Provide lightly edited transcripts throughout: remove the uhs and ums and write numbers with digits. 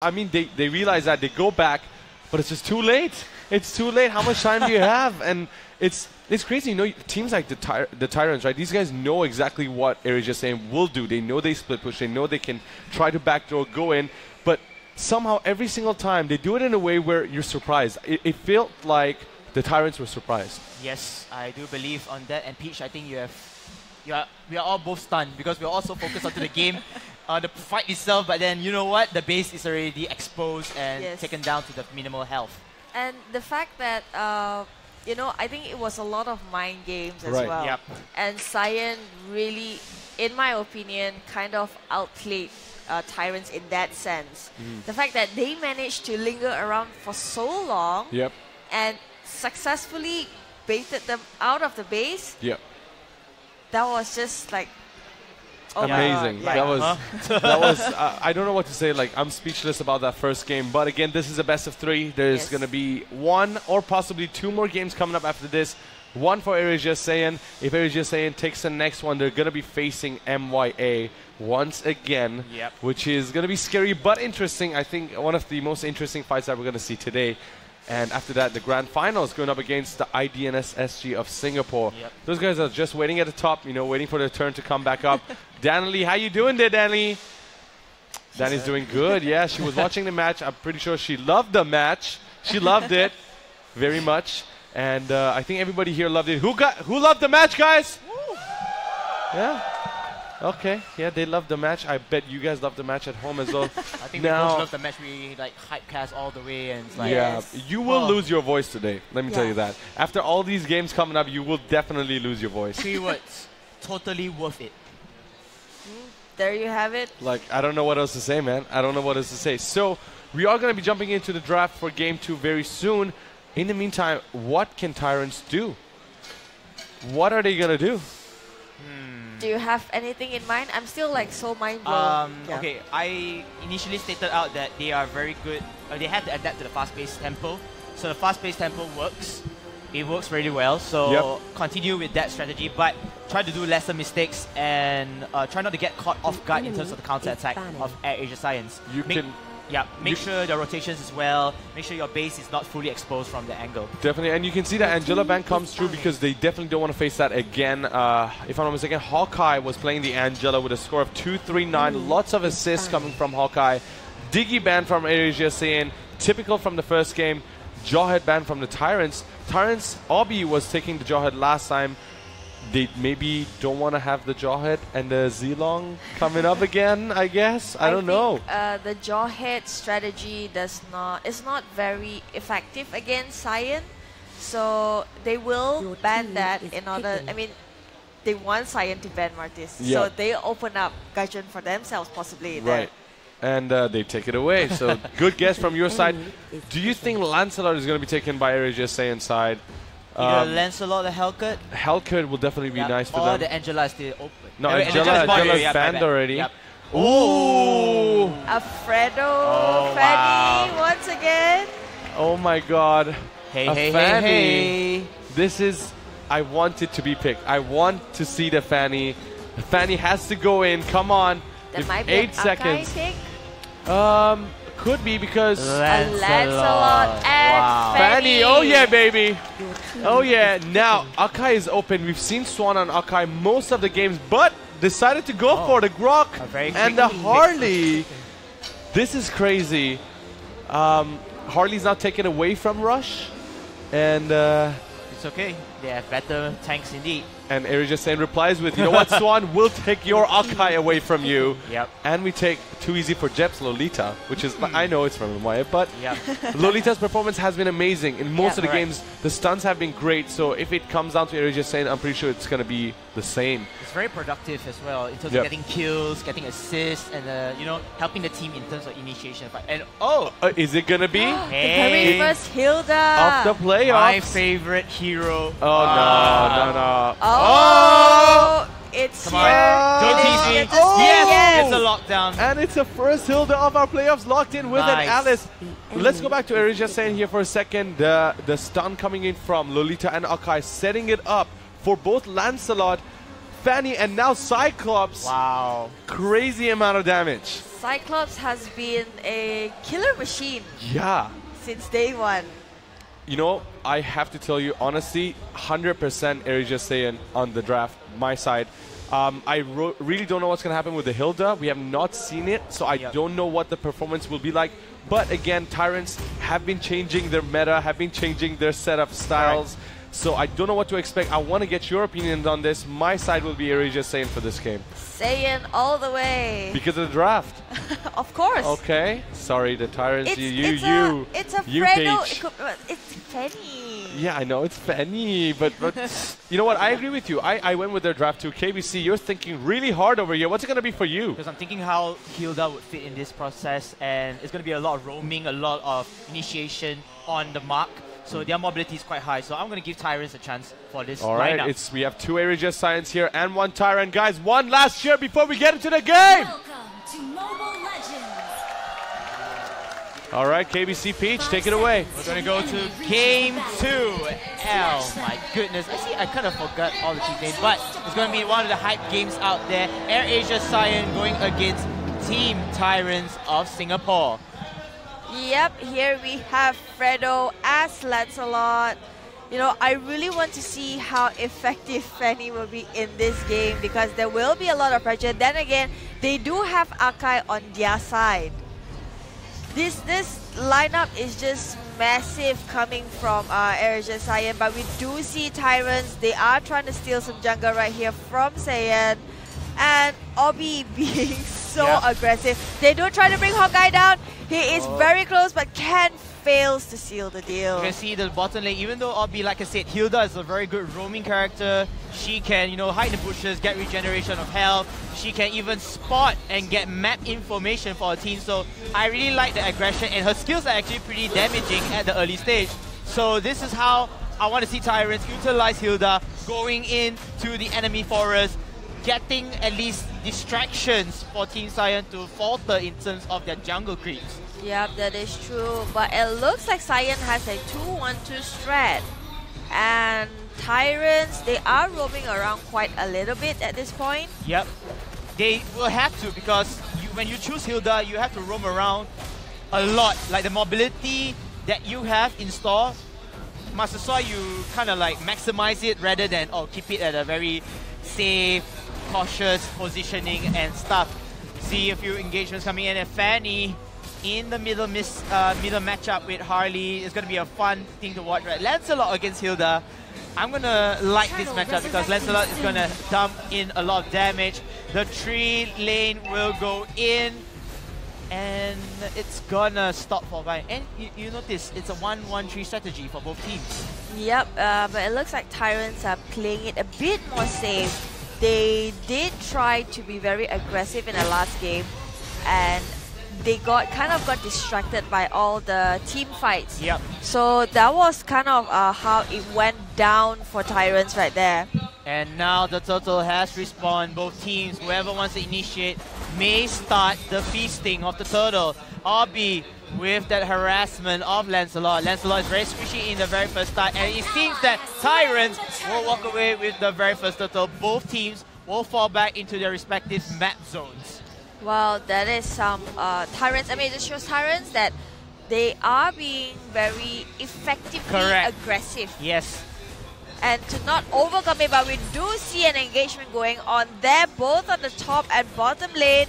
I mean, they realize that, they go back, but it's just too late. It's too late. How much time do you have? And it's crazy. You know, teams like the Tyrants, right? These guys know exactly what Aries is saying will do. They know they split push. They know they can try to backdoor, go in. But somehow, every single time, they do it in a way where you're surprised. It felt like the Tyrants were surprised. Yes, I do believe on that. And Peach, I think we are all both stunned because we're also focused onto the game. The fight itself, but then you know what? The base is already exposed and taken down to the minimal health. And the fact that, you know, I think it was a lot of mind games as well. Yep. And Cyan really, in my opinion, kind of outplayed Tyrants in that sense. The fact that they managed to linger around for so long and successfully baited them out of the base, that was just like, amazing. That was I don't know what to say. Like, I'm speechless about that first game. But again, this is a best of 3. There's going to be 1 or possibly 2 more games coming up after this. 1 for Aries Saiyan. If Aries Saiyan takes the next one, they're going to be facing MYA once again, which is going to be scary but interesting. I think one of the most interesting fights that we're going to see today. And after that, the grand final is going up against the IDNS SG of Singapore. Those guys are just waiting at the top, you know, waiting for their turn to come back up. Danny, how you doing there, Danny? Danny's doing good. Yeah, she was watching the match. I'm pretty sure she loved the match. She loved it very much. And I think everybody here loved it. Who loved the match, guys? Yeah. Okay, yeah, they loved the match. I bet you guys loved the match at home as well. I think we both loved the match. We like hypecast all the way, and it's like you will lose your voice today. Let me tell you that. After all these games coming up, you will definitely lose your voice. 3 words: totally worth it. There you have it. Like, I don't know what else to say, man. I don't know what else to say. So we are going to be jumping into the draft for Game 2 very soon. In the meantime, what can Tyrants do? What are they going to do? Do you have anything in mind? I'm still like so mind blown. Okay, I initially stated out that they are very good. They have to adapt to the fast-paced tempo. So the fast-paced tempo works. It works really well. So continue with that strategy, but try to do lesser mistakes and try not to get caught off guard in terms of the counter-attack of Asia Science. Make sure the rotations as well. Make sure your base is not fully exposed from the angle. Definitely, and you can see that Angela ban comes through because they definitely don't want to face that again. If I'm not mistaken, Hawkeye was playing the Angela with a score of 239. Lots of assists coming from Hawkeye. Diggy ban from Asia saying typical from the first game. Jawhead ban from the Tyrants. Obi was taking the Jawhead last time. They maybe don't want to have the Jawhead and the Zilong coming up again, I guess. I don't know. The Jawhead strategy is not very effective against Cyan. So they will ban that in order, I mean, they want Cyan to ban Martis. So they open up Gaijun for themselves possibly. Right. And they take it away. So good guess from your side. Do you think Lancelot is going to be taken by Asia Saiyan side? Either Lancelot or Hellcut. Hellcut will definitely be nice for them. Or the Angela is still open. No, Angela's banned already. Ooh! Alfredo Fanny once again. Oh my god. Hey. This is... I want it to be picked. I want to see the Fanny. The Fanny has to go in. Come on. That might be 8 seconds. Could be because Lancelot and Fanny. Oh yeah, baby. Oh yeah. Now Akai is open. We've seen Swan on Akai most of the games, but decided to go for the Grok and the Harley. This is crazy. Harley's now taken away from Rush, and it's okay. They have better tanks indeed. And Aries just saying replies with, you know what, Swan, we'll take your Akai away from you. And we take Too Easy for Jep's Lolita, which is, I know it's from MYA, but Lolita's performance has been amazing. In most of the games, the stunts have been great. So if it comes down to Aries just saying, I'm pretty sure it's going to be the same. It's very productive as well in terms of getting kills, getting assists, and you know, helping the team in terms of initiation. And is it going to be? The very first Hilda of the playoffs. My favorite hero. No. Oh, it's Come on. Don't tease me. Yes, it's a lockdown. And it's the first Hilda of our playoffs locked in with an Alice. Let's go back to Aries just saying here for a second. The stun coming in from Lolita and Akai, setting it up for both Lancelot Fanny, and now Cyclops. Wow. Crazy amount of damage. Cyclops has been a killer machine. Yeah. Since day one. You know, I have to tell you, honestly, 100% Aegis Saiyan on the draft, my side. I really don't know what's going to happen with the Hilda. We have not seen it, so I don't know what the performance will be like. But again, Tyrants have been changing their meta, have been changing their setup styles. Right. So I don't know what to expect. I want to get your opinions on this. My side will be Aegis Saiyan for this game. Saiyan all the way. Because of the draft. Of course. Okay. Sorry, the Tyrants. It's a Fredo. It's Fanny. Yeah, I know, it's Fanny. But you know what? I agree with you. I went with their draft too. KBC, you're thinking really hard over here. What's it going to be for you? Because I'm thinking how Hilda would fit in this process. And it's going to be a lot of roaming, a lot of initiation on the mark. So their mobility is quite high. So I'm going to give Tyrants a chance for this All right, lineup. We have 2 Aegis Science here and 1 Tyrant. Guys, one last cheer before we get into the game. Welcome to Mobile Legends. All right, KBC Peach, take it away. We're going to go to Game 2. Oh my goodness. I kind of forgot all the team names, but it's going to be one of the hype games out there. AirAsia Cyan going against Team Tyrants of Singapore. Yep, here we have Fredo as Lancelot. You know, I really want to see how effective Fanny will be in this game because there will be a lot of pressure. Then again, they do have Akai on their side. This lineup is just massive coming from AirAsia Cyan, but we do see Tyrants. They are trying to steal some jungle right here from Saiyan. And Obi being so aggressive. They do try to bring Hawkeye down. He is very close, but Ken fails to seal the deal. You can see the bottom lane, even though Obi, like I said, Hilda is a very good roaming character. She can, you know, hide in the bushes, get regeneration of health. She can even spot and get map information for her team. So I really like the aggression, and her skills are actually pretty damaging at the early stage. So this is how I want to see Tyrants utilize Hilda going into the enemy forest, getting at least distractions for Team Cyan to falter in terms of their jungle creeps. Yep, that is true. But it looks like Cyan has a 2-1-2 strat. And Tyrants, they are roaming around quite a little bit at this point. Yep. They will have to, because when you choose Hilda, you have to roam around a lot. Like the mobility that you have in store, Master Soy, you kind of like maximize it rather than keep it at a very safe, cautious positioning and stuff. See a few engagements coming in, and Fanny in the middle matchup with Harley is going to be a fun thing to watch, right? Lancelot against Hilda. I'm going to like this matchup because Lancelot is going to dump in a lot of damage. The tree lane will go in and it's going to stop for Vine. And you notice it's a 1-1-3 strategy for both teams. Yep, but it looks like Tyrants are playing it a bit more safe. They did try to be very aggressive in the last game, and they kind of got distracted by all the team fights. Yep. So that was kind of how it went down for Tyrants right there. And now the turtle has respawned. Both teams, whoever wants to initiate, may start the feasting of the turtle. Obi with that harassment of Lancelot. Lancelot is very squishy in the very first start, and it seems that Tyrants will walk away with the very first turtle. Both teams will fall back into their respective map zones. Well, that is some Tyrants. I mean, it shows Tyrants that they are being very effectively aggressive. Yes. And to not overcome it, but we do see an engagement going on there, both on the top and bottom lane.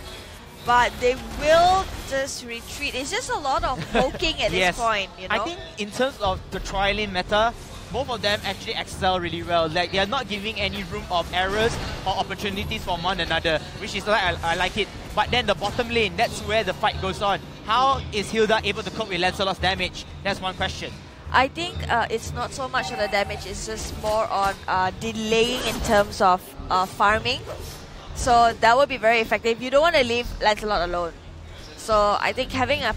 But they will just retreat. It's just a lot of poking at this point, you know? I think in terms of the tri-lane meta, both of them actually excel really well. Like, they are not giving any room of errors or opportunities for one another, which is like, I like it. But then the bottom lane, that's where the fight goes on. How is Hilda able to cope with Lancelot's damage? That's one question. I think it's not so much of the damage, it's just more on delaying in terms of farming. So that would be very effective. You don't want to leave Lancelot alone. So I think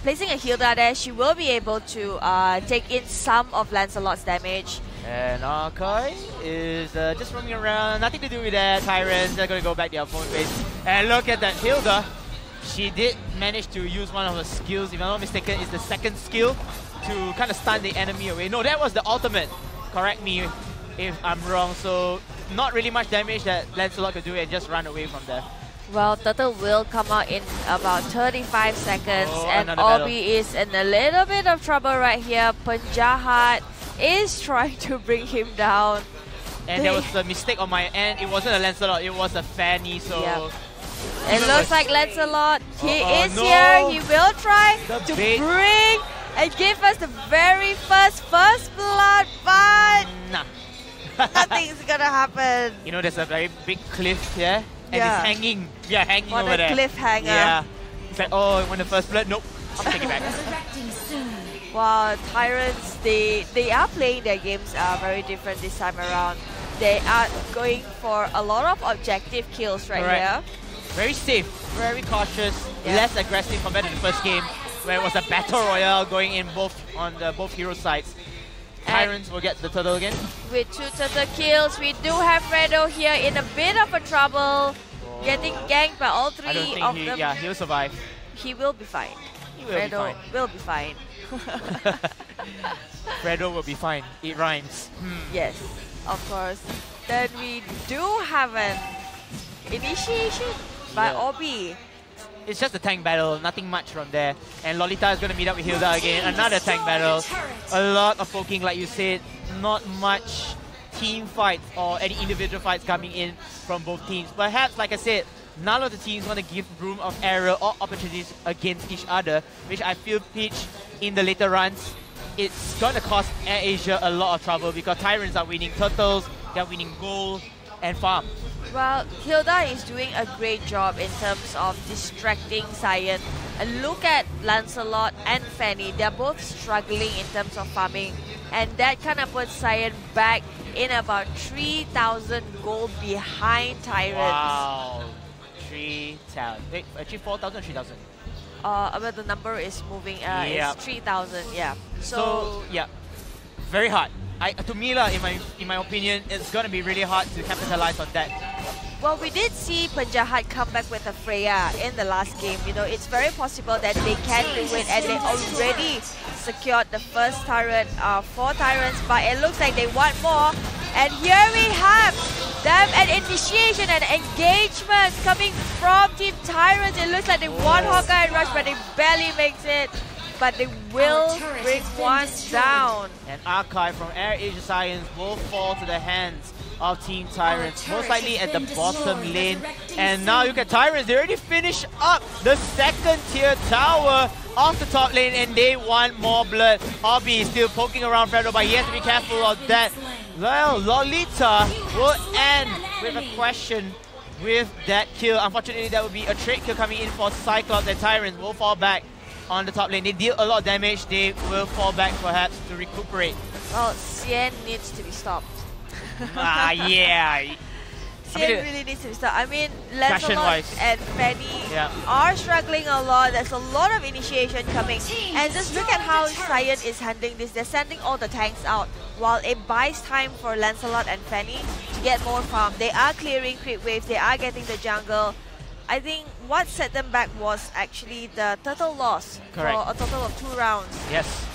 placing a Hilda there, she will be able to take in some of Lancelot's damage. And Akai is just roaming around, nothing to do with that. Tyrants, they're going to go back to their opponent's base. And look at that Hilda. She did manage to use one of her skills, if I'm not mistaken, it's the second skill to kind of stun the enemy away. No, that was the ultimate. Correct me if I'm wrong. So not really much damage that Lancelot could do and just run away from there. Well, Turtle will come out in about 35 seconds, and Obi is in a little bit of trouble right here. Penjahat is trying to bring him down. And there was a mistake on my end. It wasn't a Lancelot, it was a Fanny, so... Yep. It looks like Lancelot, he is here, he will try to bring and give us the very first blood, but nothing's gonna happen. You know, there's a very big cliff here, and it's hanging. Yeah, hanging on over there. On a cliffhanger. Yeah. It's like, oh, I want the first blood. Nope, I'm taking it back. Wow, Tyrants, they are playing their games very different this time around. They are going for a lot of objective kills right here. Very safe, very cautious, less aggressive compared to the first game, where it was a battle royale going in on both hero sides. Tyrants will get the turtle again. With 2 turtle kills, we do have Fredo here in a bit of a trouble, getting ganked by all 3 of them. Yeah, he'll survive. He will be fine. Fredo will be fine. Fredo will be fine. It rhymes. Yes, of course. Then we do have an initiation by Obi. It's just a tank battle, nothing much from there. And Lolita is going to meet up with Hilda again. Another tank battle. A lot of poking, like you said. Not much team fights or any individual fights coming in from both teams. Perhaps, like I said, none of the teams want to give room of error or opportunities against each other, which I feel Peach in the later runs, it's going to cost AirAsia a lot of trouble because Tyrants are winning turtles, they're winning gold and farm. Well, Hilda is doing a great job in terms of distracting Cyan. And look at Lancelot and Fanny, they're both struggling in terms of farming. And that kind of puts Cyan back in about 3,000 gold behind Tyrants. Wow. 3,000. Wait, actually 4,000 or 3,000? But the number is moving, it's 3,000, yeah. So, yeah, very hard. To me, in my opinion, it's going to be really hard to capitalize on that. Well, we did see Penjahat come back with a Freya in the last game. You know, it's very possible that they can do it, and they already secured the first turret for Tyrants, but it looks like they want more. And here we have them, an initiation and engagement coming from Team Tyrants. It looks like they want Hawkeye and Rush, but they barely makes it. But they will bring one down. An archive from AirAsia Science will fall to the hands of Team Tyrants, most likely at the bottom lane. And now look at Tyrants, they already finished up the second tier tower off the top lane, and they want more blood. Obi is still poking around Fredo, but he has to be careful of that. Well, Lolita will end with a question with that kill. Unfortunately, that would be a trade kill coming in for Cyclops, and Tyrants will fall back on the top lane. They deal a lot of damage. They will fall back perhaps to recuperate. Well, Xian needs to be stopped. Yeah. Xian really needs to be stopped. I mean, Lancelot and Fanny are struggling a lot. There's a lot of initiation coming. And just look at how Cyan is handling this. They're sending all the tanks out while it buys time for Lancelot and Fanny to get more farm. They are clearing creep waves. They are getting the jungle. I think what set them back was actually the turtle loss for a total of 2 rounds. Yes,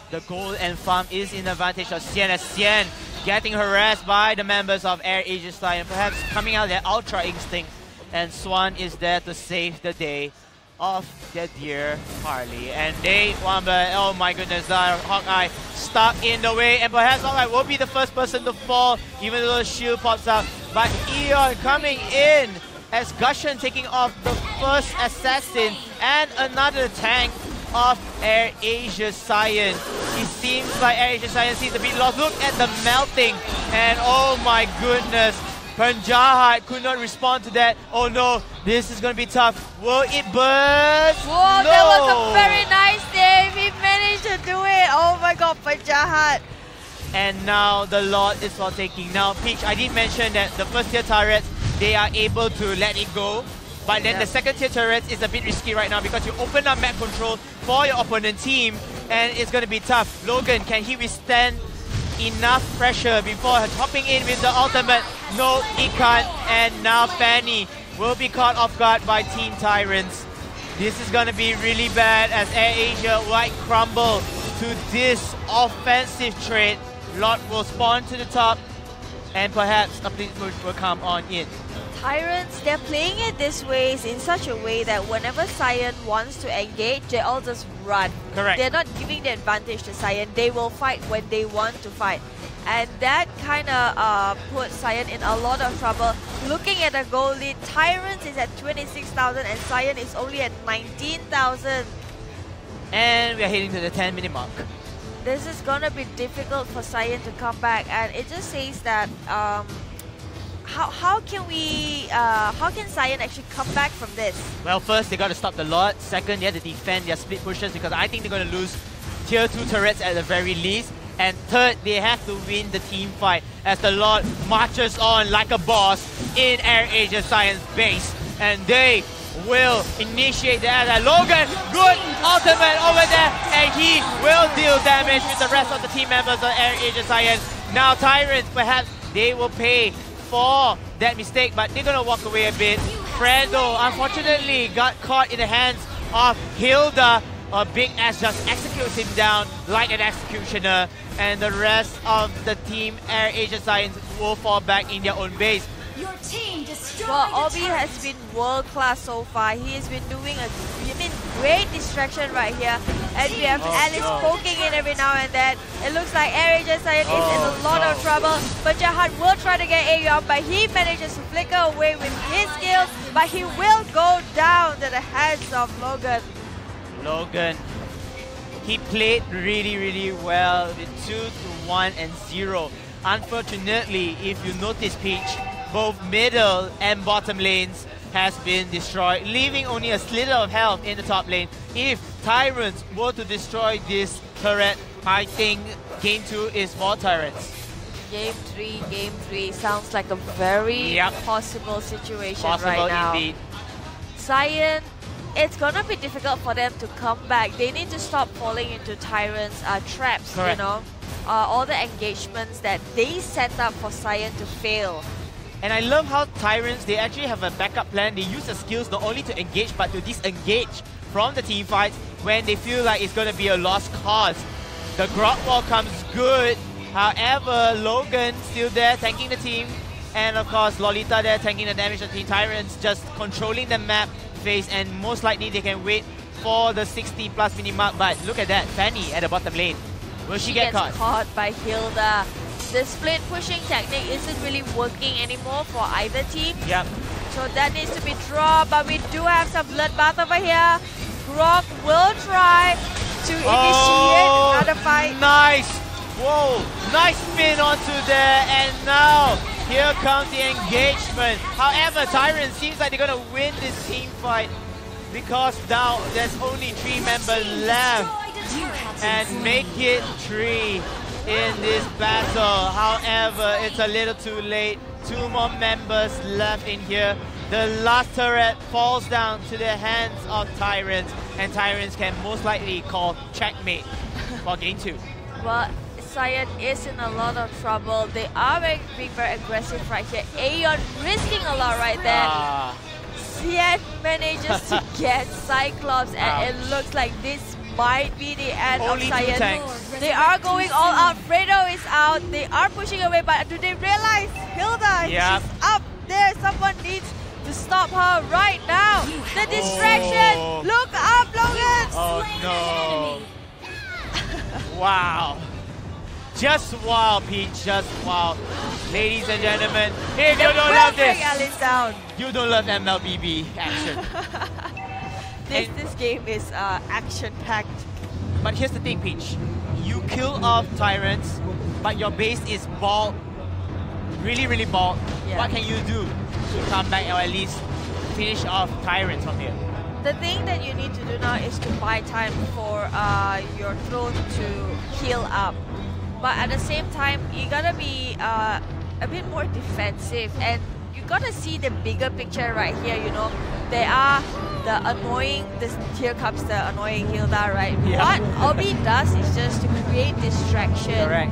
the gold and farm is in advantage of Xian, as Xian getting harassed by the members of AirAsia Star and perhaps coming out their Ultra Instinct. And Swan is there to save the day of their dear Harley. And they want, oh my goodness, Hawkeye stuck in the way, and perhaps Hawkeye will be the first person to fall even though the shield pops out. But Eon coming in as Gushan taking off the first assassin and another tank of AirAsia Science. It seems like AirAsia Science seems a bit lost. Look at the melting, and oh my goodness, Penjahat could not respond to that. Oh no, this is going to be tough. Will it burst? Whoa, no. That was a very nice save. He managed to do it. Oh my god, Penjahat. And now the Lord is for taking. Now, Peach, I did mention that the first tier turrets, they are able to let it go. But then the second tier turrets is a bit risky right now because you open up map control for your opponent team and it's going to be tough. Logan, can he withstand enough pressure before hopping in with the ultimate? No, he can't. And now Fanny will be caught off guard by Team Tyrants. This is going to be really bad as AirAsia might crumble to this offensive trade. Lot will spawn to the top. and perhaps a blitz will come on in. Tyrants, they're playing it this way in such a way that whenever Cyan wants to engage, they all just run. Correct. They're not giving the advantage to Cyan. They will fight when they want to fight. And that kind of puts Cyan in a lot of trouble. Looking at the goal lead, Tyrants is at 26,000 and Cyan is only at 19,000. And we are heading to the 10-minute mark. This is going to be difficult for Cyan to come back, and it just says that how can Cyan actually come back from this? Well, first they got to stop the Lord. Second, they have to defend their split pushes because I think they're going to lose tier 2 turrets at the very least. And third, they have to win the team fight as the Lord marches on like a boss in AirAsia Cyan's base. And they will initiate the attack. Logan, good ultimate over there, and he will deal damage with the rest of the team members of AirAsia Cyan. Now Tyrants, perhaps they will pay for that mistake, but they're gonna walk away a bit. Fredo, unfortunately, got caught in the hands of Hilda. A Big S just executes him down like an executioner, and the rest of the team AirAsia Cyan will fall back in their own base. Your team destroyed Well, Obi has been world class so far. He has been doing a great distraction right here. And we have Alice poking in every now and then. It looks like AirAsia Cyan is in a lot of trouble. But Jahan will try to get Aeon, but he manages to flicker away with his skills. But he will go down to the hands of Logan. Logan, he played really well with 2-1 and 0. Unfortunately, if you notice, Peach, both middle and bottom lanes has been destroyed, leaving only a slither of health in the top lane. If Tyrants were to destroy this turret, I think Game 2 is for Tyrants. Game 3 sounds like a very possible situation right now. Indeed. Cyan, it's gonna be difficult for them to come back. They need to stop falling into Tyrants' traps, Correct. you know. All the engagements that they set up for Cyan to fail. And I love how Tyrants, they actually have a backup plan. They use the skills not only to engage, but to disengage from the team fights when they feel like it's going to be a lost cause. The Grot Wall comes good. However, Logan still there tanking the team. And of course, Lolita there tanking the damage of the Tyrants, just controlling the map phase. And most likely they can wait for the 60+ minute mark. But look at that, Fanny at the bottom lane. Will she get gets caught by Hilda. The split pushing technique isn't really working anymore for either team. Yep. So that needs to be dropped, but we do have some bloodbath over here. Grok will try to initiate another fight. Nice! Whoa! Nice spin onto there, and now here comes the engagement. However, Tyrant seems like they're gonna win this team fight because now there's only 3 members left and make it 3 in this battle. However, it's a little too late. 2 more members left in here. The last turret falls down to the hands of Tyrants, and Tyrants can most likely call checkmate for Game 2. Well, Cyan is in a lot of trouble. They are being very aggressive right here. Aeon risking a lot right there. Cyan manages to get Cyclops, and it looks like this might be the end Only of 2 Cyan. tanks. They are going all out. Fredo is out. They are pushing away, but do they realize Hilda? Yep. She's up there. Someone needs to stop her right now. The distraction. Look up, Logan. Oh no. Wow. Just wow, Pete. Just wow. Ladies and gentlemen, if you don't love this, Alice down. you don't love MLBB action. This game is action-packed. But here's the thing, Peach. You kill off Tyrants, but your base is bald. Really bald. Yeah. What can you do to come back or at least finish off Tyrants from here? The thing that you need to do now is to buy time for your throne to heal up. But at the same time, you gotta be a bit more defensive, and you gotta see the bigger picture right here, you know. There are the annoying, here comes the annoying Hilda, right? Yeah. What Obi does is just to create distraction. Correct.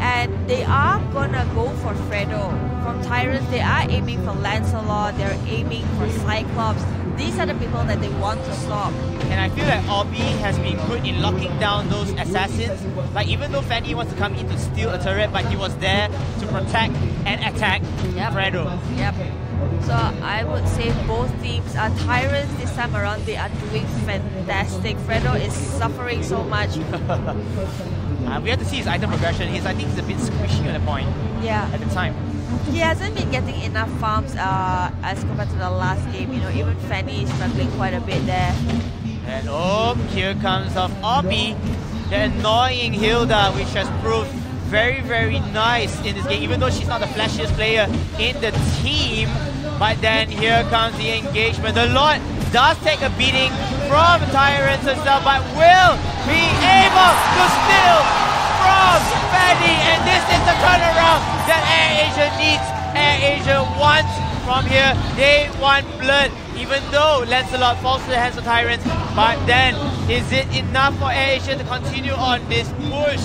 And they are gonna go for Fredo. From Tyrants, they are aiming for Lancelot, they're aiming for Cyclops. these are the people that they want to stop. And I feel like Obi has been good in locking down those assassins. Like even though Fanny wants to come in to steal a turret, but he was there to protect and attack Fredo. Yep. So I would say both teams are Tyrants this time around. They are doing fantastic. Fredo is suffering so much. We have to see his item progression. I think he's a bit squishy at the point. Yeah. At the time. He hasn't been getting enough farms as compared to the last game. You know, even Fanny is struggling quite a bit there. And here comes off Obi, the annoying Hilda, which has proved very, very nice in this game, even though she's not the flashiest player in the team. But then here comes the engagement. The Lord does take a beating from Tyrants herself, but will be able to steal from Fanny. And this is the turnaround that AirAsia needs. AirAsia wants from here. They want blood, even though Lancelot falls to the hands of Tyrants. But then, is it enough for AirAsia to continue on this push?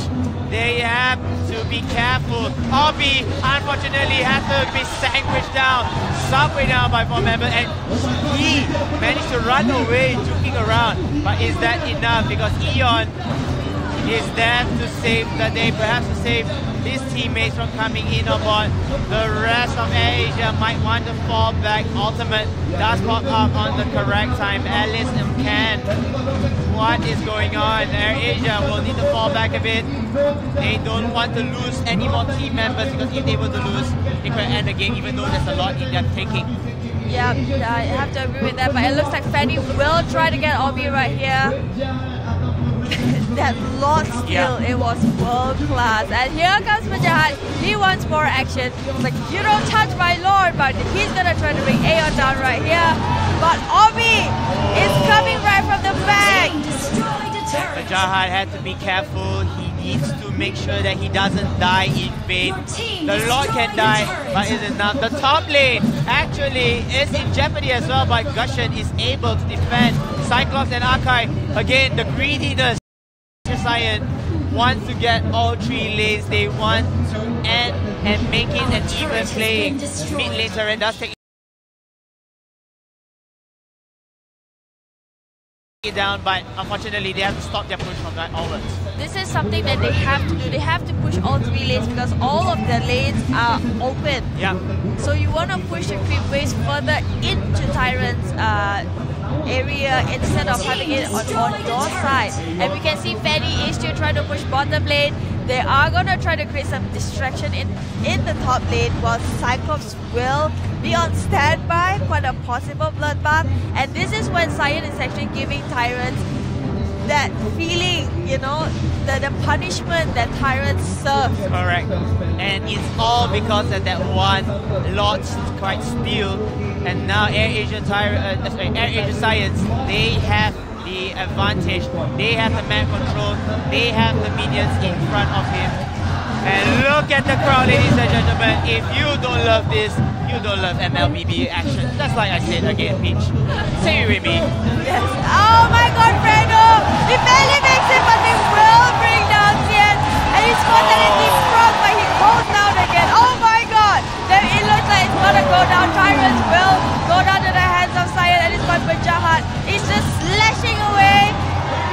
They have to be careful. Obi, unfortunately, has to be sandwiched down, subway down by 4 members, and he managed to run away, joking around. But is that enough? Because Eon is there to save the day, perhaps to save his teammates from coming in on board. The rest of AirAsia might want to fall back. Ultimate does pop up on the correct time. Alice and Ken, what is going on? AirAsia will need to fall back a bit. They don't want to lose any more team members, because if they were to lose, it could end the game, even though there's a lot in their taking. Yeah, I have to agree with that, but it looks like Fanny will try to get Obi right here. That lot steal, it was world class. And here comes Majahat. He wants more action. It's like, you don't touch my lord, but he's gonna try to bring Aeon down right here. But Obi is coming right from the back. Majahat had to be careful. He needs to make sure that he doesn't die in vain. The Lord can die, but it's enough. The top lane actually is in jeopardy as well, but Gushan is able to defend Cyclops and Akai. Again, the greediness. Science wants to get all 3 lanes. They want to end and make it an even playing. Mid lane turret does take it down, but unfortunately they have to stop their push from that onwards. This is something that they have to do. They have to push all 3 lanes because all of the lanes are open. Yeah. So you want to push the creep waves further into Tyrant's area instead of having it on your side. And we can see Fanny is still trying to push bottom lane. They are going to try to create some distraction in the top lane, while Cyclops will be on standby for the possible bloodbath. And this is when Cyan is actually giving Tyrants that feeling, you know, the punishment that Tyrants serve. Correct. And it's all because of that one Lord quite steal. And now AirAsia Science, they have the advantage. They have the map control. They have the minions in front of him. And look at the crowd, ladies and gentlemen. If you don't love this, you don't love MLBB action. That's like I said again, Peach. Say it with me. Yes. Oh my God, Fredo! He barely makes it, but they will bring down Xian. And he's spontaneously sprung, but he holds down again. Oh my God! Then it looks like it's gonna go down. Tyrants will go down to the hands of Cyan, and it's got Bajahat. He's just slashing away.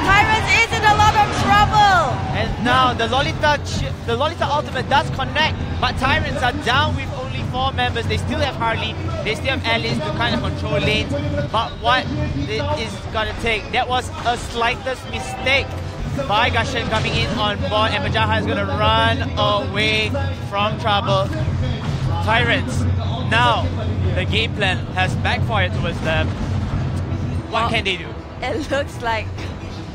Tyrants is in a lot of trouble. And now the Lolita ultimate does connect, but Tyrants are down with only 4 members. They still have Harley, they still have Alice to kind of control lanes. But what it is gonna take, that was a slightest mistake by Gushan coming in on board, and Bajaha is gonna run away from trouble. Tyrants, now the game plan has backfired towards them. What can they do? It looks like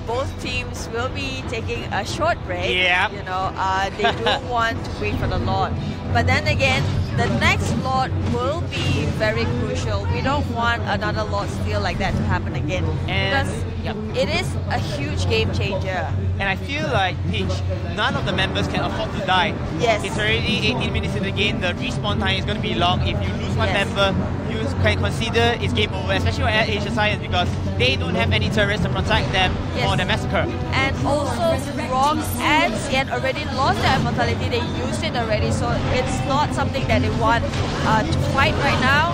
both teams will be taking a short break. Yeah. You know, they do want to wait for the Lord. But then again, the next Lord will be very crucial. We don't want another Lord steal like that to happen again. And because it is a huge game changer. And I feel like, Peach, none of the members can afford to die. Yes. It's already 18 minutes in the game. The respawn time is going to be long. If you lose one member, you can consider it's game over, especially at Asia Science, because they don't have any turrets to protect them for the massacre. And also, Rock and Xian already lost their immortality. They used it already, so it's not something that they want to fight right now.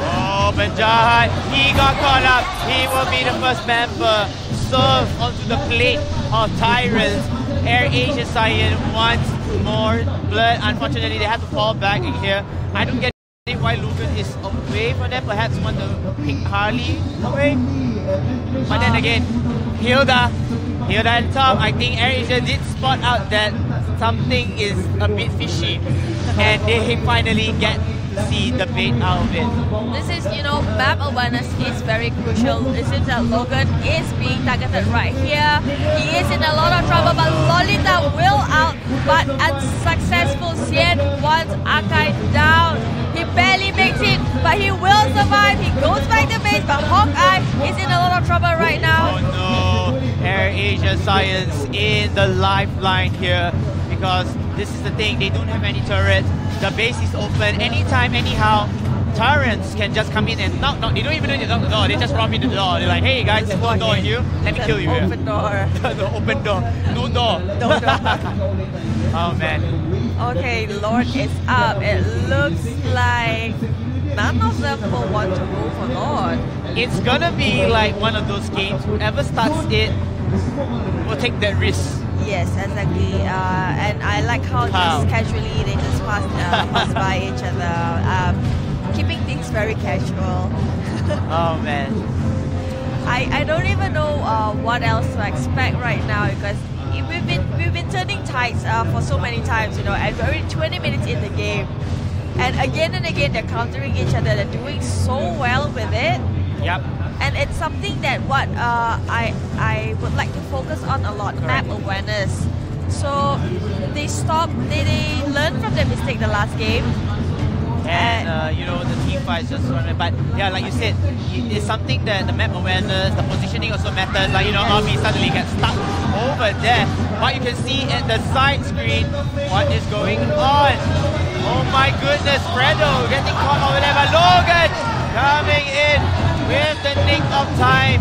Oh, Penjahat, he got caught up. He will be the first member served onto the plate of Tyrants. Air Asia Cyan wants more blood. Unfortunately, they have to fall back in here. I don't get why Logan is away from them. Perhaps want to pick Harley away. But then again, Hilda and Tom, I think Air Asia did spot out that something is a bit fishy. And they finally get to see the bait out of it. This is, map awareness is very crucial. It seems that Logan is being targeted right here. He is in a lot of trouble, but Lolita will out, but unsuccessful. Xian wants Akai down. He barely makes it, but he will survive. He goes back to base, but Hawkeye is in a lot of trouble right now. Oh no, Air Asia Science in the lifeline here, because this is the thing, they don't have any turrets. The base is open anytime, anyhow. Tyrants can just come in and knock. They don't even need to knock the door. They just romp into the door. They're like, hey guys, there's one door here. Let me kill you here. Open door. The open door. No door. No door. Oh man. Okay, Lord is up. It looks like none of them will want to go for Lord. It's gonna be like one of those games. Whoever starts it will take that risk. Yes, exactly. And I like how just casually they just pass by each other. Keeping things very casual. Oh man. I don't even know what else to expect right now, because we've been turning tides for so many times, and we're already 20 minutes in the game, and again they're countering each other. They're doing so well with it. Yep. And it's something that I would like to focus on a lot. Map awareness. So they learned from their mistake the last game. And the team fights just running. But yeah, like you said, it's something that the map awareness, the positioning also matters. Like, Army suddenly gets stuck over there. But you can see at the side screen what is going on. Oh my goodness, Fredo getting caught over there by Logan coming in with the nick of time.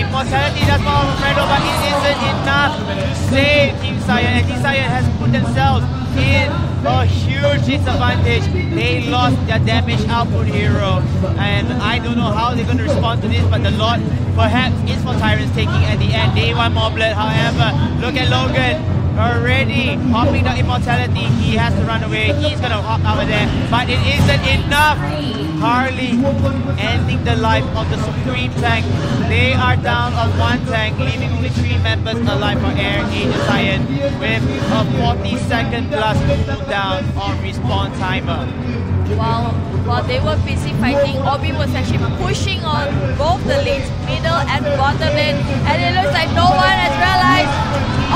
Immortality does more of Fredo, but it isn't enough to save Team Cyan. And Team Cyan has put themselves in a huge disadvantage. They lost their damage output hero, and I don't know how they're going to respond to this, but the Lord perhaps is for Tyrants taking at the end. They want more blood. However, look at Logan already hopping the immortality. He has to run away. He's going to hop over there, but it isn't enough. Harley ending the life of the Supreme Tank. They are down on one tank, leaving only 3 members alive for Air Asia Cyan with a 40-second plus cooldown on respawn timer. While they were busy fighting, Obi was actually pushing on both the lanes, middle and bottom lane, and it looks like no one has realized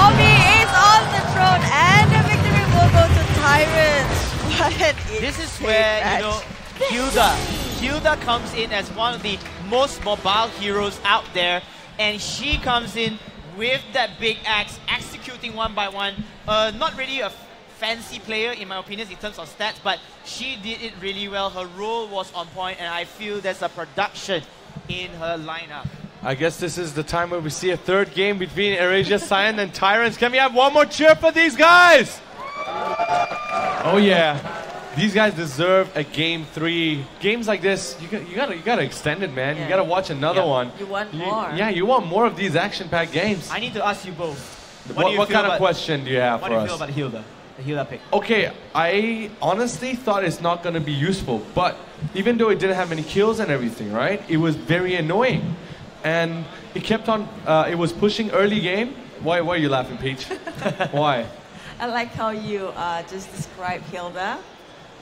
Obi is on the throne, and the victory will go to Tyrants. This is where, Hilda comes in as one of the most mobile heroes out there, and she comes in with that big axe, executing one by one. Not really a fancy player in my opinion in terms of stats, but she did it really well. Her role was on point, and I feel there's a production in her lineup. I guess this is the time where we see a third game between AirAsia Cyan and Tyrants. Can we have one more cheer for these guys? Oh yeah. These guys deserve a game 3. Games like this, you gotta extend it, man. Yeah. You gotta watch another one. You want more. Yeah, you want more of these action-packed games. I need to ask you both. What kind of question do you have for us? What do you feel about Hilda? The Hilda pick. Okay, I honestly thought it's not gonna be useful, but even though it didn't have many kills and everything, right? It was very annoying, and it kept on. It was pushing early game. Why are you laughing, Peach? Why? I like how you just described Hilda.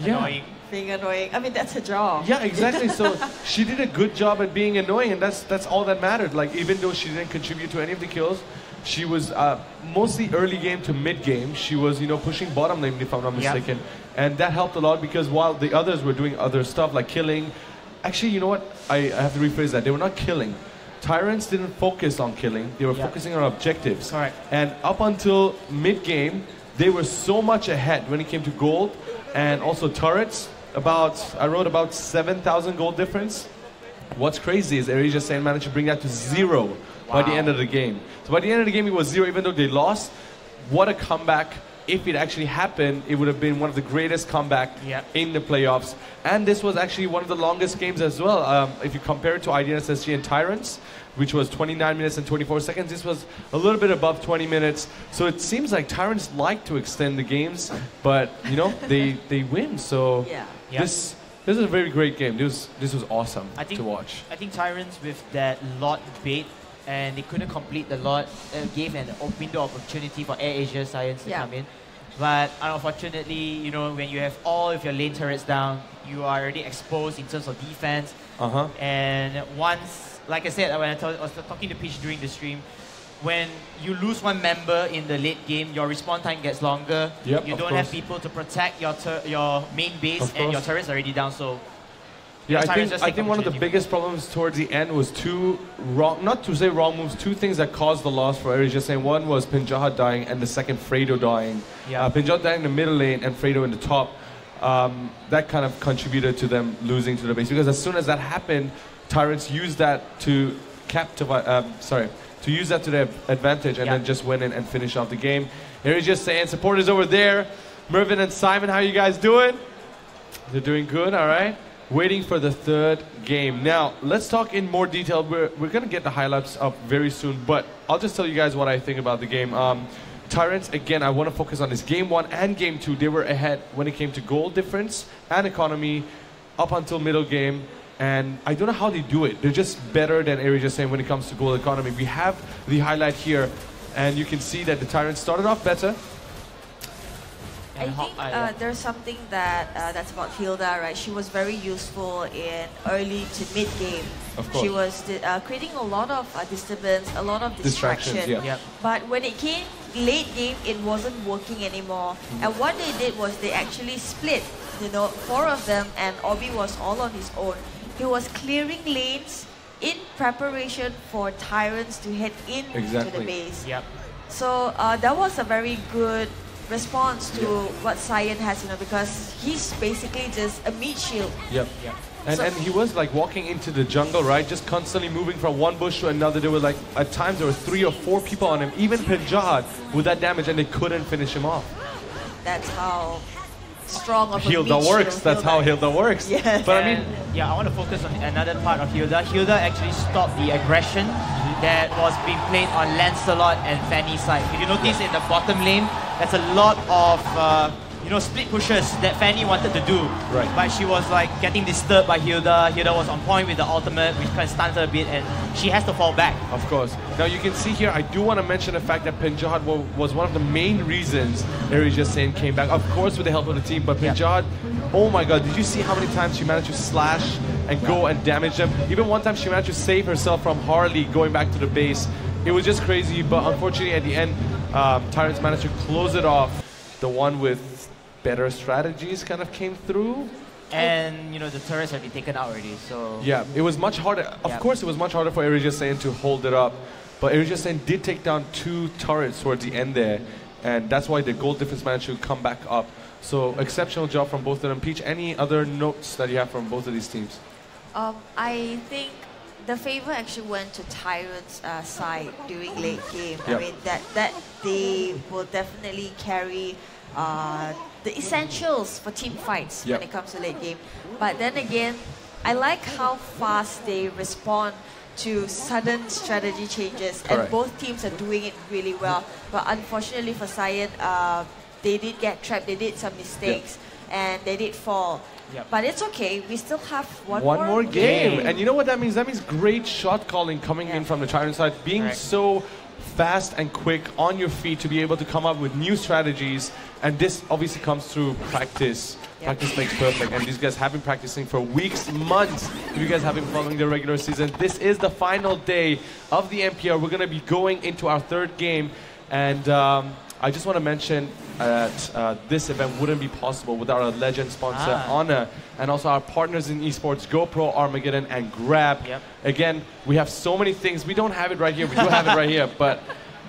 Yeah. Annoying. Being annoying. I mean, that's her job. Yeah, exactly. So she did a good job at being annoying, and that's all that mattered. Like, even though she didn't contribute to any of the kills, she was mostly early game to mid game. She was, pushing bottom lane, if I'm not mistaken, and that helped a lot because while the others were doing other stuff like killing, actually, you know what? I have to rephrase that. They were not killing. Tyrants didn't focus on killing. They were focusing on objectives. Correct. And up until mid game, they were so much ahead when it came to gold. And also turrets, I wrote about 7,000 gold difference. What's crazy is AirAsia Cyan managed to bring that to 0 by the end of the game. So by the end of the game, it was 0, even though they lost. What a comeback if it actually happened, it would have been one of the greatest comeback in the playoffs. And this was actually one of the longest games as well. If you compare it to IDNSSG and Tyrants, which was 29 minutes and 24 seconds, this was a little bit above 20 minutes. So it seems like Tyrants like to extend the games, but you know, they win. So this is a very great game. This was awesome to watch. I think Tyrants with that lot bait, and they couldn't complete the lot, gave an window of opportunity for AirAsia Science to come in. But unfortunately, you know, when you have all of your lane turrets down, you are already exposed in terms of defense. And once, like I said, when I was talking to Peach during the stream, when you lose one member in the late game, your respawn time gets longer. You don't have people to protect your main base, and your turret's already down. So yeah, I think one of the biggest problems towards the end was two wrong, not to say wrong moves, two things that caused the loss for AirAsia saying. One was Pinjahat dying, and the second Fredo dying. Pinjahat dying in the middle lane and Fredo in the top. That kind of contributed to them losing to the base, because as soon as that happened, Tyrants used that to to use that to their advantage and then just win and finish off the game. AirAsia saying supporters over there, Mervin and Simon, how you guys doing? They're doing good, all right. Waiting for the third game. Now, let's talk in more detail. We're going to get the highlights up very soon, but I'll just tell you guys what I think about the game. Tyrants, again, I want to focus on this. Game 1 and Game 2, they were ahead when it came to goal difference and economy up until middle game. And I don't know how they do it. They're just better than AirAsia saying when it comes to goal economy. We have the highlight here, and you can see that the Tyrants started off better. I think there's something that's about Hilda, right? She was very useful in early to mid game. Of course. She was creating a lot of disturbance, a lot of distraction. But when it came late game, it wasn't working anymore. And what they did was they actually split. You know, 4 of them, and Obi was all on his own. He was clearing lanes in preparation for Tyrants to head into the base. So that was a very good response to what Cyan has, you know, because he's basically just a meat shield. And he was like walking into the jungle, right? Just constantly moving from one bush to another. There were like, at times there were 3 or 4 people on him, even Pinjahat with that damage, and they couldn't finish him off. That's how strong of a Hilda works. That's how Hilda works. Yes. But I mean, I want to focus on another part of Hilda. Hilda actually stopped the aggression that was being played on Lancelot and Fanny's side. If you notice in the bottom lane, there's a lot of split pushes that Fanny wanted to do. But she was like getting disturbed by Hilda. Hilda was on point with the ultimate, which kind of stunned her a bit, and she has to fall back. Of course. Now you can see here, I do want to mention the fact that Pinjahat was one of the main reasons AirAsia Sane came back. Of course with the help of the team, but Pinjahat, oh my god, did you see how many times she managed to slash and go and damage them? Even one time she managed to save herself from Harley going back to the base. It was just crazy, but unfortunately at the end, Tyrants managed to close it off. The one with better strategies kind of came through. And, you know, the turrets have been taken out already, so... Yeah, it was much harder. Of course, it was much harder for AirAsia Sane to hold it up. But AirAsia Sane did take down 2 turrets towards the end there. And that's why the goal difference managed to come back up. So, exceptional job from both of them. Peach, any other notes that you have from both of these teams? I think the favor actually went to Tyrant's side during late game. I mean, that they will definitely carry the essentials for team fights when it comes to late game. But then again, I like how fast they respond to sudden strategy changes, and both teams are doing it really well. But unfortunately for Cyan, they did get trapped, they did some mistakes, and they did fall. But it's okay, we still have one more game. And you know what that means? That means great shot calling coming in from the Tyrant side, being so fast and quick on your feet to be able to come up with new strategies. And this obviously comes through practice. Practice makes perfect. And these guys have been practicing for weeks, months. If you guys have been following the regular season, this is the final day of the MPL. We're going to be going into our 3rd game. And I just want to mention that this event wouldn't be possible without our legend sponsor, Honor, and also our partners in esports, GoPro, Armageddon, and Grab. Again, we have so many things. We don't have it right here. We do have it right here, but...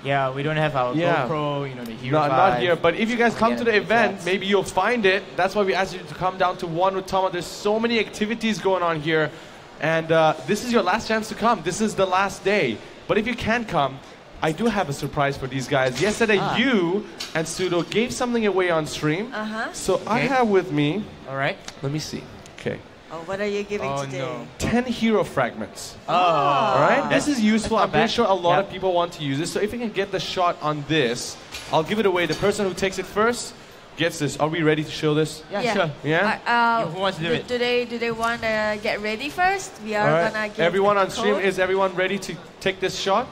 Yeah, we don't have our GoPro, you know, the Hero 5. Not here, but if you guys come to the event, maybe you'll find it. That's why we asked you to come down to One with Tama. There's so many activities going on here, and this is your last chance to come. This is the last day. But if you can't come, I do have a surprise for these guys. Yesterday, you and Sudo gave something away on stream. So I have with me. All right. Let me see. Okay. Oh, what are you giving today? No. 10 hero fragments. Oh. All right. This is useful. I'm pretty sure a lot Yep. of people want to use this. So if you can get the shot on this, I'll give it away. The person who takes it first gets this. Are we ready to show this? Yeah, sure. Yeah. Who wants to do it? Do they want to get ready first? We are All right. gonna give Everyone the on stream, code. is everyone ready to take this shot?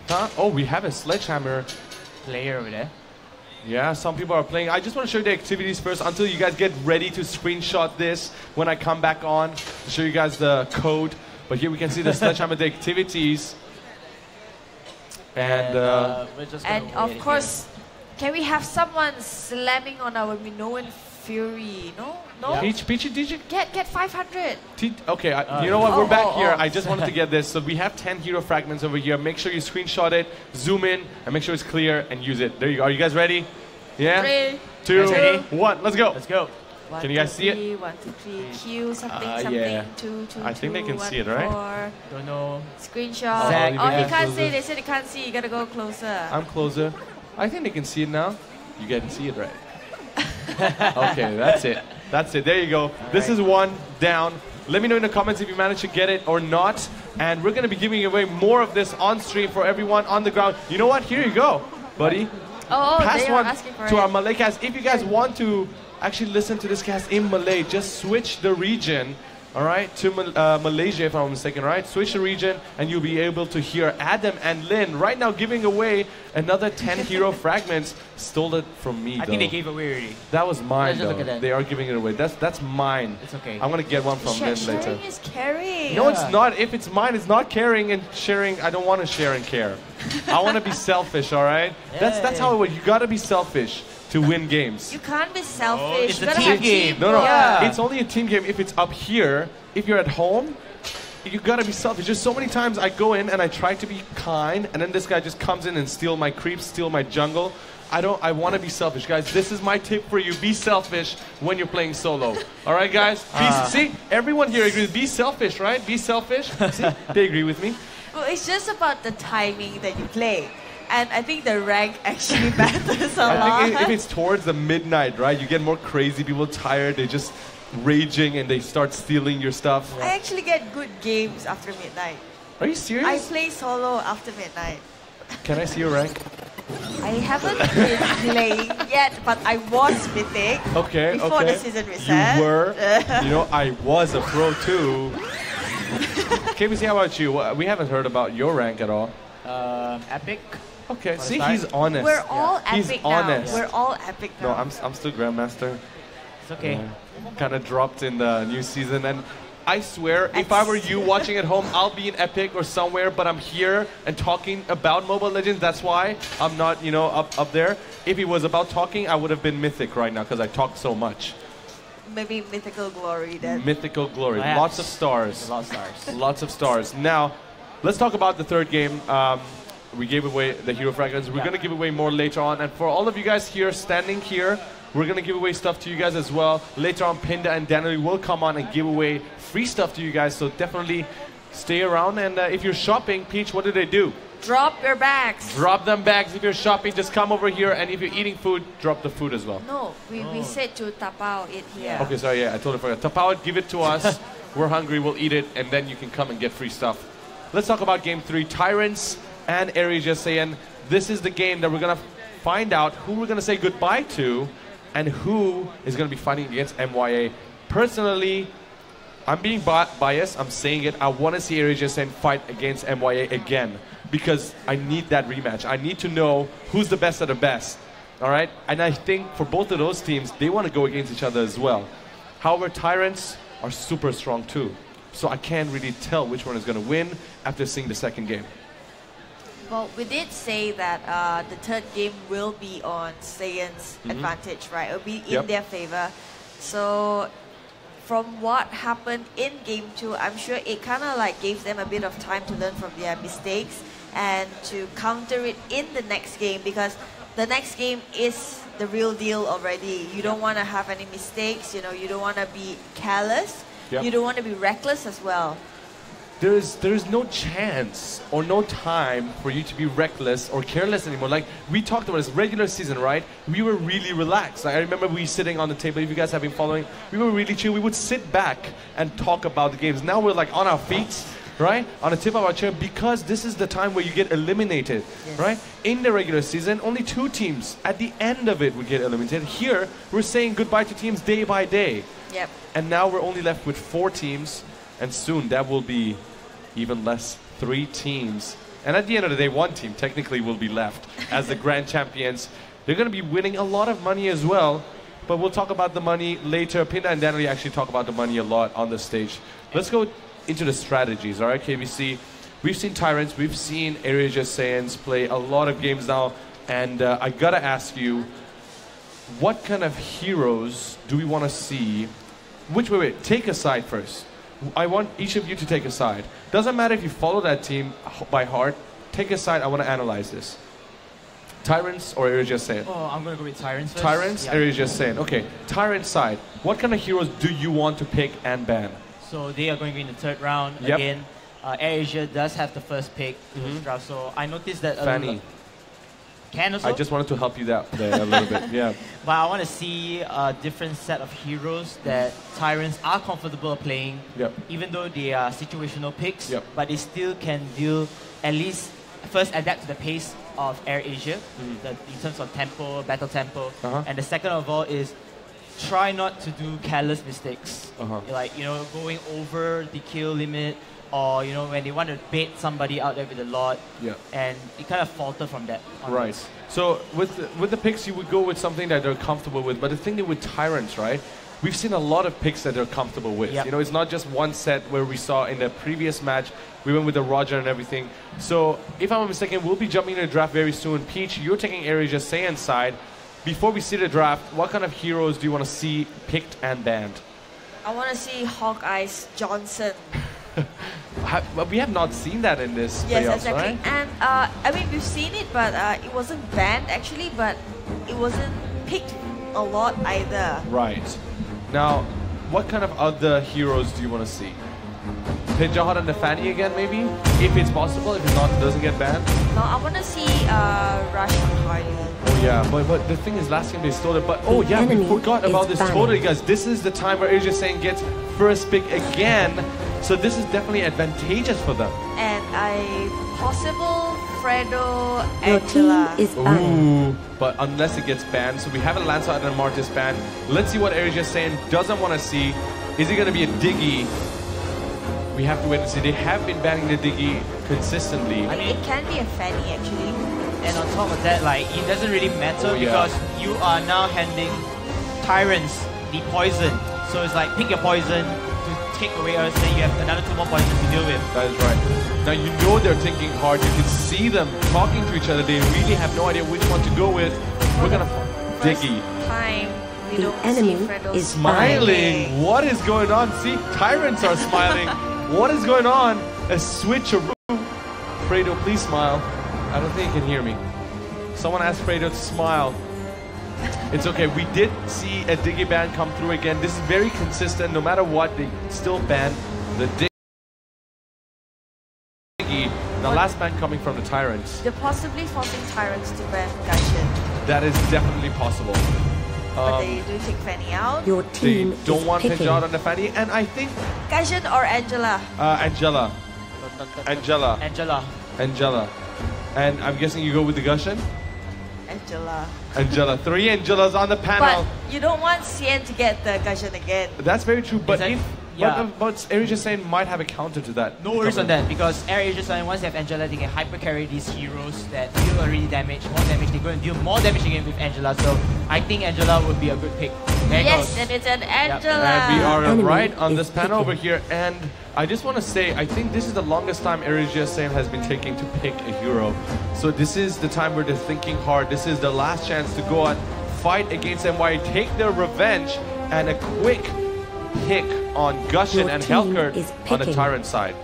Huh? Oh, we have a sledgehammer. Player over there. Yeah, some people are playing. I just want to show you the activities first until you guys get ready to screenshot this when I come back on to show you guys the code. But here we can see the sledgehammer, the activities. And we're just gonna And of wait course, can we have someone slamming on our Minoan Fury? No? No? Peachy, did you? Get 500. Okay, you know what? We're back here. oh. I just wanted to get this. So we have 10 hero fragments over here. Make sure you screenshot it, zoom in, and make sure it's clear and use it. There you go. Are you guys ready? Yeah? 3, 2, ready? 1. Let's go. Let's go. Can you guys see it? 1, 2, 3, Q, something, yeah. 2, 2, I think they can 1, see it, right? 4. Don't know. Screenshot. Zach, Oh, you he can can't close see. it. They said they can't see. You gotta go closer. I'm closer. I think they can see it now. You can see it, right? Okay, that's it. That's it. There you go. This is one down. Let me know in the comments if you managed to get it or not. And we're going to be giving away more of this on stream for everyone on the ground. You know what? Here you go, buddy. Oh, Pass they are one asking for to it. our Malay cast. If you guys want to actually listen to this cast in Malay, just switch the region, all right, to Malaysia, if I'm not mistaken, right? Switch the region, and you'll be able to hear Adam and Lynn right now giving away another 10 hero fragments. Stole it from me, I think they gave away already. That was mine, Let's just look though. at that. They are giving it away. That's mine. It's okay. I'm gonna get one from Lynn later. Sharing is caring. No, it's not. If it's mine, it's not caring and sharing. I don't want to share and care. I want to be selfish, all right? That's how it works. You gotta be selfish to win games. You can't be selfish. it's You a gotta team have game. teamwork. No, Yeah. it's only a team game if it's up here. If you're at home, you gotta be selfish. Just so many times I go in and I try to be kind, and then this guy just comes in and steal my creeps, steal my jungle. I want to be selfish, guys. This is my tip for you. Be selfish when you're playing solo. All right, guys? See, everyone here agrees. Be selfish, right? Be selfish. See, they agree with me. Well, it's just about the timing that you play. And I think the rank actually matters a lot. I think if it's towards the midnight, right? You get more crazy, people tired, they just raging and they start stealing your stuff. I actually get good games after midnight. Are you serious? I play solo after midnight. Can I see your rank? I haven't been playing yet, but I was mythic Okay, before okay. the season reset. You were. You know, I was a pro too. KBC, how about you? We haven't heard about your rank at all. Epic. Okay, see, start? he's honest. We're all He's epic now. honest. We're all epic now. No, I'm still Grandmaster. It's okay. Kind of dropped in the new season, and I swear, if I were you watching at home, I'll be in Epic or somewhere, but I'm here and talking about Mobile Legends. That's why I'm not, up there. If it was about talking, I would have been Mythic right now because I talk so much. Maybe Mythical Glory then. Mythical Glory. Perhaps. Lots of stars. A lot of stars. Lots of stars. Now, let's talk about the third game. We gave away the hero fragments. We're going to give away more later on. And for all of you guys here, standing here, we're going to give away stuff to you guys as well. Later on, Pinda and Daniel will come on and give away free stuff to you guys. So definitely stay around. And if you're shopping, Peach, what do they do? Drop your bags. Drop them bags. If you're shopping, just come over here. And if you're eating food, drop the food as well. No, we said to tapao it here. Okay, sorry, yeah, I totally forgot. Tapao it, give it to us. We're hungry, we'll eat it, and then you can come and get free stuff. Let's talk about Game 3. Tyrants and Aries saying this is the game that we're going to find out who we're going to say goodbye to and who is going to be fighting against MYA. Personally, I'm being biased. I'm saying it. I want to see Aries fight against MYA again because I need that rematch. I need to know who's the best of the best. All right? And I think for both of those teams, they want to go against each other as well. However, Tyrants are super strong too. So I can't really tell which one is going to win after seeing the second game. Well, we did say that the third game will be on Saiyan's advantage, right? It'll be in their favor. So from what happened in Game 2, I'm sure it kind of like gave them a bit of time to learn from their mistakes and to counter it in the next game because the next game is the real deal already. You don't want to have any mistakes, you don't want to be careless. You don't want to be reckless as well. there is no chance or no time for you to be reckless or careless anymore. Like we talked about this regular season, right? We were really relaxed. Like, I remember we sitting on the table. If you guys have been following, we were really chill. We would sit back and talk about the games. Now we're like on our feet, right? On the tip of our chair, because this is the time where you get eliminated, right? In the regular season, only 2 teams at the end of it would get eliminated. Here, we're saying goodbye to teams day by day. Yep. And now we're only left with 4 teams, and soon that will be even less, 3 teams. And at the end of the day, 1 team technically will be left as the grand champions. They're going to be winning a lot of money as well, but we'll talk about the money later. Pinda and Daniel actually talk about the money a lot on the stage. Let's go into the strategies, all right, KBC? We've seen Tyrants, we've seen Asia Saiyans play a lot of games now, and I gotta ask you, what kind of heroes do we want to see? Wait, take a side first. I want each of you to take a side. Doesn't matter if you follow that team by heart. Take a side. I want to analyze this. Tyrants or Asia Saiyan? Oh, I'm going to go with Tyrants first. Tyrants, yeah. Asia Saiyan. Okay, Tyrant side. What kind of heroes do you want to pick and ban? So they are going to be in the 3rd round. Yep. Again, AirAsia does have the first pick in this draft. So I noticed that Fanny. Can also? I just wanted to help you out there a little bit, yeah. But I want to see a different set of heroes that Tyrants are comfortable playing, even though they are situational picks, but they still can deal, at least first adapt to the pace of AirAsia, in terms of tempo, battle tempo, and the second of all is try not to do careless mistakes, like, you know, going over the kill limit, or, you know, when they want to bait somebody out there with a lot, and you kind of falter from that. Right. So with the picks, you would go with something that they're comfortable with. But the thing with Tyrants, right? We've seen a lot of picks that they're comfortable with. You know, it's not just one set where we saw in the previous match, we went with the Roger and everything. So if I'm not mistaken, we'll be jumping into the draft very soon. Peach, you're taking AirAsia Saiyan side. Before we see the draft, what kind of heroes do you want to see picked and banned? I want to see Hawkeye's Johnson. We have not seen that in this playoffs, exactly. right? And I mean, we've seen it, but it wasn't banned actually, but it wasn't picked a lot either. Right. Now, what kind of other heroes do you want to see? Pinjahad and Nafani again, maybe? If it's possible, if it's not, it doesn't get banned? No, I want to see Rush and Harley. Oh yeah, but the thing is, last game they stole it. But oh yeah, we forgot about this totally, guys. This is the time where Asia Saiyan gets first pick again. So this is definitely advantageous for them. And a possible Fredo Angela. Ooh, but unless it gets banned. So we have a Lancelot and a Martis ban. Let's see what Asia Saiyan doesn't want to see. Is it going to be a Diggy? We have to wait and see. They have been banning the Diggy consistently. I mean, it can be a Fanny actually. And on top of that, like, it doesn't really matter because you are now handing Tyrants the poison. So it's like, pick your poison to take away us, then you have another 2 more poisons to deal with. That is right. Now you know they're thinking hard. You can see them talking to each other. They really have no idea which one to go with. We're gonna Diggy. Time we don't see Fredo is smiling. What is going on? See, Tyrants are smiling. What is going on? A switcheroo. Fredo, please smile. I don't think you can hear me. Someone asked Fredo to smile. It's okay. We did see a Diggy ban come through again. This is very consistent. No matter what, they still ban the Diggy. The last ban coming from the Tyrants. They're possibly forcing Tyrants to ban Gaishin. That is definitely possible. But they do take Fanny out. Your team they don't want Pinjahad on the Fanny, and I think Gaishin or Angela. Angela. And I'm guessing you go with the Gushin? Angela. 3 Angelas on the panel. But you don't want Cien to get the Gaishin again. That's very true, but but AirAsia Saiyan might have a counter to that. No worries on that, because AirAsia Saiyan, once they have Angela, they can hyper carry these heroes that deal already damage, more damage. They're going to deal more damage again with Angela, so I think Angela would be a good pick. Yes, and it's an Angela. And we are right on this panel over here, and I just want to say, I think this is the longest time AirAsia Saiyan has been taking to pick a hero. So this is the time where they're thinking hard. This is the last chance to go out, fight against MYA, take their revenge, and a quick pick on Gushin and Helkert on the Tyrant side.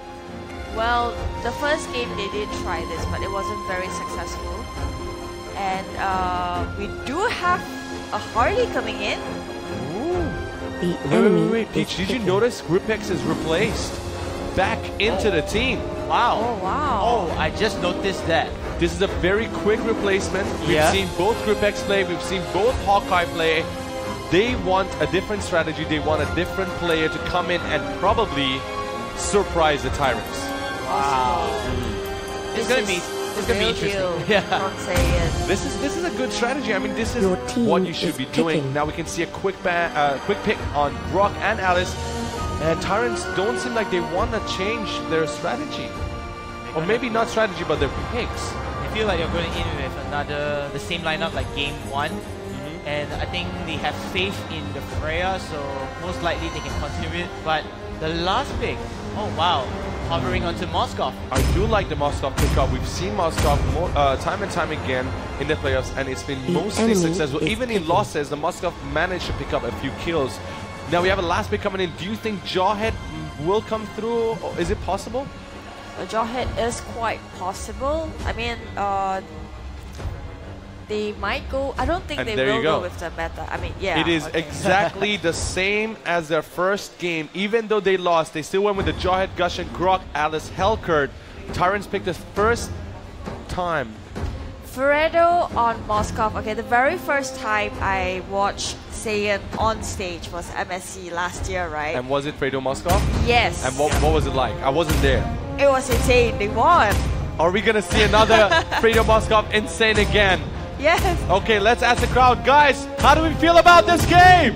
Well, the first game they did try this, but it wasn't very successful. And we do have a Harley coming in. Ooh. Wait, Peach, did you notice Gripex is replaced? back into the team. Wow. Oh, wow. Oh, I just noticed that. This is a very quick replacement. We've seen both Group X play. We've seen both Hawkeye play. They want a different strategy. They want a different player to come in and probably surprise the Tyrants. Wow. It's going to be interesting. Yeah. This is a good strategy. I mean, this is what you should be doing. Now we can see a quick pick on Grok and Alice. And Tyrants don't seem like they want to change their strategy. Or maybe not strategy, but their picks. I feel like you're going in with the same lineup like game 1. And I think they have faith in the Freya, so most likely they can continue it. But the last pick, oh wow, hovering onto Moskov. I do like the Moskov pickup. We've seen Moskov time and time again in the playoffs, and it's been mostly successful. Even in losses, the Moskov managed to pick up a few kills. Now we have a last pick coming in. Do you think Jawhead will come through? Or is it possible? Jawhead is quite possible. I mean, they might go. I don't think they will go with the meta. I mean, yeah. It is exactly the same as their first game. Even though they lost, they still went with the Jawhead, Gush, and Grok, Alice, Hellcurt. Tyrants picked the first time. Fredo on Moskov. Okay, the very first time I watched Saiyan on stage was MSC last year, right? And was it Fredo Moskov? Yes. And what was it like? I wasn't there. It was insane. They won. Are we going to see another Fredo Moskov insane again? Yes. Okay, let's ask the crowd. Guys, how do we feel about this game?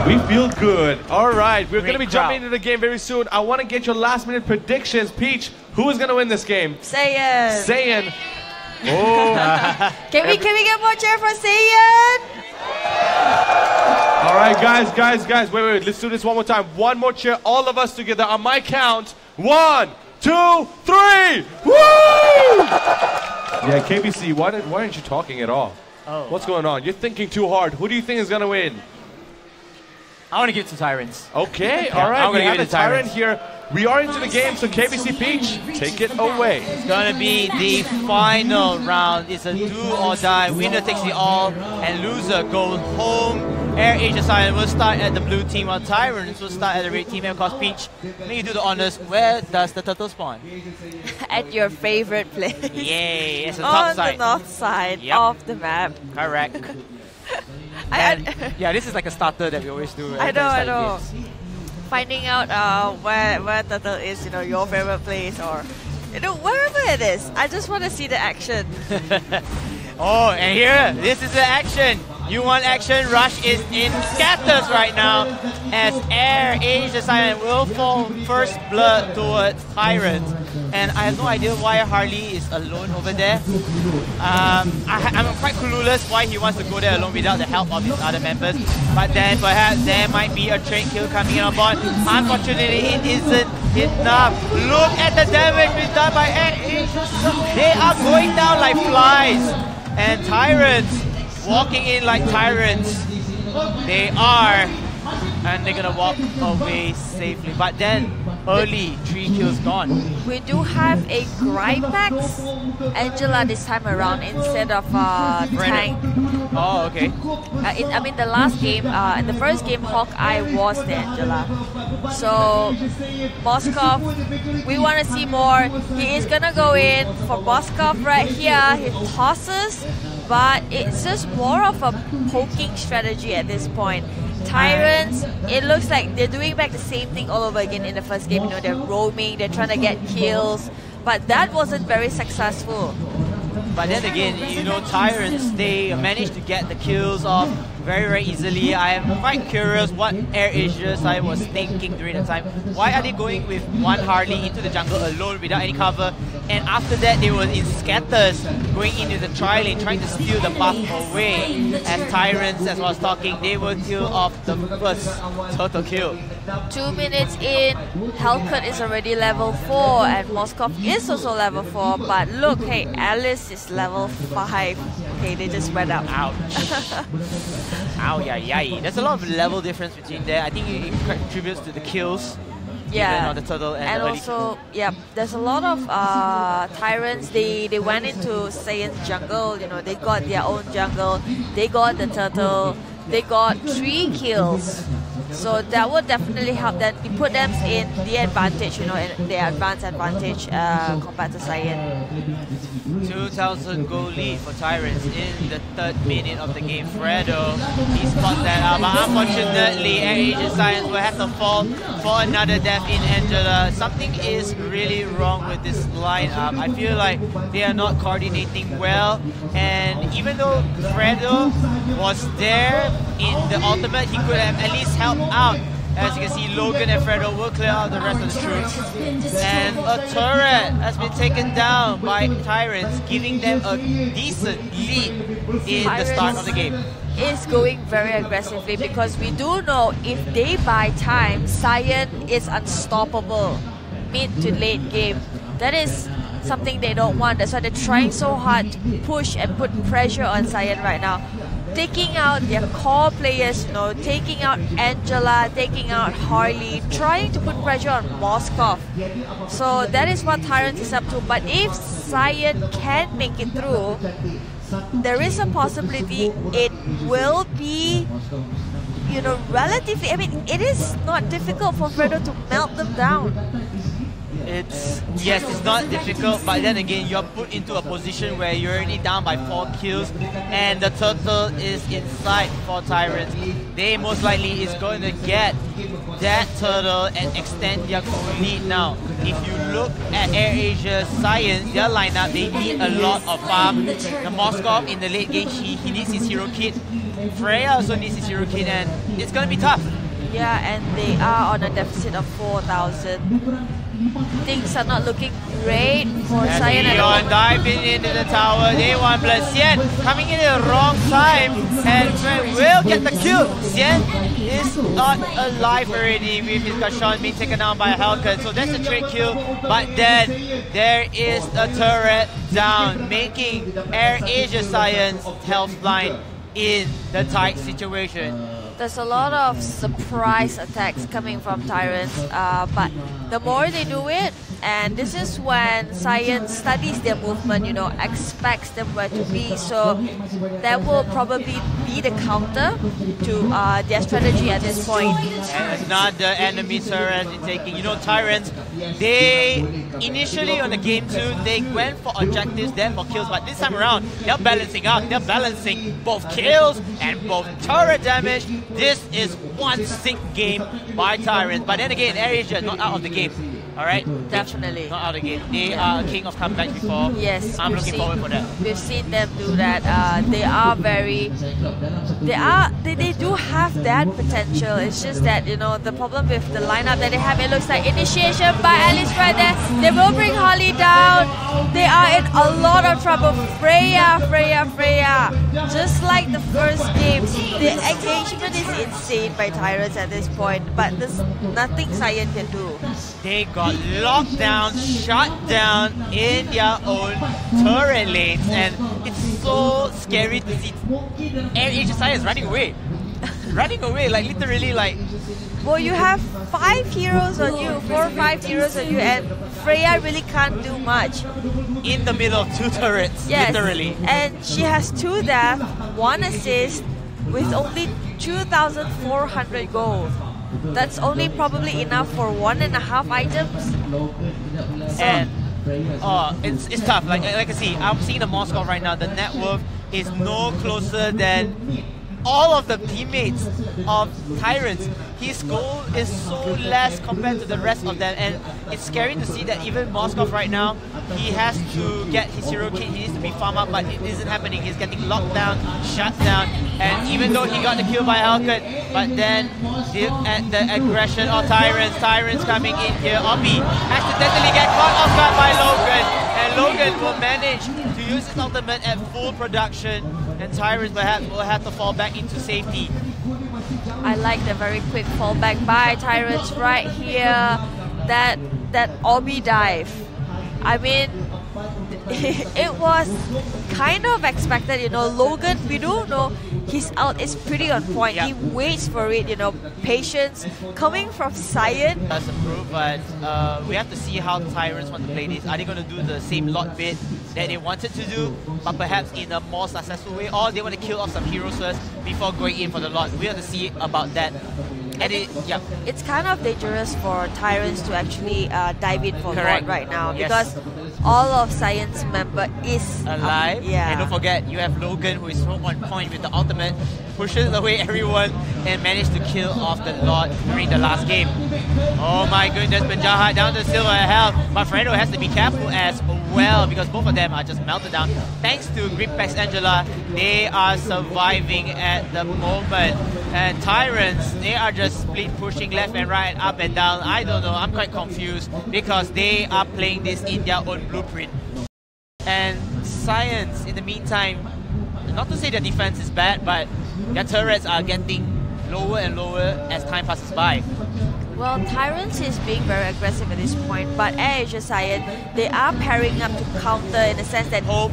We feel good. All right, we're going to be jumping into the game very soon. I want to get your last minute predictions. Peach, who is going to win this game? Saiyan. Saiyan. Oh. Can we get more cheer for Saiyan? All right, guys. Wait. Let's do this one more time. One more cheer, all of us together on my count. 1, 2, 3. Woo! Yeah, KBC, why aren't you talking at all? Oh. What's going on? You're thinking too hard. Who do you think is going to win? I want to give it to Tyrants. Okay, all right. We have a Tyrant here. We are into the game, so KBC Peach, take it away. It's going to be the final round. It's a do or die. Winner takes it all, and loser goes home. Air Asia Silent will start at the blue team, while Tyrants will start at the red team. And of course, Peach, may you do the honors. Where does the turtle spawn? At your favorite place. Yay, it's the top side. On the north side of the map. Correct. Yeah, this is like a starter that we always do. I know. Finding out where turtle is, your favorite place, or wherever it is. I just want to see the action. Oh, and here, this is the action. You want action? Rush is in scatters right now, as Air Asia Silent will fall first blood towards Tyrant. And I have no idea why Harley is alone over there. I'm quite clueless why he wants to go there alone without the help of his other members. But then perhaps there might be a trade kill coming on board. Unfortunately, it isn't enough. Look at the damage being done by Air Asia. They are going down like flies. And Tyrants walking in like tyrants. They are. And they're gonna walk away safely. But then, early 3 kills gone. We do have a Grypax Angela this time around instead of Tank. Oh, okay. I mean, the last game, in the first game, Hawkeye was the Angela. So, Moskov, we want to see more. He is gonna go in for Moskov right here. He tosses, but it's just more of a poking strategy at this point. Tyrants, it looks like they're doing back the same thing all over again in the first game. They're roaming, they're trying to get kills, but that wasn't very successful. But then again, Tyrants, they managed to get the kills off very, very easily. I am quite curious what Air Asia side was thinking during the time. Why are they going with one Harley into the jungle alone without any cover? And after that, they were in scatters, going into the tri-lane, trying to steal the buff away. As Tyrants, as I was talking, they will kill off the first total kill. 2 minutes in, Hellcurt is already level 4, and Moskov is also level 4. But look, hey, Alice is level 5. Okay, they just went up. Ouch. Ow, yay. There's a lot of level difference between there. I think it contributes to the kills. Yeah, on the turtle and also, there's a lot of Tyrants. They went into Saiyan's jungle. They got their own jungle. They got the turtle. They got 3 kills. So that would definitely help them. It put them in the advantage, you know, in their advanced advantage compared to Cyan. 2,000 goal lead for Tyrants in the 3rd minute of the game. Fredo, he spots that out, but unfortunately, AirAsia Science will have to fall for another death in Angela. Something is really wrong with this lineup. I feel like they are not coordinating well, and even though Fredo was there in the ultimate, he could have at least helped out. As you can see, Logan and Fredo will clear out the rest of the troops. And a turret has been taken down by Tyrants, giving them a decent lead in the start of the game. Is going very aggressively because we do know if they buy time, Cyan is unstoppable mid to late game. That is something they don't want. That's why they're trying so hard to push and put pressure on Cyan right now. Taking out their core players, you know, taking out Angela, taking out Harley, trying to put pressure on Moskov. So that is what Tyrant is up to. But if Cyan can make it through, there is a possibility it will be, you know, relatively, I mean, it is not difficult for Fredo to melt them down. Yes, it's not difficult, but then again, you're put into a position where you're already down by 4 kills, and the turtle is inside for Tyrants. They most likely is going to get that turtle and extend their goal lead now. If you look at AirAsia Science, their lineup, they need a lot of farm. The Moskov in the late game, he needs his hero kit. Freya also needs his hero kit, and it's going to be tough. Yeah, and they are on a deficit of 4,000. Things are not looking great for Cyan. Leon diving into the tower. They want plus Xian coming in at the wrong time and will get the kill. Xian is not alive already with his Gashan being taken down by Halcon. So that's a trade kill. But then there is a turret down, making AirAsia Science health line in the tight situation. There's a lot of surprise attacks coming from Tyrants, but the more they do it, and this is when Science studies their movement, you know, expects them where to be, so that will probably be the counter to their strategy at this point. And another enemy turret taking, you know, Tyrants, they initially on the game 2, they went for objectives, then for kills, but this time around, they're balancing out, they're balancing both kills and both turret damage. This is one sick game by Tyrants, but then again, AirAsia not out of the game. Alright? Definitely. Not out of the game. They are a king of comebacks before. Yes. I'm looking forward for that. We've seen them do that. They are very... They do have that potential. It's just that, you know, the problem with the lineup that they have, it looks like initiation by Alice right there. They will bring Holly down. They are in a lot of trouble. Freya. Just like the first game, the engagement is insane by Tyrants at this point, but there's nothing Cyan can do. They got locked down, shut down in their own turret lanes, and it's so scary to see AirAsia Science running away. Running away, like literally like... Well, you have 5 heroes on you, 4 or 5 heroes on you, and Freya really can't do much. In the middle of 2 turrets, yes, literally. And she has 2 death, 1 assist, with only 2,400 gold. That's only probably enough for 1.5 items. So, and it's tough. Like I see, I'm seeing the Moskov right now. The net worth is no closer than all of the teammates of Tyrants. His goal is so less compared to the rest of them, and it's scary to see that even Moskov right now, he has to get his hero kit, he needs to be farmed up, but it isn't happening. He's getting locked down, shut down, and even though he got the kill by Halcon, but then the aggression of Tyrants coming in here. Obi accidentally get caught off guard by Logan, and Logan will manage to use his ultimate at full production, and Tyrants perhaps will have to fall back into safety. I like the very quick fallback by Tyrants right here. That Obi dive. I mean, it was kind of expected, you know. Logan, we do know his ult is pretty on point. Yep. He waits for it, you know. Patience coming from Cyan. That's approved, but we have to see how Tyrants want to play this. Are they going to do the same lot bit that they wanted to do, but perhaps in a more successful way, or they want to kill off some heroes first before going in for the lot? We have to see about that. It's kind of dangerous for Tyrants to actually dive in for Lord right now because all of Science member is alive. And don't forget, you have Logan who is so on point with the ultimate, pushes away everyone and managed to kill off the Lord during the last game. Oh my goodness, Benjaha down to silver health, but Fredo has to be careful as well because both of them are just melted down. Thanks to Grippex Angela, they are surviving at the moment. And Tyrants, they are just split pushing left and right, up and down. I don't know, I'm quite confused because they are playing this in their own blueprint. And Science, in the meantime, not to say their defense is bad, but their turrets are getting lower and lower as time passes by. Well, Tyrants is being very aggressive at this point, but AirAsia Science, they are pairing up to counter in the sense that... Hope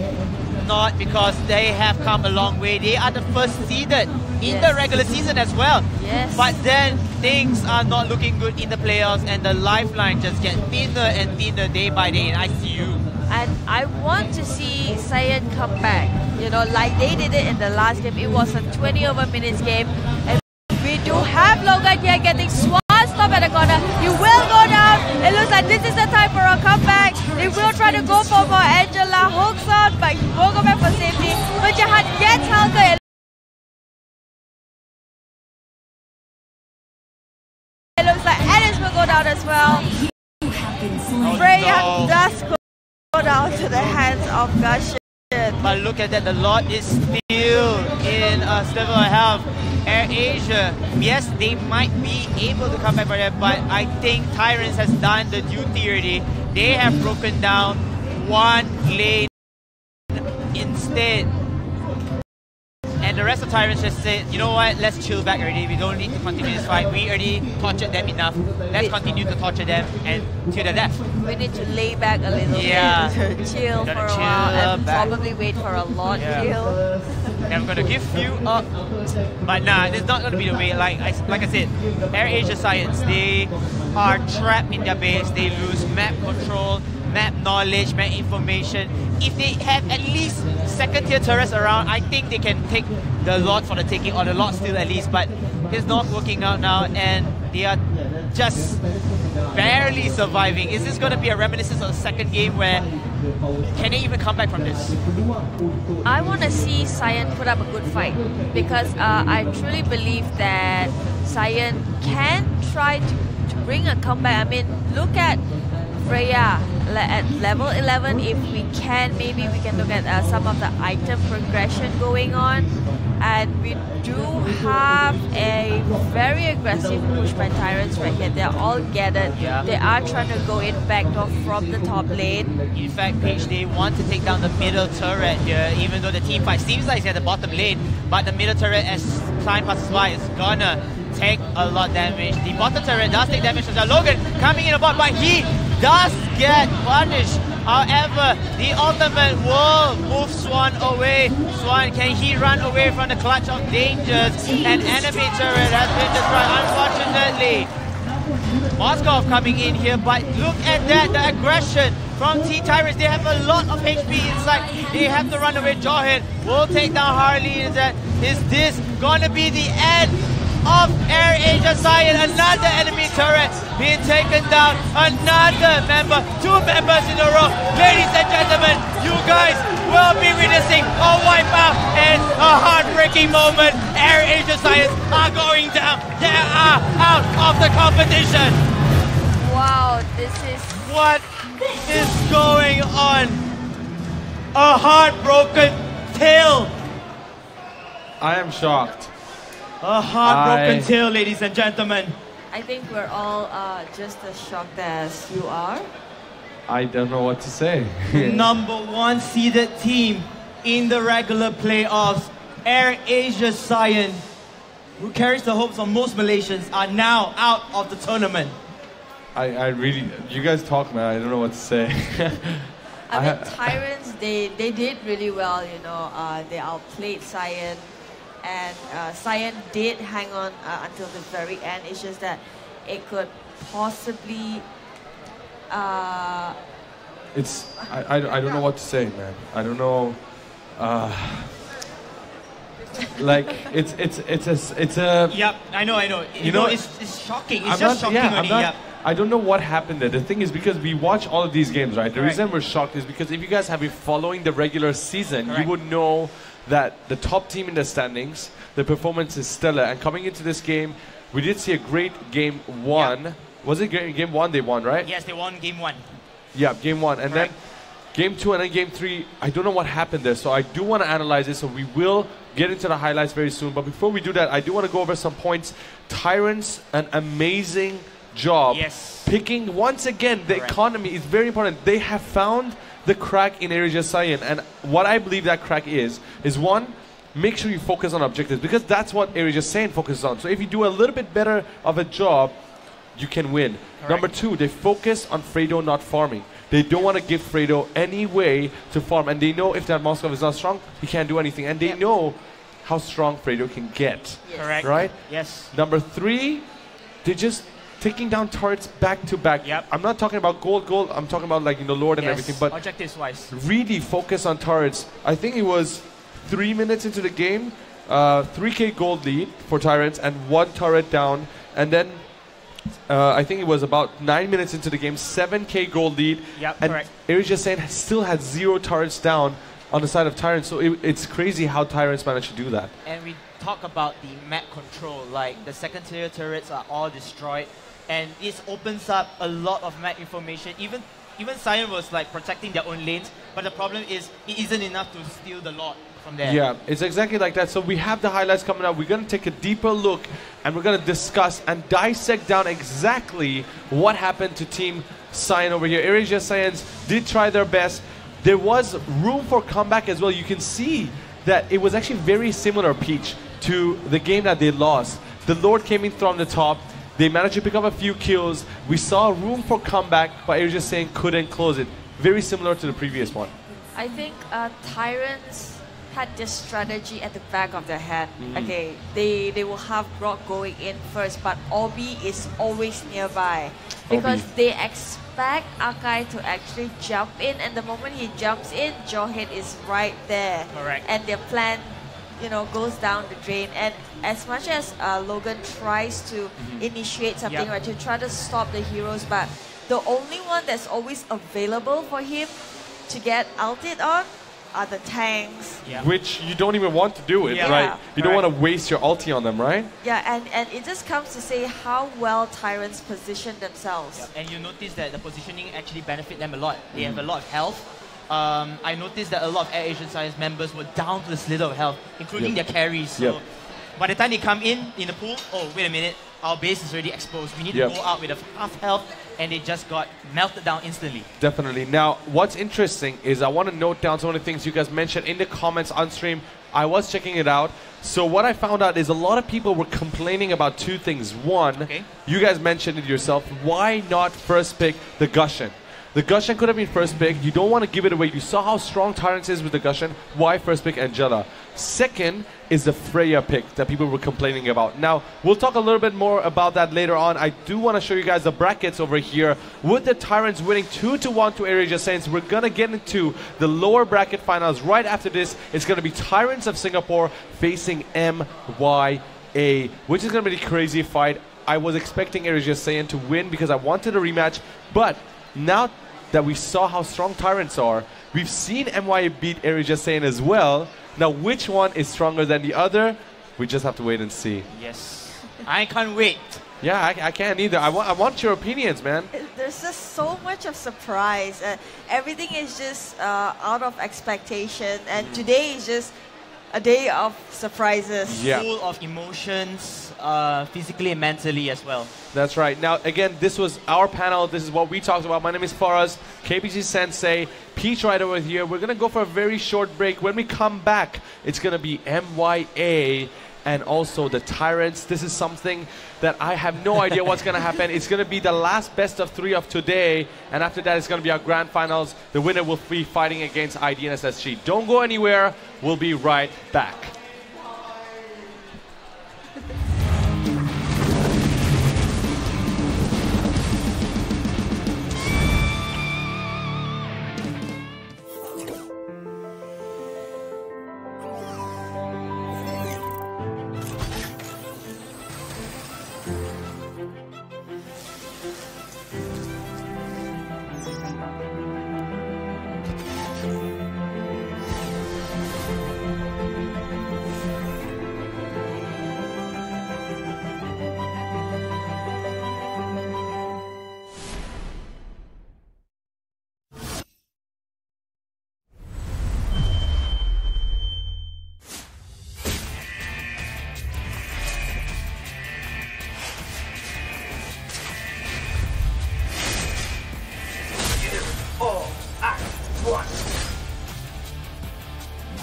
not, because they have come a long way. They are the first seeded in the regular season as well. But then things are not looking good in the playoffs and the lifeline just gets thinner and thinner day by day in ICU. And I want to see Cyan come back, you know, like they did it in the last game. It was a 20 over minutes game. And we do have Logan here getting Swan stop at the corner. He will go down. It looks like this is the time for a comeback. They will try to go for more. Angela hooks on, but he will go back for safety. But Jahan gets Helga. It looks like Alice will go down as well. Freya does go down to the hands of Gushing. But look at that, the Lord is still in a sliver of health. AirAsia, yes, they might be able to come back for that, but I think Tyrants has done the duty already. They have broken down one lane instead. And the rest of Tyrants just said, you know what, let's chill back already. We don't need to continue this fight. We already tortured them enough. Let's continue to torture them and to the death. We need to lay back a little bit, to chill for a while and probably wait for a lot kill. I'm going to give you up. But nah, it's not going to be the way. Like I said, AirAsia Science, they are trapped in their base. They lose map control, map knowledge, map information. If they have at least second tier turrets around, I think they can take the Lord for the taking, or the Lord still at least, but it's not working out now and they are just barely surviving. Is this going to be a reminiscence of the second game where can they even come back from this? I want to see Cyan put up a good fight because I truly believe that Cyan can try to bring a comeback. I mean, look at Freya at level 11. If we can, maybe we can look at some of the item progression going on. And we do have a very aggressive push by Tyrants right here. They're all gathered. They are trying to go in backdoor from the top lane. In fact, Paige, they want to take down the middle turret here, even though the team fight seems like it's at the bottom lane. But the middle turret, as time passes by, is gonna take a lot of damage. The bottom turret does take damage from Logan coming in about, but he does get punished. However, the ultimate will move Swan away. Swan, can he run away from the clutch of dangers? An enemy turret has been destroyed, unfortunately. Moskov coming in here, but look at that, the aggression from Team Tyrants. They have a lot of HP inside. They have to run away. Johan will take down Harley. Is this gonna be the end of AirAsia Science? Another enemy turret being taken down. Another member, two members in a row. Ladies and gentlemen, you guys will be witnessing a wipeout and a heartbreaking moment. AirAsia Science are going down. They are out of the competition. Wow, this is... What is going on? A heartbroken tale. I am shocked. A heartbroken tale, ladies and gentlemen. I think we're all just as shocked as you are. I don't know what to say. Number one seeded team in the regular playoffs, AirAsia Science, who carries the hopes of most Malaysians, are now out of the tournament. I really, you guys talk, man. I don't know what to say. I mean, Tyrants, they did really well, you know. They outplayed Cyan. And Cyan did hang on until the very end. It's just that it could possibly... I don't know what to say, man. I don't know. Like it's a. Yep, I know. You know, it's shocking. It's just shocking. I don't know what happened there. The thing is, because we watch all of these games, right? The reason we're shocked is because if you guys have been following the regular season, you would know that the top team in the standings, the performance is stellar. And coming into this game, we did see a great game one. Yep. Was it game one they won, right? Yes, they won game one. Yeah, game one. And then game two and then game three, I don't know what happened there. So I do want to analyze it. So we will get into the highlights very soon. But before we do that, I do want to go over some points. Tyrants, an amazing job. Yes. Picking, once again, the economy is very important. They have found the crack in Asia Cyan. And what I believe that crack is one, make sure you focus on objectives. Because that's what Asia Cyan focuses on. So if you do a little bit better of a job, you can win. Number two, they focus on Fredo not farming. They don't want to give Fredo any way to farm. And they know if that Moskov is not strong, he can't do anything. And they know how strong Fredo can get. Yes. Correct. Right? Yes. Number three, they just taking down turrets back to back. Yep. I'm not talking about gold. I'm talking about like Lord and everything. But objectives-wise, really focus on turrets. I think it was 3 minutes into the game, 3k gold lead for Tyrants and 1 turret down. And then I think it was about 9 minutes into the game, 7k gold lead. Yep, and correct. Asia Cyan still had 0 turrets down on the side of Tyrants. So it's crazy how Tyrants managed to do that. And we talk about the map control, like the second tier turrets are all destroyed. And this opens up a lot of map information. Even Cyan was like protecting their own lanes, but the problem is it isn't enough to steal the Lord from there. Yeah, it's exactly like that. So we have the highlights coming up. We're going to take a deeper look and we're going to discuss and dissect down exactly what happened to Team Cyan over here. Asia Cyans did try their best. There was room for comeback as well. You can see that it was actually very similar, Peach, to the game that they lost. The Lord came in from the top. They managed to pick up a few kills. We saw room for comeback, but Asia Cyan couldn't close it. Very similar to the previous one. I think Tyrants had this strategy at the back of their head. Okay, they will have Brock going in first, but Obi is always nearby. Because they expect Akai to actually jump in, and the moment he jumps in, Jawhead is right there. Correct. And their plan, goes down the drain. And as much as Logan tries to initiate something, right, to try to stop the heroes, but the only one that's always available for him to get ulted on are the tanks. Which you don't even want to do it, right? You don't want to waste your ulti on them, right? Yeah, and it just comes to say how well Tyrants position themselves. And you notice that the positioning actually benefit them a lot. They have a lot of health. I noticed that a lot of Air Asian Science members were down to the slither of health, including their carries. So by the time they come in the pool, oh, wait a minute, our base is already exposed. We need to go out with a half health, and they just got melted down instantly. Definitely. Now, what's interesting is I want to note down some of the things you guys mentioned in the comments on stream. I was checking it out. So what I found out is a lot of people were complaining about 2 things. One, you guys mentioned it yourself. Why not first pick the Gushen? The Gushen could have been first pick. You don't want to give it away. You saw how strong Tyrants is with the Gushen. Why first pick Angela? Second is the Freya pick that people were complaining about. Now, we'll talk a little bit more about that later on. I do want to show you guys the brackets over here. With the Tyrants winning 2-1 to Asia Saints, we're going to get into the lower bracket finals. Right after this, it's going to be Tyrants of Singapore facing MYA, which is going to be a crazy fight. I was expecting Asia Saints to win because I wanted a rematch, but now that we saw how strong Tyrants are, we've seen MYA beat Asia Saints as well. Now, which one is stronger than the other? We just have to wait and see. Yes. I can't wait. Yeah, I can't either. I want your opinions, man. There's just so much of surprise. Everything is just out of expectation. And today is just a day of surprises. Full of emotions, physically and mentally as well. That's right. Now, again, this was our panel. This is what we talked about. My name is Faraz, KBC Sensei, Peach right over here. We're going to go for a very short break. When we come back, it's going to be MYA and also the Tyrants. This is something that I have no idea what's going to happen. It's going to be the last best of 3 of today. And after that, it's going to be our grand finals. The winner will be fighting against ID and SSG. Don't go anywhere. We'll be right back.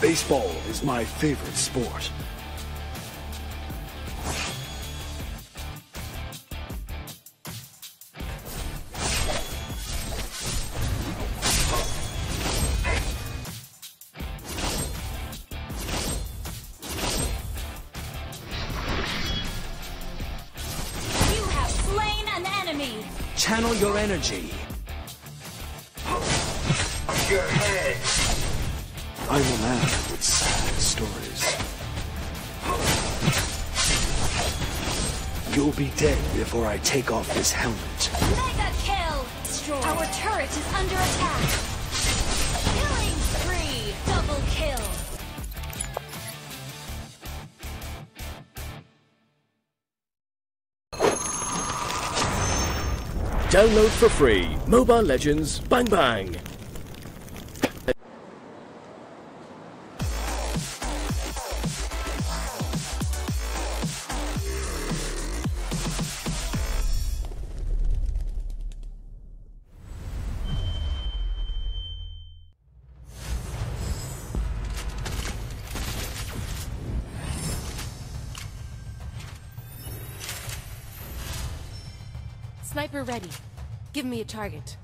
Baseball is my favorite sport. You have slain an enemy. Channel your energy. Your head. I'm a man with sad stories. You'll be dead before I take off this helmet. Mega kill. Destroy. Our turret is under attack. Killing spree. Double kill. Download for free Mobile Legends Bang Bang. Sniper ready. Give me a target.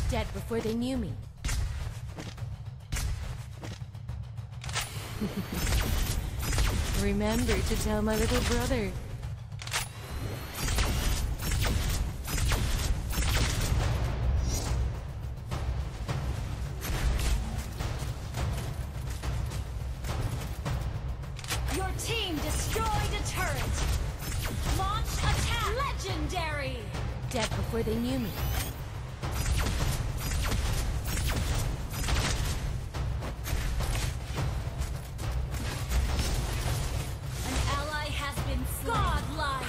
Dead before they knew me. Remember to tell my little brother. Your team destroyed a turret. Launch attack. Legendary. Dead before they knew me. An ally has been godlike.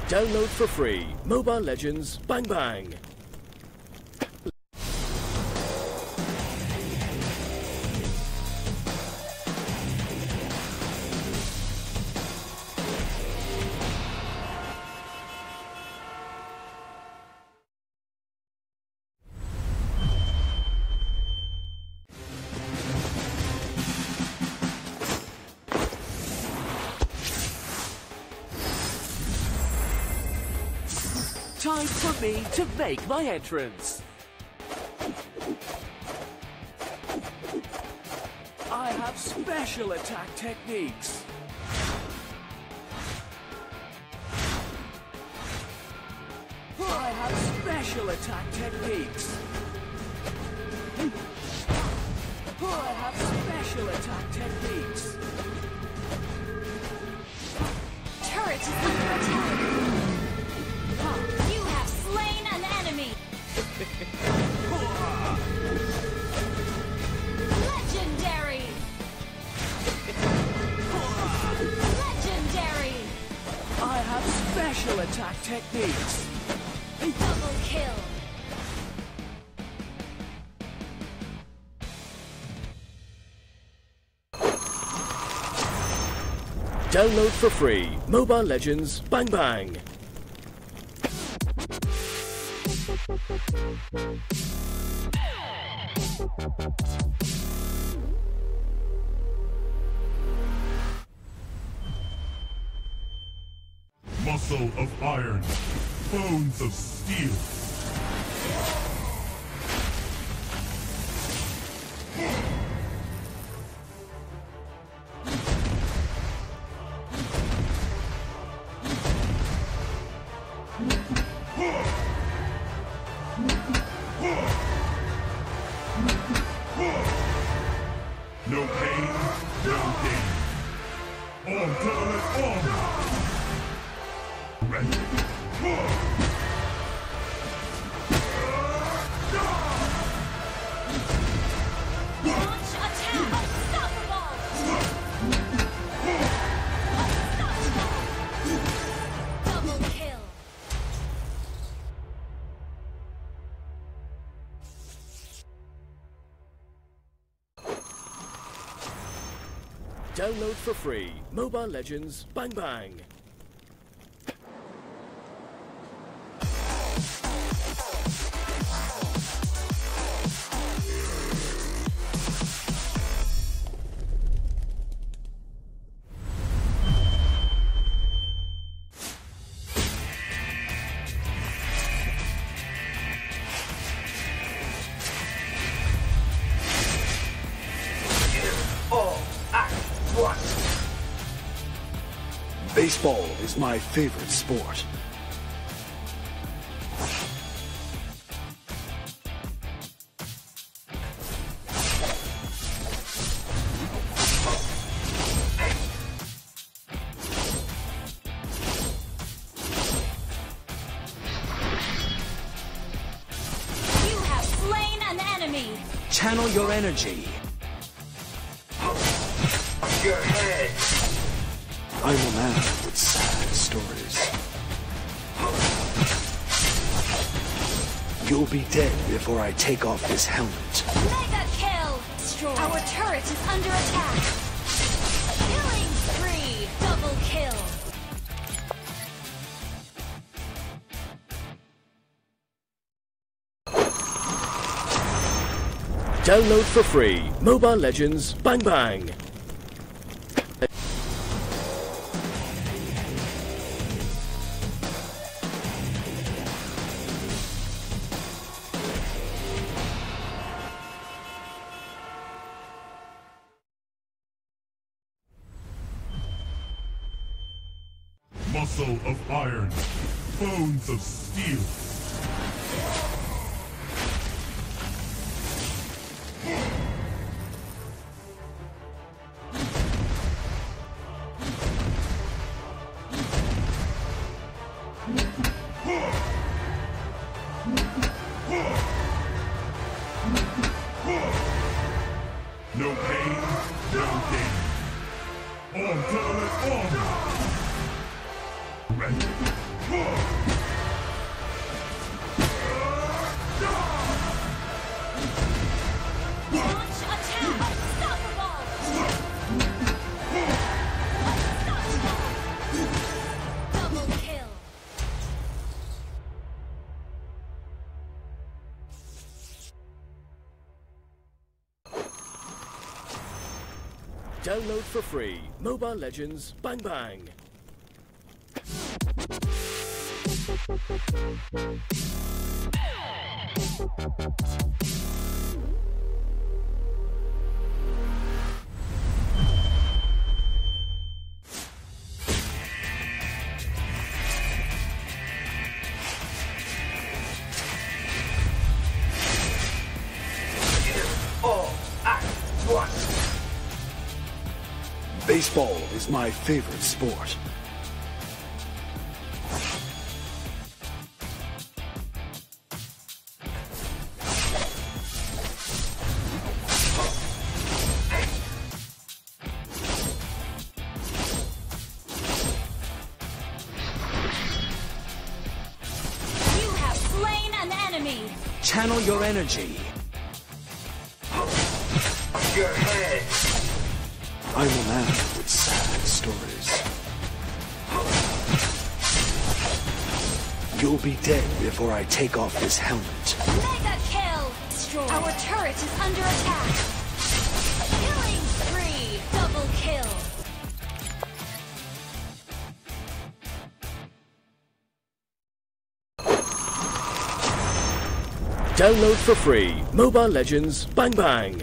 Download for free Mobile Legends Bang Bang. Time for me to make my entrance. I have special attack techniques. I have special attack techniques. I have special attack techniques. Turret is under attack. You have slain an enemy. Legendary. Legendary. I have special attack techniques. Double kill. Download for free Mobile Legends Bang Bang. Muscle of iron, bones of steel. No pain, no gain. On turret on. Ready. Download for free. Mobile Legends Bang Bang. Baseball is my favorite sport. You have slain an enemy. Channel your energy. Your head. I'm a man with sad stories. You'll be dead before I take off this helmet. Mega kill. Destroy. Our turret is under attack. Killing spree. Double kill. Download for free. Mobile Legends Bang Bang. Muscle of iron, bones of steel. No pain, no gain. On to on. Launch attack. Unstoppable. Unstoppable. Double kill. Download for free. Mobile Legends Bang Bang. Baseball is my favorite sport. You have slain an enemy. Channel your energy. Your head. I'm a man with sad stories. You'll be dead before I take off this helmet. Mega kill. Destroy. Our turret is under attack. Killing spree. Double kill. Download for free. Mobile Legends Bang Bang.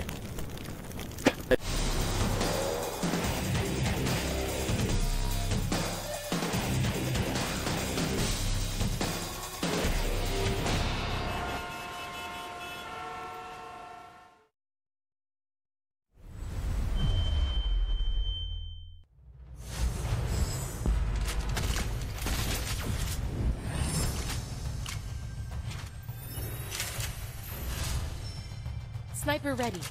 Sniper ready.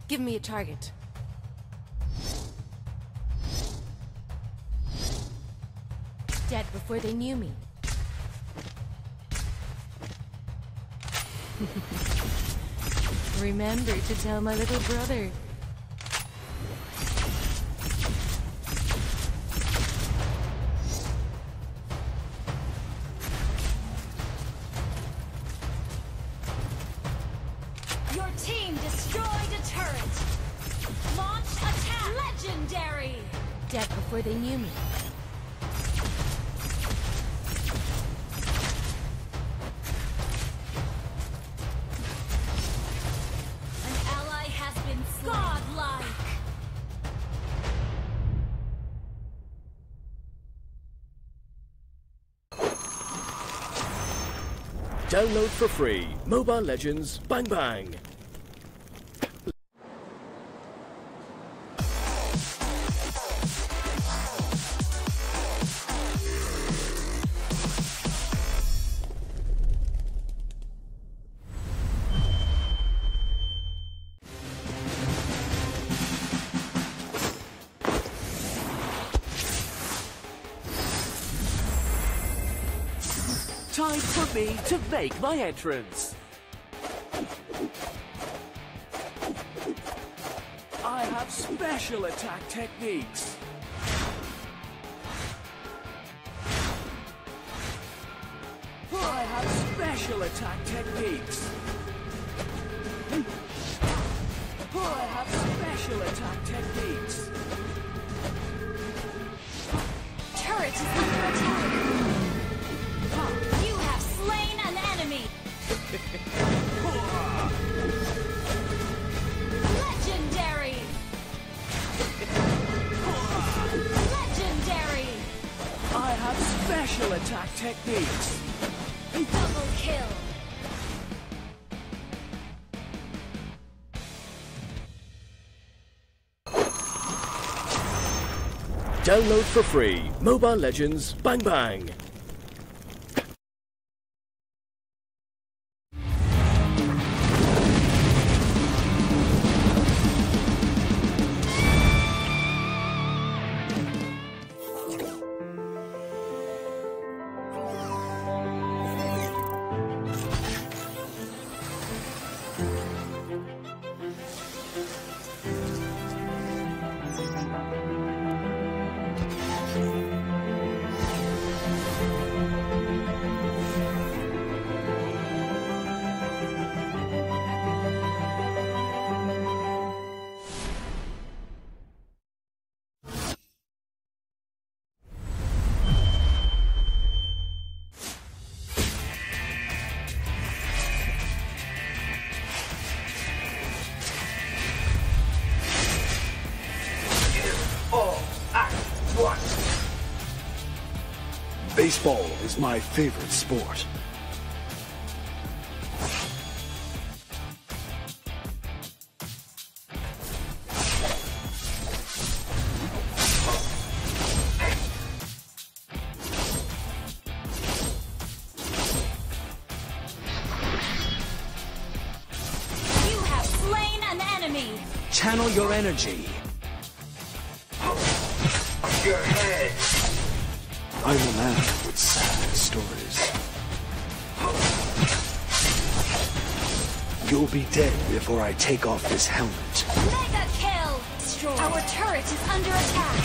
Give me a target. Dead before they knew me. Remember to tell my little brother. Dead before they knew me. An ally has been godlike. Download for free. Mobile Legends Bang Bang. Time for me to make my entrance. I have special attack techniques. I have special attack techniques. I have special attack techniques. Turret is under attack. You have slain an enemy. Legendary. Legendary. I have special attack techniques. Double kill. Download for free. Mobile Legends Bang Bang. Baseball is my favorite sport. You have slain an enemy. Channel your energy. Your head. I'm a man with sad stories. You'll be dead before I take off this helmet. Mega kill. Destroy. Our turret is under attack.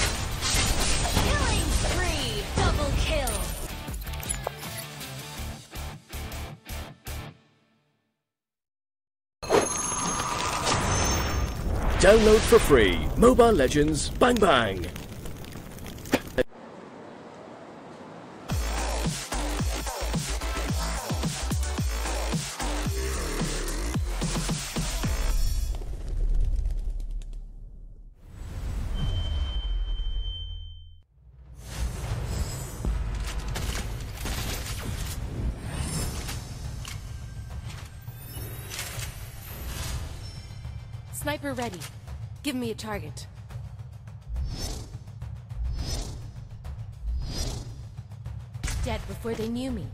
Killing spree. Double kill. Download for free. Mobile Legends Bang Bang. Sniper ready. Give me a target. Dead before they knew me.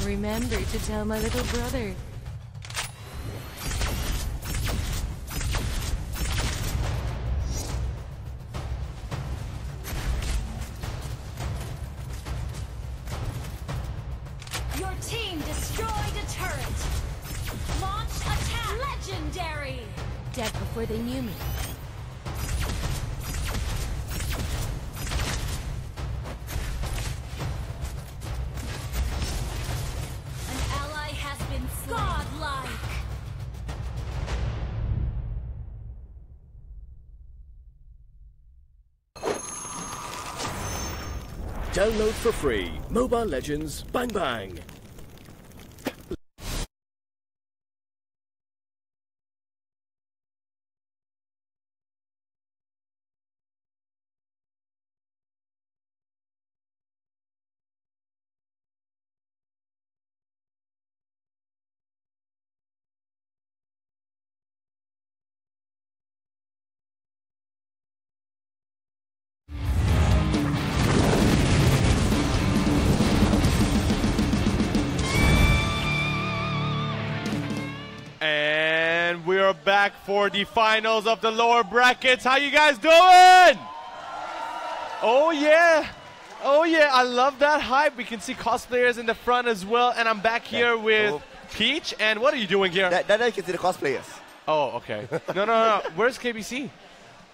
Remember to tell my little brother. Your team destroyed a turret. Launch attack. Legendary. Dead before they knew me. An ally has been godlike. Download for free. Mobile Legends Bang Bang. And we're back for the finals of the lower brackets. How you guys doing? Oh yeah. Oh yeah, I love that hype. We can see cosplayers in the front as well. And I'm back here with Peach. And what are you doing here? That I can see the cosplayers. Oh, okay. No. Where's KBC?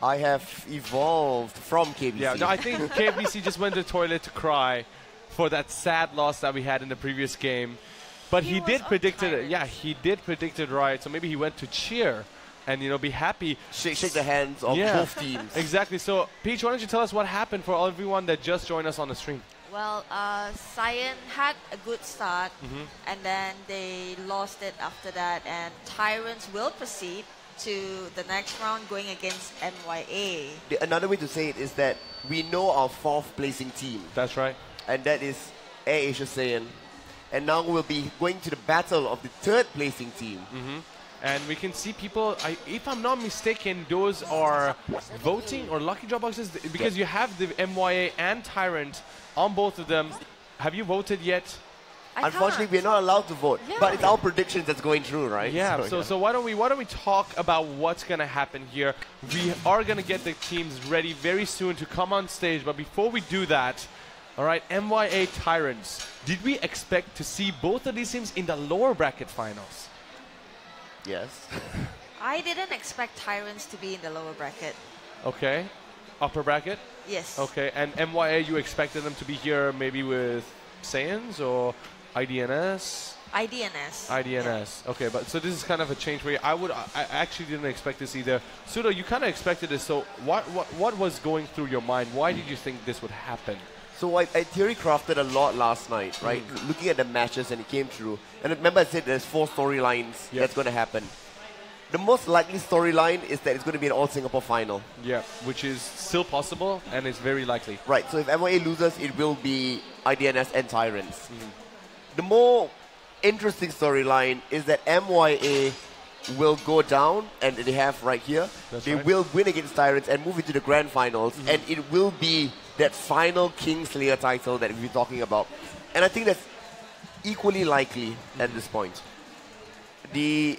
I have evolved from KBC. Yeah, no, I think KBC just went to the toilet to cry for that sad loss that we had in the previous game. But he did predict it. Yeah, he did predict it right. So maybe he went to cheer and, you know, be happy. Shake the hands of both teams. Exactly. So, Peach, why don't you tell us what happened for everyone that just joined us on the stream? Well, Cyan had a good start, and then they lost it after that. And Tyrants will proceed to the next round going against MYA. Another way to say it is that we know our fourth placing team. That's right. And that is Air Asia Saiyan. And now we'll be going to the battle of the third placing team. And we can see people, if I'm not mistaken, those are voting or lucky draw boxes because you have the MYA and Tyrant on both of them. Have you voted yet? Unfortunately, we're not allowed to vote, but it's our predictions that's going through, right? Yeah. So why don't we talk about what's gonna happen here? We are gonna get the teams ready very soon to come on stage, but before we do that, all right, MYA Tyrants. Did we expect to see both of these teams in the lower bracket finals? Yes. I didn't expect Tyrants to be in the lower bracket. Okay. Upper bracket? Yes. Okay. And MYA, you expected them to be here maybe with Saiyans or IDNS? IDNS. IDNS. Yeah. Okay, but so this is kind of a change for you. I actually didn't expect this either. Sudo, you kind of expected this. So what was going through your mind? Why did you think this would happen? So I theory crafted a lot last night, right? Looking at the matches, and it came true. And remember I said there's 4 storylines that's going to happen. The most likely storyline is that it's going to be an all-Singapore final. Yeah, which is still possible and is very likely. Right, so if MYA loses, it will be IDNS and Tyrants. The more interesting storyline is that MYA will go down, and they have right here. They will win against Tyrants and move into the grand finals, and it will be that final Kingslayer title that we're talking about. And I think that's equally likely at this point. We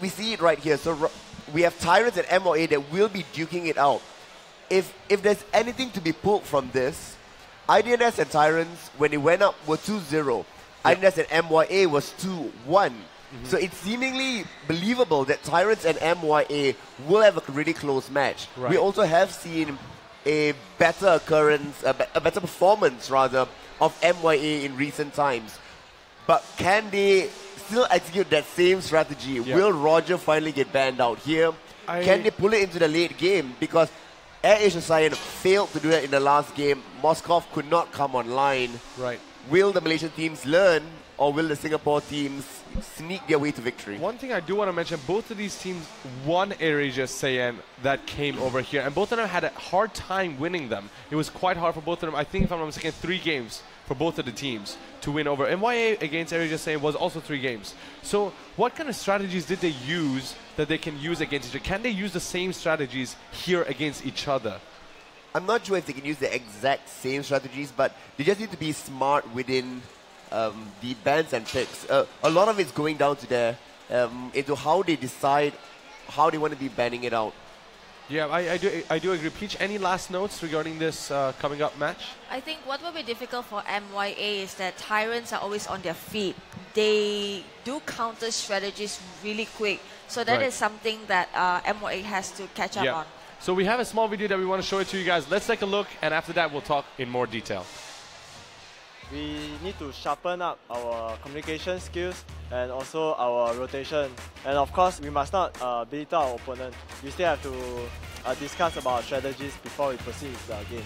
see it right here. So we have Tyrants and MYA that will be duking it out. If there's anything to be pulled from this, IDNS and Tyrants, when they went up, were 2-0. IDNS and MYA was 2-1. So it's seemingly believable that Tyrants and MYA will have a really close match. We also have seen a better occurrence, a better performance rather, of MYA in recent times. But can they still execute that same strategy? Will Roger finally get banned out here? Can they pull it into the late game? Because Air Asia Saiyan failed to do that in the last game. Moskov could not come online. Will the Malaysian teams learn, or will the Singapore teams sneak their way to victory? One thing I do want to mention, both of these teams won Air Asia Saiyan that came over here, and both of them had a hard time winning them. It was quite hard for both of them. I think, if I'm not mistaken, 3 games for both of the teams to win over. MYA against Air Asia Saiyan was also 3 games. So what kind of strategies did they use that they can use against each other? Can they use the same strategies here against each other? I'm not sure if they can use the exact same strategies, but they just need to be smart within the bans and picks. A lot of it's going down to their into how they decide how they want to be banning it out. Yeah, I do agree. Peach, any last notes regarding this coming up match? I think what will be difficult for MYA is that Tyrants are always on their feet. They do counter strategies really quick. So that is something that MYA has to catch up on. So we have a small video that we want to show it to you guys. Let's take a look, and after that we'll talk in more detail. We need to sharpen up our communication skills and also our rotation. And of course, we must not belittle our opponent. We still have to discuss about strategies before we proceed with the game.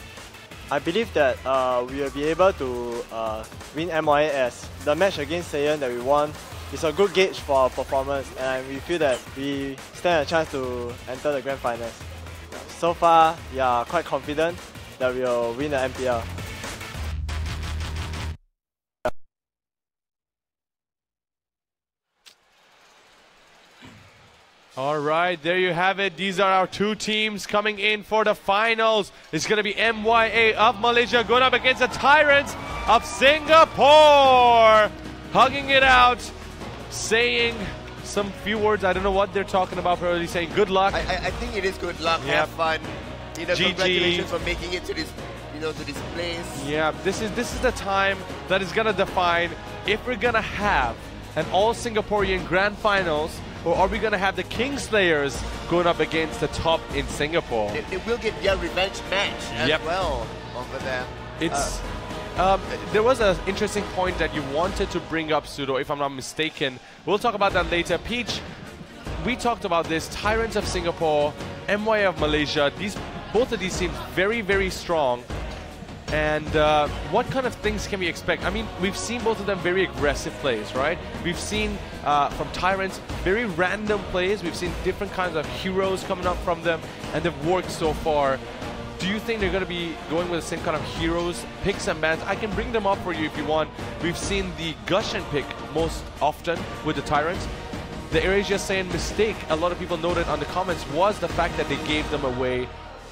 I believe that we will be able to win MYA, as the match against Saiyan that we won is a good gauge for our performance, and we feel that we stand a chance to enter the grand finals. So far, we are quite confident that we will win the MPL. All right, there you have it. These are our two teams coming in for the finals. It's going to be MYA of Malaysia going up against the Tyrants of Singapore. Hugging it out, saying some few words. I don't know what they're talking about, probably saying good luck. I think it is good luck. Yep. Have fun. You know, congratulations for making it to this, to this place. Yeah, this is the time that is going to define if we're going to have an all-Singaporean grand finals, or are we going to have the Kingslayers going up against the top in Singapore? They will get their revenge match as well over there. It's there was an interesting point that you wanted to bring up, Pseudo, if I'm not mistaken. We'll talk about that later. Peach, we talked about this. Tyrants of Singapore, MYA of Malaysia. Both of these seem very, very strong. And what kind of things can we expect? I mean, we've seen both of them very aggressive plays, right? We've seen from Tyrants very random plays. We've seen different kinds of heroes coming up from them, and they've worked so far. Do you think they're going to be going with the same kind of heroes, picks and bans? I can bring them up for you if you want. We've seen the Gushan pick most often with the Tyrants. The Asia saying mistake, a lot of people noted on the comments, was the fact that they gave them away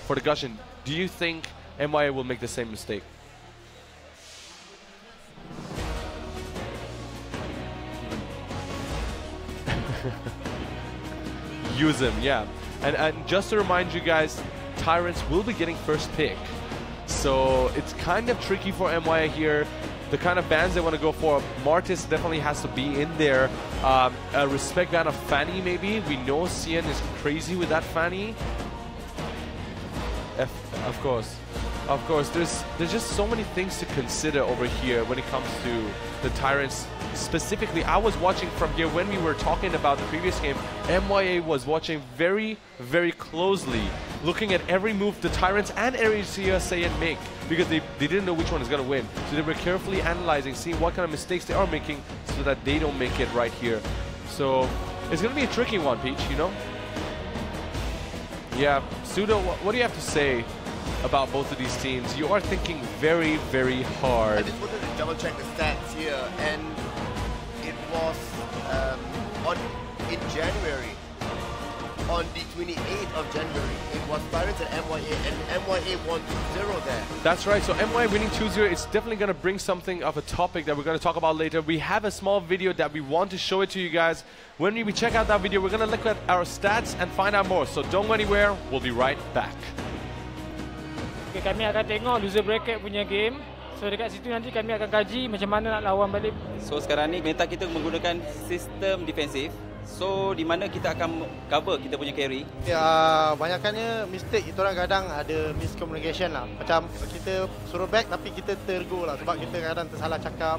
for the Gushan. Do you think MYA will make the same mistake? Use them, yeah. And just to remind you guys, Tyrants will be getting first pick. So it's kind of tricky for MYA here. The kind of bans they want to go for, Martis definitely has to be in there. A respect ban of Fanny maybe. We know Cian is crazy with that Fanny. Of course. Of course, there's just so many things to consider over here when it comes to the Tyrants. Specifically, I was watching from here when we were talking about the previous game. MYA was watching very, very closely, looking at every move the Tyrants and Asia Saiyan make, because they didn't know which one is going to win. So they were carefully analyzing, seeing what kind of mistakes they are making so that they don't make it right here. So it's going to be a tricky one, Peach, you know? Yeah, Pseudo, what do you have to say about both of these teams? You are thinking very, very hard. I just wanted to double check the stats here, and it was in January, on the 28th of January, it was Tyrants and MYA, and MYA won 2-0 there. That's right, so MYA winning 2-0, it's definitely going to bring something of a topic that we're going to talk about later. We have a small video that we want to show it to you guys. When we check out that video, we're going to look at our stats and find out more. So don't go anywhere, we'll be right back. Okay, kami akan tengok loser bracket punya game. So dekat situ nanti kami akan kaji macam mana nak lawan balik. So sekarang ni meta kita menggunakan sistem defensif. So di mana kita akan cover kita punya carry. Ya, banyakkannya mistake kita orang kadang ada miscommunication lah. Macam kita suruh back tapi kita tergo lah sebab kita kadang tersalah cakap.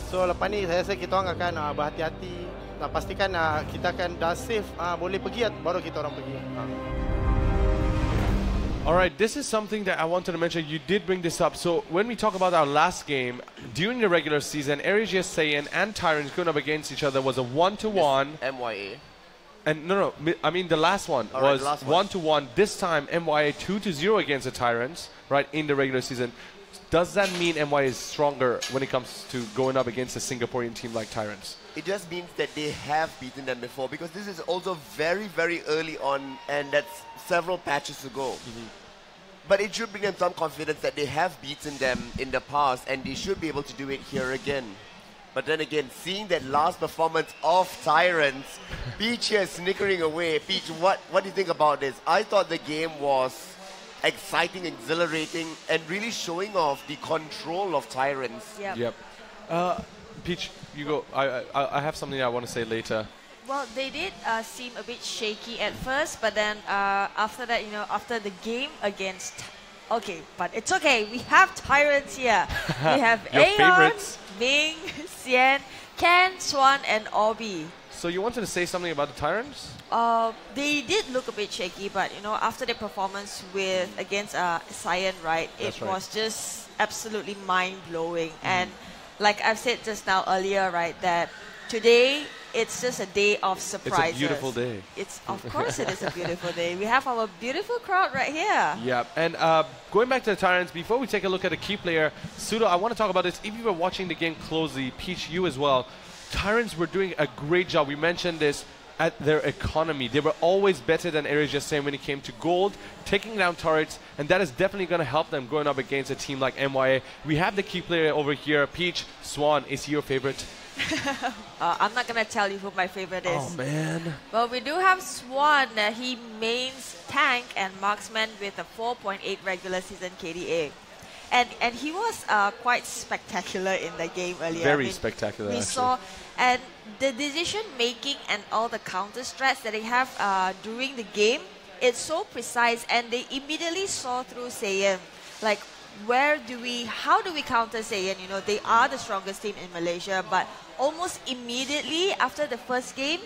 So lepas ni saya rasa kita orang akan berhati-hati. Pastikan kita akan dah safe, boleh pergi baru kita orang pergi. Alright, this is something that I wanted to mention. You did bring this up. So when we talk about our last game, during the regular season, Asia Saiyan and Tyrants going up against each other was a 1-1. MYA. And no, I mean the last one was 1-1. This time MYA 2-0 against the Tyrants, right, in the regular season. Does that mean MYA is stronger when it comes to going up against a Singaporean team like Tyrants? It just means that they have beaten them before, because this is also very, very early on, and that's several patches ago. But it should bring them some confidence that they have beaten them in the past, and they should be able to do it here again. But then again, seeing that last performance of Tyrants, Peach here snickering away. Peach, what do you think about this? I thought the game was exciting, exhilarating, and really showing off the control of Tyrants. Yep. Peach, you go. I have something I want to say later. Well, they did seem a bit shaky at first, but then after that, after the game against... Okay, but it's okay. We have Tyrants here. We have Aeon, Ming, Cian, Ken, Swan, and Obi. So you wanted to say something about the Tyrants? They did look a bit shaky, but after their performance against Cyan, right, it was just absolutely mind-blowing. And like I've said just now earlier, right, that today it's just a day of surprises. It's a beautiful day. Of course it is a beautiful day. We have our beautiful crowd right here. Yeah, and going back to the Tyrants, before we take a look at a key player, Pseudo, I want to talk about this. If you were watching the game closely, Peach, you as well, Tyrants were doing a great job. We mentioned this at their economy. They were always better than Ares just saying when it came to gold, taking down turrets, and that is definitely going to help them going up against a team like MYA. We have the key player over here, Peach. Swan, is he your favorite? I'm not going to tell you who my favorite is. Oh, man. Well, we do have Swan. He mains tank and marksman with a 4.8 regular season KDA. And he was quite spectacular in the game earlier. Very spectacular, we actually. saw, and the decision-making and all the counter strats that they have during the game, it's so precise, and they immediately saw through Saiyan. Like, how do we counter Saiyan? They are the strongest team in Malaysia, but almost immediately after the first game,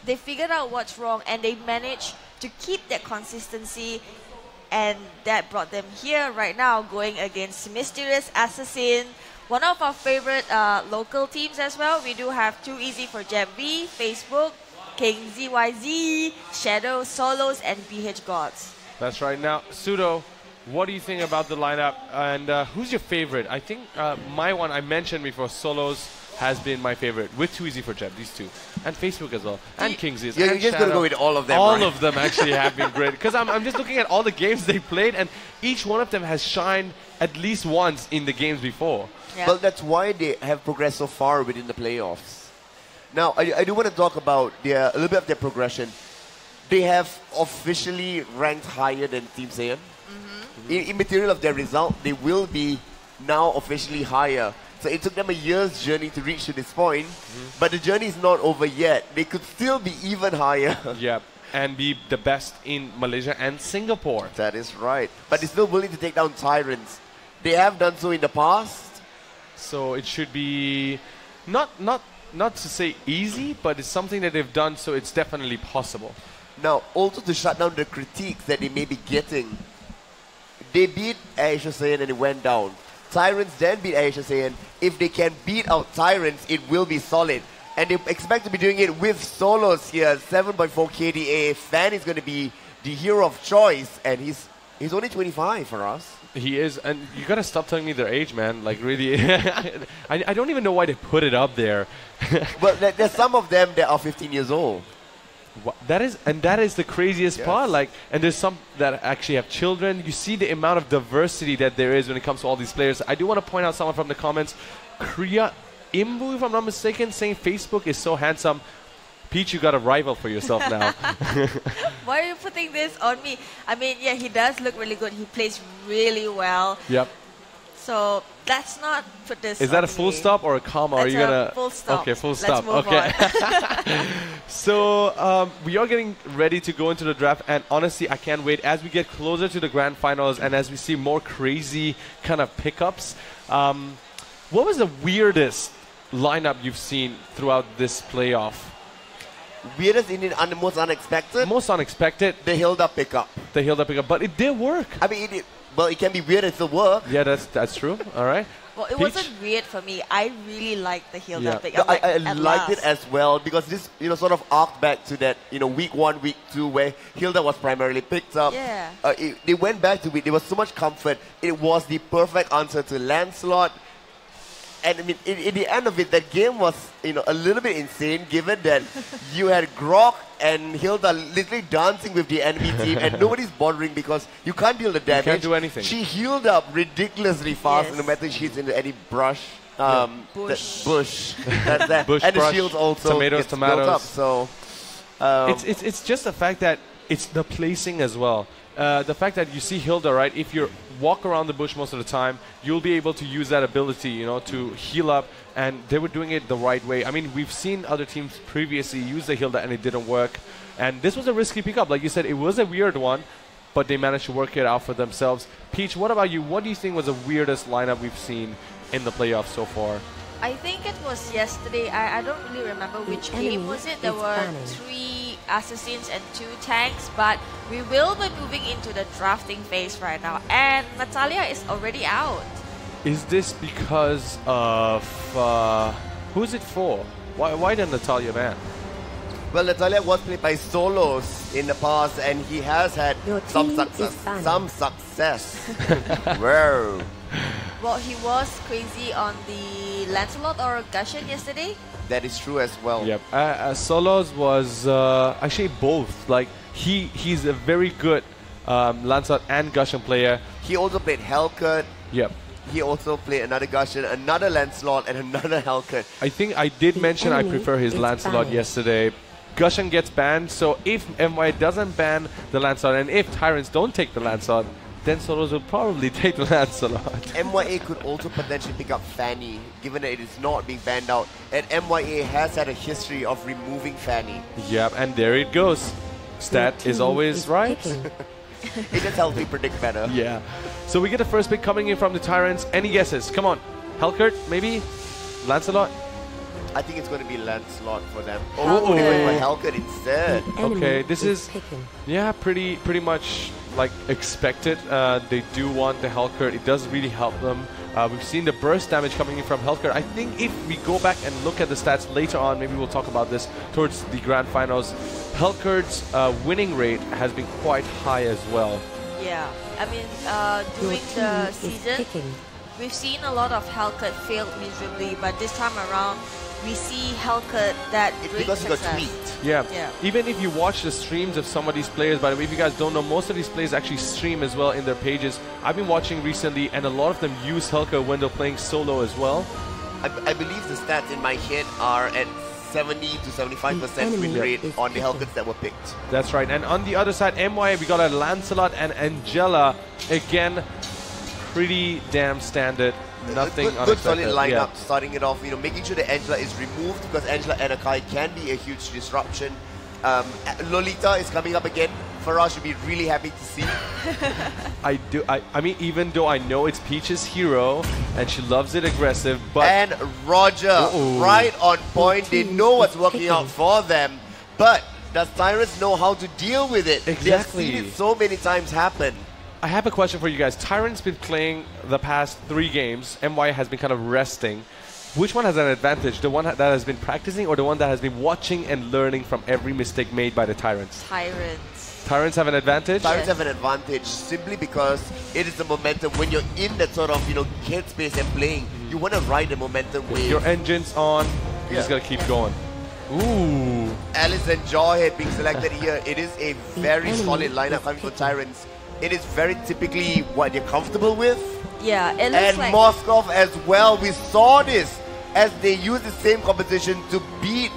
they figured out what's wrong, and they managed to keep that consistency. And that brought them here right now, going against Mysterious Assassin, one of our favorite local teams as well. We do have Too Easy for Jam V, Facebook, King ZYZ, Shadow, Solos, and BH Gods. That's right. Now, Pseudo, what do you think about the lineup? And who's your favorite? I think my one I mentioned before, Solos, has been my favorite, with Too Easy for Jeb, these two. And Facebook as well. And Kingsies. Yeah, and you're just going to go with all of them, All right? of them actually have been great. Because I'm just looking at all the games they played, and each one of them has shined at least once in the games before. Yeah. Well, that's why they have progressed so far within the playoffs. Now, I do want to talk about a little bit of their progression. They have officially ranked higher than Team Saiyan. In material of their result, they will be now officially higher. So it took them a year's journey to reach to this point, but the journey is not over yet. They could still be even higher. Yeah, and be the best in Malaysia and Singapore. That is right. But they're still willing to take down Tyrants. They have done so in the past. So it should be not to say easy, but it's something that they've done, so it's definitely possible. Now, also to shut down the critiques that they may be getting, they beat Asia Saiyan and it went down. Tyrants then beat Asia Saiyan. If they can beat out Tyrants, it will be solid. And they expect to be doing it with Solos here. 7.4 KDA. Fan is going to be the hero of choice. And he's only 25 for us. He is. And you got to stop telling me their age, man. Like, really. I don't even know why they put it up there. But there's some of them that are 15 years old. That is the craziest part. Like, and there's some that actually have children. You see the amount of diversity that there is when it comes to all these players. I do want to point out someone from the comments, Kriya Imbu, if I'm not mistaken, saying Facebook is so handsome. Peach, you got a rival for yourself now. Why are you putting this on me? I mean, yeah, he does look really good. He plays really well. Yep. So let's not put this. Is that a full stop or a comma? That's are you gonna? Full stop. Okay, full stop. Let's move on. So we are getting ready to go into the draft, and honestly, I can't wait as we get closer to the grand finals and as we see more crazy kind of pickups. What was the weirdest lineup you've seen throughout this playoff? Weirdest in the most unexpected? Most unexpected. The Hilda pickup. The Hilda pickup, but it did work. I mean, well, it can be weird and still work. Yeah, that's true. All right. Well, it wasn't weird for me. I really liked the Hilda pick. No, I liked it as well because this, sort of arced back to that, week 1, week 2 where Hilda was primarily picked up. Yeah. They went back to it. There was so much comfort. It was the perfect answer to Lancelot. And I mean, in the end of it, that game was, a little bit insane given that you had Grok and Hilda literally dancing with the enemy team and nobody's bothering because you can't deal the damage. You can't do anything. She healed up ridiculously fast no matter she's into any brush. Bush. That's that. Bush, and brush, the shields also tomatoes. up. So it's just the fact that it's the placing as well. The fact that you see Hilda, right? If you walk around the bush most of the time, you'll be able to use that ability, to heal up. And they were doing it the right way. I mean, we've seen other teams previously use the Hilda and it didn't work. And this was a risky pickup. Like you said, it was a weird one, but they managed to work it out for themselves. Peach, what about you? What do you think was the weirdest lineup we've seen in the playoffs so far? I think it was yesterday. I don't really remember which game was it. There were 3 assassins and 2 tanks, but we will be moving into the drafting phase right now. And Natalia is already out. Is this because of who's it for? Why did Natalia ban? Well, Natalia was played by Solos in the past, and he has had some success. Wow. Well, he was crazy on the Lancelot or Gushan yesterday. That is true as well. Yep. Solos was actually both. Like he's a very good Lancelot and Gushan player. He also played Hellcut. Yep. He also played another Gushan, another Lancelot, and another Hellcut. I think I did mention I prefer his Lancelot yesterday. Gushan gets banned, so if MYA doesn't ban the Lancelot, and if Tyrants don't take the Lancelot, then Solos will probably take the Lancelot. MYA could also potentially pick up Fanny, given that it is not being banned out. And MYA has had a history of removing Fanny. Yep, and there it goes. Stat is always right. It just helps me predict better. Yeah. So we get the first pick coming in from the Tyrants. Any guesses? Come on. Hellcut, maybe? Lancelot? I think it's going to be Lancelot for them. Oh, they went for Hellcut instead. Okay, this is pretty much like expected. They do want the Hellcut. It does really help them. We've seen the burst damage coming in from Hellcut. I think if we go back and look at the stats later on, maybe we'll talk about this towards the grand finals. Hellcut's winning rate has been quite high as well. Yeah, I mean, during the season, we've seen a lot of Hellcut failed miserably, but this time around, we see Hellcut that brings because success. he got tweaked. Yeah. Even if you watch the streams of some of these players, by the way, if you guys don't know, most of these players actually stream as well in their pages. I've been watching recently, and a lot of them use Hellcut when they're playing solo as well. I believe the stats in my head are at 70 to 75% win rate on the Hellcuts that were picked. That's right. And on the other side, MYA, we got a Lancelot and Angela. Again, pretty damn standard. Nothing good solid lineup starting it off, making sure that Angela is removed, because Angela and Akai can be a huge disruption. Lolita is coming up again. Farah should be really happy to see. I mean, even though I know it's Peach's hero and she loves it aggressive, but... And Roger, right on point. They know what's working out for them. But does Tyrants know how to deal with it? Exactly. They've seen it so many times happen. I have a question for you guys. Tyrant's been playing the past 3 games. MYA has been kind of resting. Which one has an advantage? The one that has been practicing, or the one that has been watching and learning from every mistake made by the Tyrants? Tyrants. Tyrants have an advantage? Tyrants have an advantage simply because it is the momentum. When you're in that sort of, headspace and playing, you want to ride the momentum wave. Your engine's on, you just got to keep going. Ooh. Alice and Jawhead being selected here. It is a very solid lineup coming for Tyrants. It is very typically what you're comfortable with. Yeah, it looks like... And Moskov as well. We saw this as they used the same competition to beat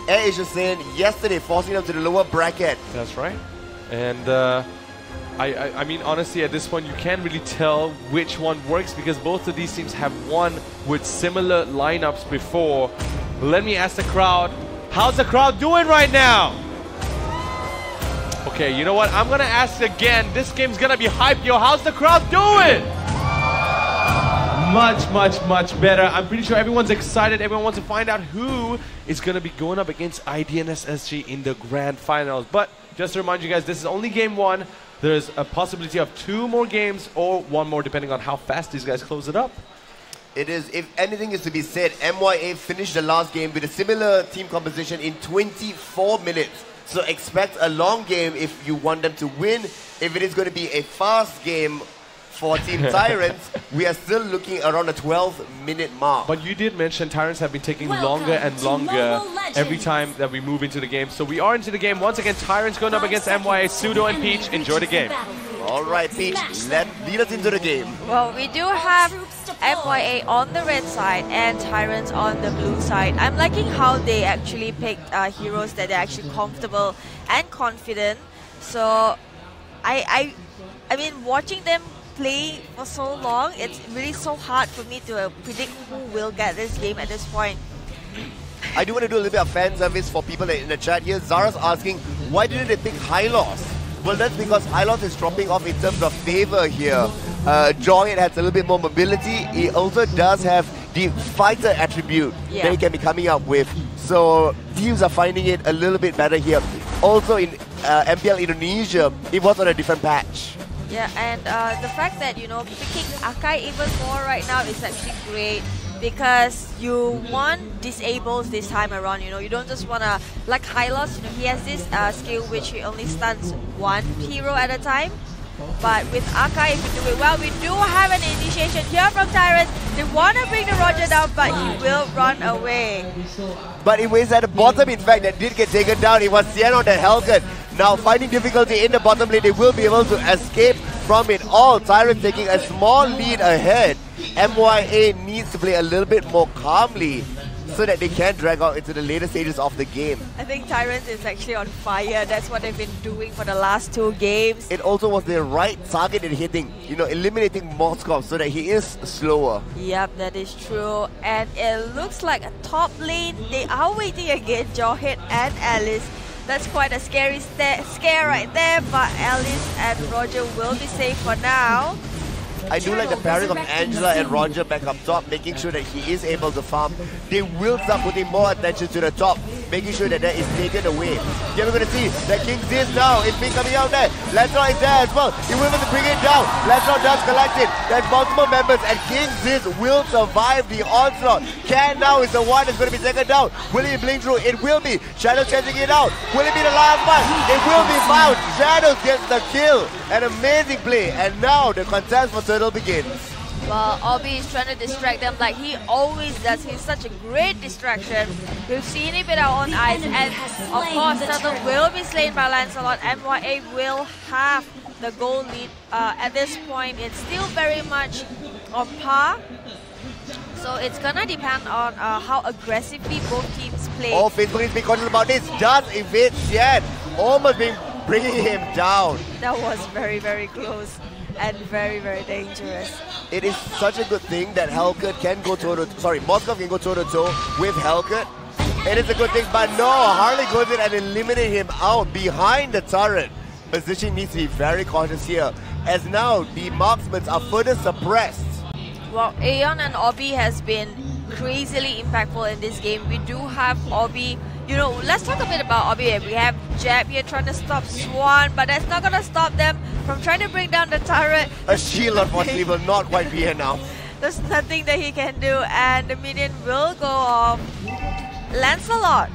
Air Asia Sen yesterday, forcing them to the lower bracket. That's right. And I mean, honestly, at this point, you can't really tell which one works, because both of these teams have won with similar lineups before. Let me ask the crowd, how's the crowd doing right now? Okay, you know what? I'm going to ask again. This game's going to be hyped. Yo, how's the crowd doing? Much, much, much better. I'm pretty sure everyone's excited. Everyone wants to find out who is going to be going up against IDNS SG in the grand finals. But just to remind you guys, this is only game 1. There's a possibility of 2 more games or 1 more, depending on how fast these guys close it up. It is, if anything is to be said, MYA finished the last game with a similar team composition in 24 minutes. So expect a long game if you want them to win. If it is going to be a fast game for Team Tyrants, we are still looking around a 12-minute mark. But you did mention Tyrants have been taking longer and longer every time that we move into the game. So we are into the game. Once again, Tyrants going up against MYA, Pseudo and Peach. Enjoy the game. All right, Peach, lead us into the game. Well, we do have MYA on the red side and Tyrants on the blue side. I'm liking how they actually picked heroes that they're actually comfortable and confident. So, I mean, watching them play for so long, it's really so hard for me to predict who will get this game at this point. I do want to do a little bit of fan service for people in the chat here. Zara's asking, why didn't they pick Hylos? Well, that's because Hylos is dropping off in terms of favor here. Joy has a little bit more mobility. He also does have the fighter attribute that he can be coming up with. So teams are finding it a little bit better here. Also in MPL Indonesia, it was on a different patch. Yeah, and the fact that, you know, picking Akai even more right now is actually great, because you want disables this time around, you know. You don't just want to, like Hylos, you know, he has this skill which he only stuns one hero at a time. But with Akai, if you do it well, we do have an initiation here from Tyrant. They want to bring the Roger down, but he will run away. But it was at the bottom, in fact, that did get taken down. It was Xian on the Helgen. Now finding difficulty in the bottom lane, they will be able to escape from it all. Tyrant taking a small lead ahead. MYA needs to play a little bit more calmly so that they can drag out into the later stages of the game. I think Tyrant is actually on fire. That's what they've been doing for the last 2 games. It also was the right target in hitting, you know, eliminating Moskov so that he is slower. Yep, that is true. And it looks like a top lane, they are waiting again, Jawhead and Alice. That's quite a scary scare right there, but Alice and Roger will be safe for now. I do like the pairing of Angela and Roger back up top, making sure that he is able to farm. They will start putting more attention to the top, making sure that that is taken away. Yeah, we're going to see that King's is now. It's been coming out there. Lancelot is there as well. He will be able to bring it down. Lancelot does collect it. There's multiple members, and King's will survive the onslaught. Can now is the one that's going to be taken down. Will he blink through? It will be. Shadows chasing it out. Will it be the last one? It will be found. Shadows gets the kill. An amazing play. And now the contest for Turtle begins. Well, Obi is trying to distract them like he always does. He's such a great distraction. We've seen it with our own eyes. And of course, Turtle will be slain by Lancelot. MYA will have the goal lead. At this point, it's still very much on par. So it's gonna depend on how aggressively both teams play. Oh, Facebook is being conscious about this. Does evade Xian. Almost been bringing him down. That was very, very close and very, very dangerous. It is such a good thing that Hellcat can go toe-to-toe. Sorry, Moskov can go toe-to-toe with Hellcat. It is a good thing, but no, Harley goes in and eliminates him out behind the turret. Position needs to be very cautious here, as now the marksmen are further suppressed. Well, Aeon and Obi has been crazily impactful in this game. We do have Obi. You know, let's talk a bit about Obi. We have Jab here trying to stop Swan, but that's not going to stop them from trying to bring down the turret. A shield, unfortunately, will not quite be here now. There's nothing that he can do, and the minion will go off. Lancelot.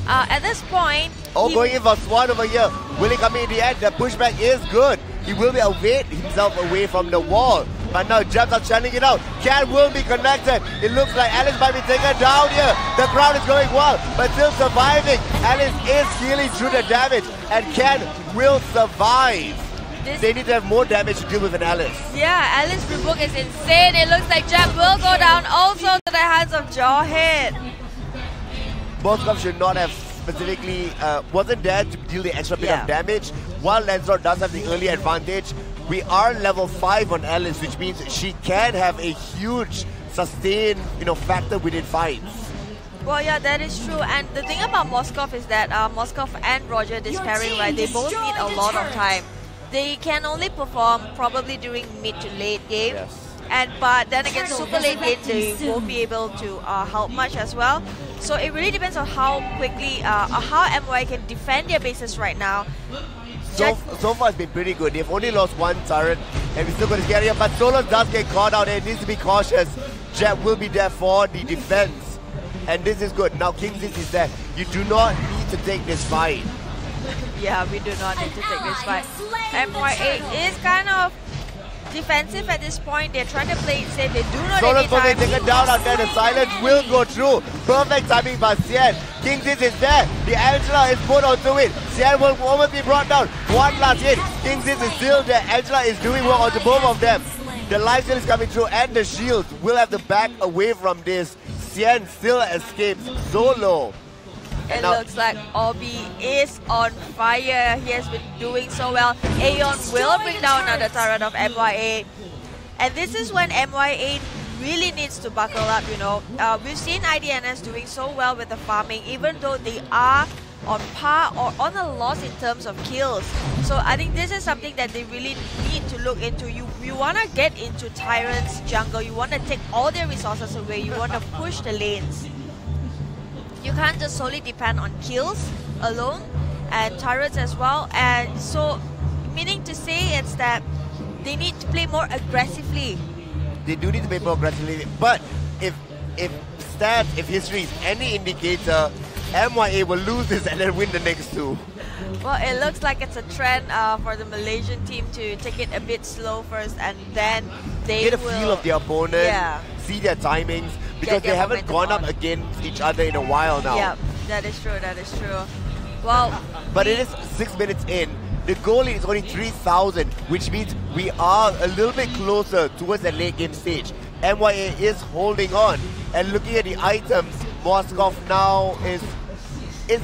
At this point... going in for Swan over here. Will he come in the end? The pushback is good. He will be evade himself away from the wall. But now Jabs are channeling it out. Cat will be connected. It looks like Alice might be taken down here. The crowd is going well, but still surviving. Alice is healing through the damage, and Cat will survive. They need to have more damage to deal with an Alice. Yeah, Alice Rebook is insane. It looks like Jab will go down also to the hands of Jawhead. Moskov should not have specifically, wasn't there to deal the extra bit of damage. While Lancelot does have the early advantage, we are level 5 on Alice, which means she can have a huge sustain, factor within fights. Well, yeah, that is true. And the thing about Moskov is that Moskov and Roger, this pairing, right, they both need a lot of time. They can only perform probably during mid to late game. Yes. But then again, super late game, they won't be able to help much as well. So it really depends on how quickly, how MYA can defend their bases right now. So far it's been pretty good. They've only lost one turret, and we're still going to carry it. But Solo does get caught out, and it needs to be cautious. Jeb will be there for the defense, and this is good. Now King's is there. You do not need to take this fight. Yeah, we do not need to take this fight. MYA is kind of defensive at this point. They're trying to play it safe. They do not Solo's going to get taken down out there. The silence will go through. Perfect timing by Xian. King's is there. The Angela is put onto it. Xian will almost be brought down. One last hit. King's is still there. Angela is doing work onto both of them. The lifesteal is coming through, and the shield will have to back away from this. Xian still escapes solo. It looks like Obi is on fire. He has been doing so well. Aeon will bring down another turret of MYA. And this is when MYA really needs to buckle up, We've seen IDNS doing so well with the farming, even though they are on par or on a loss in terms of kills. So I think this is something that they really need to look into. You want to get into Tyrant's jungle, you want to take all their resources away, you want to push the lanes. You can't just solely depend on kills alone and turrets as well. And so, meaning to say it's that they need to play more aggressively. They do need to play more aggressively, but if stats, if history is any indicator, MYA will lose this and then win the next two. Well, it looks like it's a trend for the Malaysian team to take it a bit slow first, and then they get a will feel of the opponent, see their timings, because they haven't gone up against each other in a while now. Yeah, that is true, that is true. Well, but it is 6 minutes in. The goal is only 3,000, which means we are a little bit closer towards the late game stage. MYA is holding on, and looking at the items, Moskov now is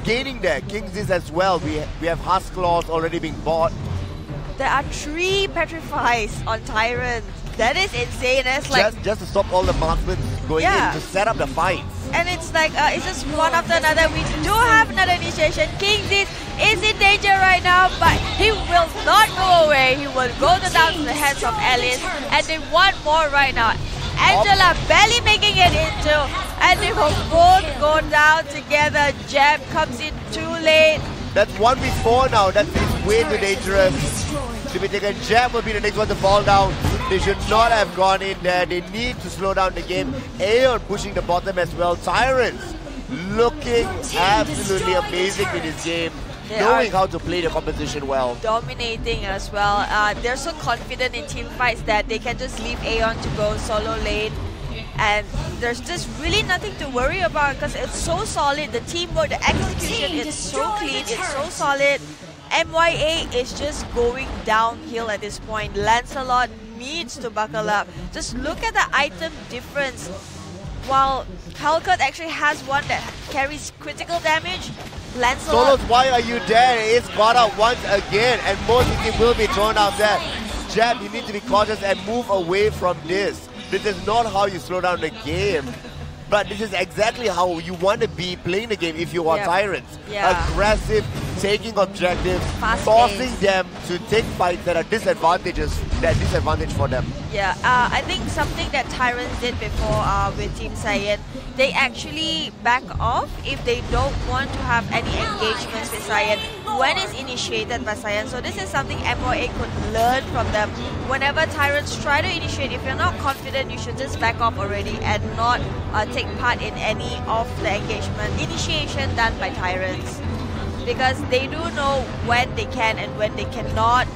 gaining there. Kings is as well. We have Husk Claws already being bought. There are 3 Petrifies on Tyrant. That is insane. It's like just to stop all the marksmen going in to set up the fights. And it's like it's just one after another. We do have another initiation. Kings is in danger right now, but he will not go away. He will go down to the hands of Alice, and they want more right now. Angela barely making it into, and they will both go down together. Jab comes in too late. That's 1v4 now. That is way too dangerous to be taken. Jab will be the next one to fall down. They should not have gone in there. They need to slow down the game. Aeon pushing the bottom as well. Tyrants looking absolutely amazing in this game. Knowing how to play the competition well. Dominating as well. They're so confident in team fights that they can just leave Aeon to go solo lane. And there's just really nothing to worry about because it's so solid. The teamwork, the execution is so clean, it's so solid. MYA is just going downhill at this point. Lancelot needs to buckle up. Just look at the item difference. While Hellcat actually has one that carries critical damage, Lancelot... Solos, why are you there? It's got out once again, and most of it will be thrown out there. Jab, you need to be cautious and move away from this. This is not how you slow down the game. But this is exactly how you want to be playing the game if you are Tyrants. Aggressive, taking objectives, forcing them to take fights that are disadvantage for them. Yeah, I think something that Tyrants did before with Team Cyan, they actually back off if they don't want to have any engagements with Cyan when it's initiated by Cyan. So this is something MYA could learn from them. Whenever Tyrants try to initiate, if you're not confident, you should just back off already and not take part in any of the engagement initiation done by Tyrants, because they do know when they can and when they cannot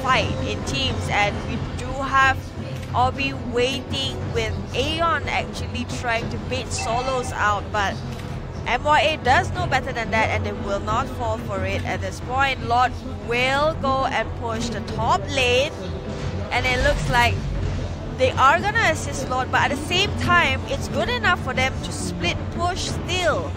fight in teams. And we do have Obi waiting with Aeon actually trying to bait solos out, but MYA does know better than that and they will not fall for it at this point. Lord will go and push the top lane, and it looks like they are gonna assist Lord, but at the same time, it's good enough for them to split push still.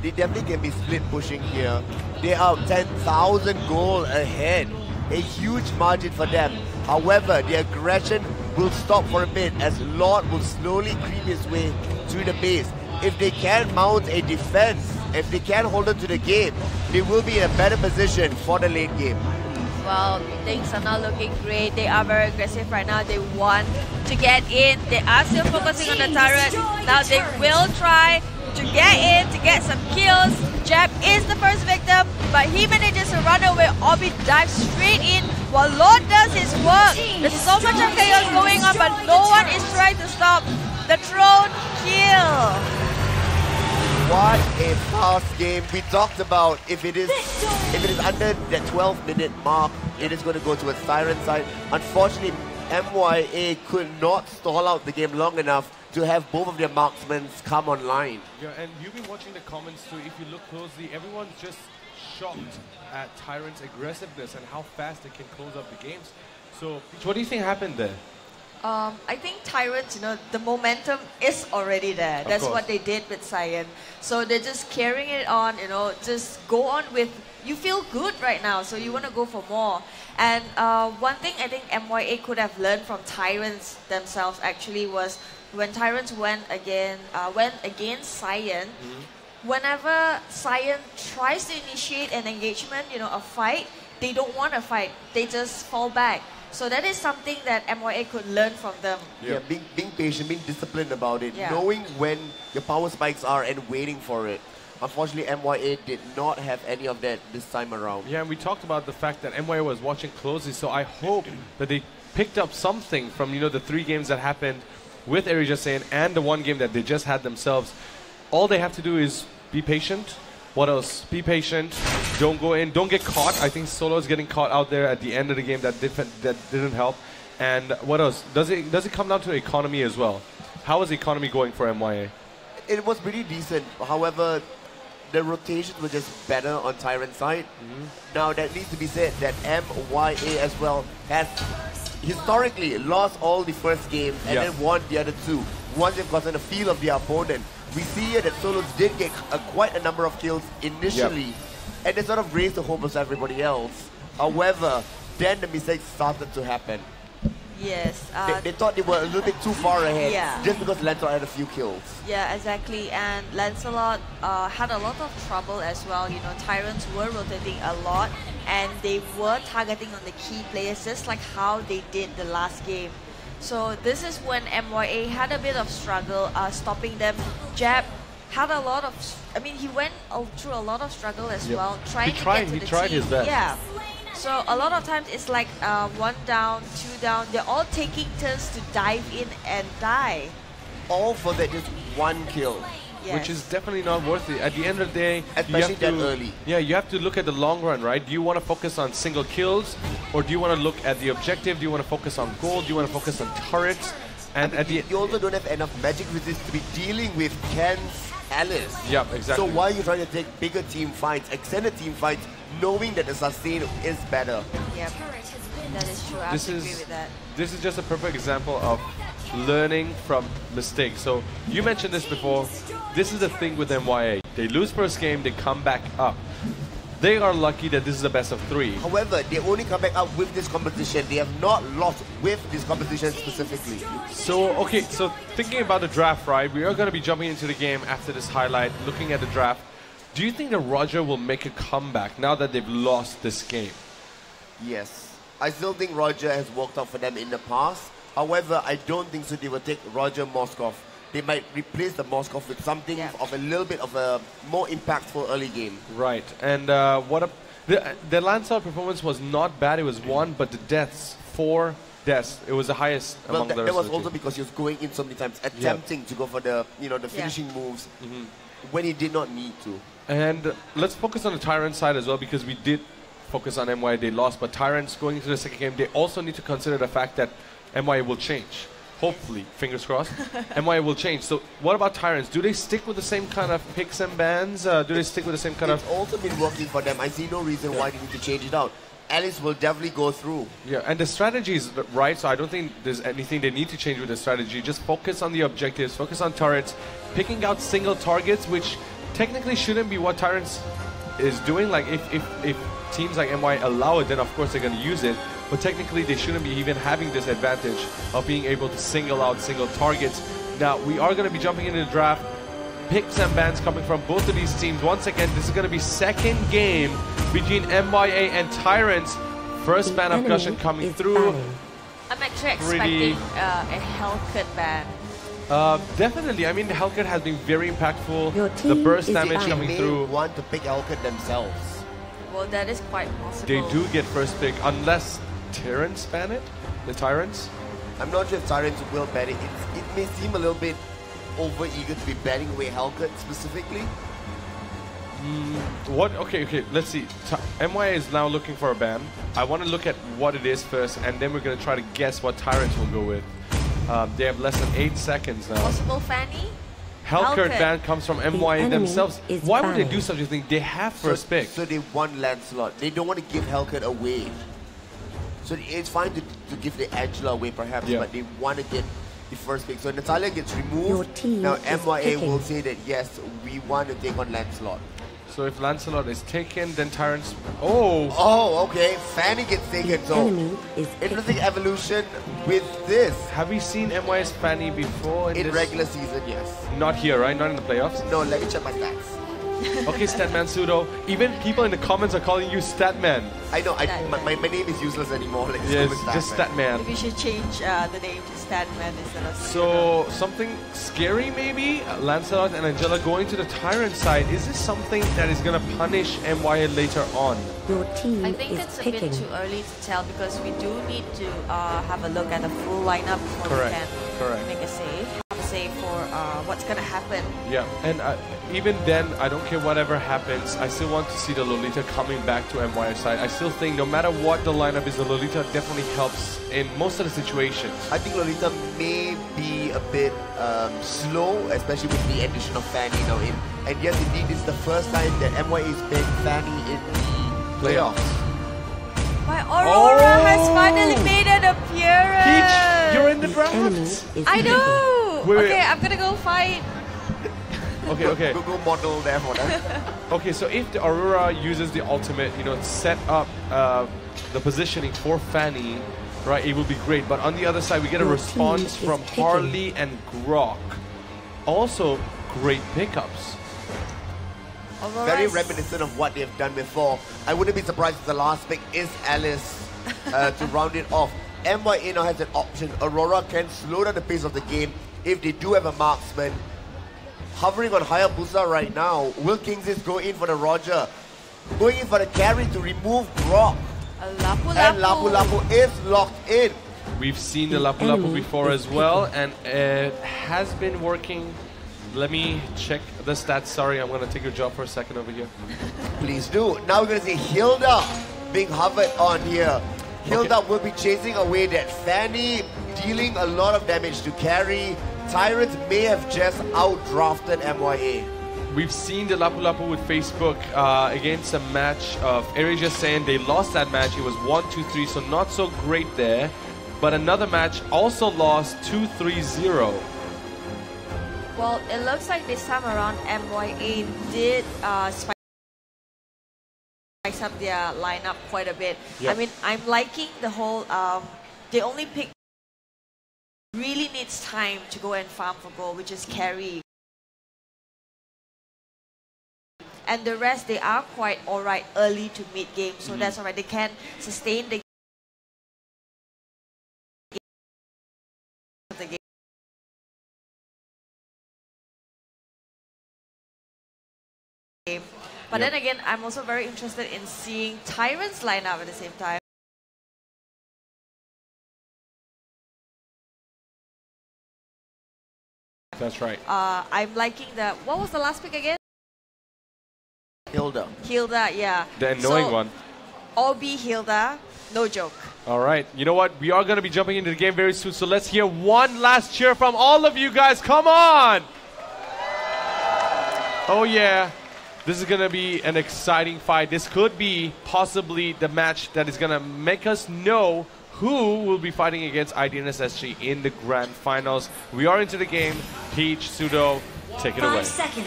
They definitely can be split pushing here. They are 10,000 gold ahead. A huge margin for them. However, the aggression will stop for a bit as Lord will slowly creep his way through the base. If they can mount a defense, if they can hold on to the game, they will be in a better position for the late game. Well, things are not looking great. They are very aggressive right now. They want to get in. They are still focusing on the turret. Now they will try to get in, to get some kills. Jab is the first victim, but he manages to run away. Obi dives straight in while Lord does his work. There's so much of chaos going on, but no one is trying to stop the throne kill. What a fast game. We talked about if it is under the 12-minute mark, it is going to go to a Tyrant side. Unfortunately, MYA could not stall out the game long enough to have both of their marksmen come online. Yeah, and you've been watching the comments too. If you look closely, everyone's just shocked at Tyrant's aggressiveness and how fast they can close up the games. So, what do you think happened there? I think Tyrants, the momentum is already there. That's what they did with Cyan. So they're just carrying it on, just go on with, you feel good right now, so you want to go for more. And one thing I think MYA could have learned from Tyrants themselves actually was when Tyrants went against Cyan, whenever Cyan tries to initiate an engagement, a fight, they don't want to fight. They just fall back. So that is something that MYA could learn from them. Yeah, being patient, being disciplined about it, knowing when your power spikes are and waiting for it. Unfortunately, MYA did not have any of that this time around. Yeah, and we talked about the fact that MYA was watching closely, so I hope that they picked up something from, the 3 games that happened with Aries Jasayan and the 1 game that they just had themselves. All they have to do is be patient. What else? Be patient. Don't go in. Don't get caught. I think Solo is getting caught out there at the end of the game. That didn't help. And what else? Does it come down to economy as well? How is the economy going for MYA? It was pretty decent. However, the rotations were just better on Tyrant's side. Now, that needs to be said that MYA as well has historically lost all the first game and then won the other 2. Once they've gotten a feel of their opponent. We see here that Solos did get quite a number of kills initially, and they sort of raised the hopes of everybody else. However, then the mistakes started to happen. Yes. They thought they were a little bit too far ahead just because Lancelot had a few kills. Yeah, exactly. And Lancelot had a lot of trouble as well. Tyrants were rotating a lot, and they were targeting on the key players just like how they did the last game. So this is when MYA had a bit of struggle stopping them. Jab had a lot of, he went through a lot of struggle as well, trying to get to the team. His best. Yeah. So a lot of times it's like 1 down, 2 down. They're all taking turns to dive in and die. All for that just 1 kill. Yes. Which is definitely not worth it. At the end of the day, especially that early. Yeah, you have to look at the long run, right? Do you want to focus on single kills, or do you want to look at the objective? Do you want to focus on gold? Do you want to focus on turrets? And at the you also don't have enough magic resist to be dealing with Ken's Alice. Yeah, exactly. So why are you trying to take bigger team fights, extended team fights, knowing that the sustain is better? Yep, that is true. I agree with that. This is just a perfect example of learning from mistakes. So you mentioned this before. This is the thing with MYA. They lose first game, they come back up. They are lucky that this is the best of 3. However, they only come back up with this competition. They have not lost with this competition specifically. So, okay, so thinking about the draft, right? We are going to be jumping into the game after this highlight, looking at the draft. Do you think that Roger will make a comeback now that they've lost this game? Yes. I still think Roger has worked out for them in the past. However, I don't think so they will take Roger Moskov. They might replace the Moskov with something of a little bit of a more impactful early game. Right. And the Lancelot performance was not bad. It was 1, but the deaths, 4 deaths. It was the highest among the rest. That was also because he was going in so many times, attempting to go for the the finishing moves when he did not need to. And let's focus on the Tyrant side as well, because we did focus on MYA. They lost, but Tyrants going into the second game, they also need to consider the fact that MYA will change. Hopefully, fingers crossed, MYA will change. So what about Tyrants? Do they stick with the same kind of picks and bans? Do they stick with the same kind It's also been working for them. I see no reason why they need to change it out. Alice will definitely go through. Yeah, and the strategy is right, so I don't think there's anything they need to change with the strategy. Just focus on the objectives, focus on turrets, picking out single targets, which technically shouldn't be what Tyrants is doing. Like if teams like MYA allow it, then of course they're going to use it. But technically, they shouldn't be even having this advantage of being able to single out single targets. Now, we are going to be jumping into the draft. Picks and bans coming from both of these teams. Once again, this is going to be second game between MYA and Tyrants. First ban of Gushan coming through. I'm actually expecting a Hellcat ban. Definitely. I mean, the Hellcat has been very impactful. The burst damage coming through. They want to pick Hellcat themselves. Well, that is quite possible. They do get first pick, unless Tyrants ban it? The Tyrants? I'm not sure if Tyrants will ban it. It may seem a little bit over-eager to be banning away Hellcat specifically. What? Okay, let's see. MYA is now looking for a ban. I want to look at what it is first, and then we're going to try to guess what Tyrants will go with. They have less than 8 seconds now. Possible Fanny? Hellcat ban comes from MYA themselves. Why would they do such a thing? They have first pick. So they want Lancelot. They don't want to give Hellcat away. So it's fine to give the Angela away perhaps, but they want to get the first pick. So Natalia gets removed. Now MYA will say that yes, we want to take on Lancelot. So if Lancelot is taken, then Tyrants... Oh! Oh, okay. Fanny gets taken. So interesting evolution with this. Have we seen MYA's Fanny before? In regular season, yes. Not here, right? Not in the playoffs? No, let me check my stats. Okay, Statman Pseudo. Even people in the comments are calling you Statman. I know. My name is useless anymore. Like, yes, just Statman. Maybe you should change the name to Statman instead of So, something scary maybe? Lancelot and Angela going to the Tyrant side. Is this something that is going to punish MYA later on? Your team I think it's a bit too early to tell because we do need to have a look at the full lineup before we can make a save. Have a save for what's going to happen. Yeah, and even then, I don't care whatever happens, I still want to see the Lolita coming back to MYA side. I still think no matter what the lineup is, the Lolita definitely helps in most of the situations. I think Lolita may be a bit slow, especially with the addition of Fanny now in. And yes, indeed, this is the first time that MYA is playing Fanny in the playoffs. My Aurora has finally made an appearance! Peach, you're in the draft! I know! Wait. Okay, I'm gonna go fight. Okay. Google model there for that. Okay, so if the Aurora uses the ultimate, set up the positioning for Fanny, right, it will be great. But on the other side, we get a response from Harley and Grok. Also, great pickups. Very reminiscent of what they've done before. I wouldn't be surprised if the last pick is Alice to round it off. MYA now has an option. Aurora can slow down the pace of the game if they do have a marksman. Hovering on Hayabusa right now. Will Kingsis go in for the Roger? Going in for the carry to remove Grok. And Lapu Lapu is locked in. We've seen the Lapu Lapu before as well, and it has been working. Let me check the stats. Sorry, I'm going to take your job for a second over here. Please do. Now we're going to see Hilda being hovered on here. Hilda will be chasing away that Fanny, dealing a lot of damage to carry. Tyrants may have just outdrafted MYA. We've seen the Lapu Lapu with Facebook against a match of Asia saying they lost that match. It was 1-2-3, so not so great there. But another match also lost 2-3-0. Well, it looks like this time around MYA did spice up their lineup quite a bit. Yep. I mean, I'm liking the whole, they only pick really needs time to go and farm for gold, which is carry. And the rest, they are quite alright early to mid game, so that's alright. They can sustain the game. But then again, I'm also very interested in seeing Tyrant's lineup at the same time. That's right. I'm liking the... What was the last pick again? Hilda, yeah. The annoying one. Obi Hilda, no joke. All right. You know what? We are going to be jumping into the game very soon, so let's hear one last cheer from all of you guys. Come on! Oh, yeah. This is going to be an exciting fight. This could be possibly the match that is going to make us know who will be fighting against IDNS SG in the grand finals. We are into the game. Peach, Pseudo, take it away.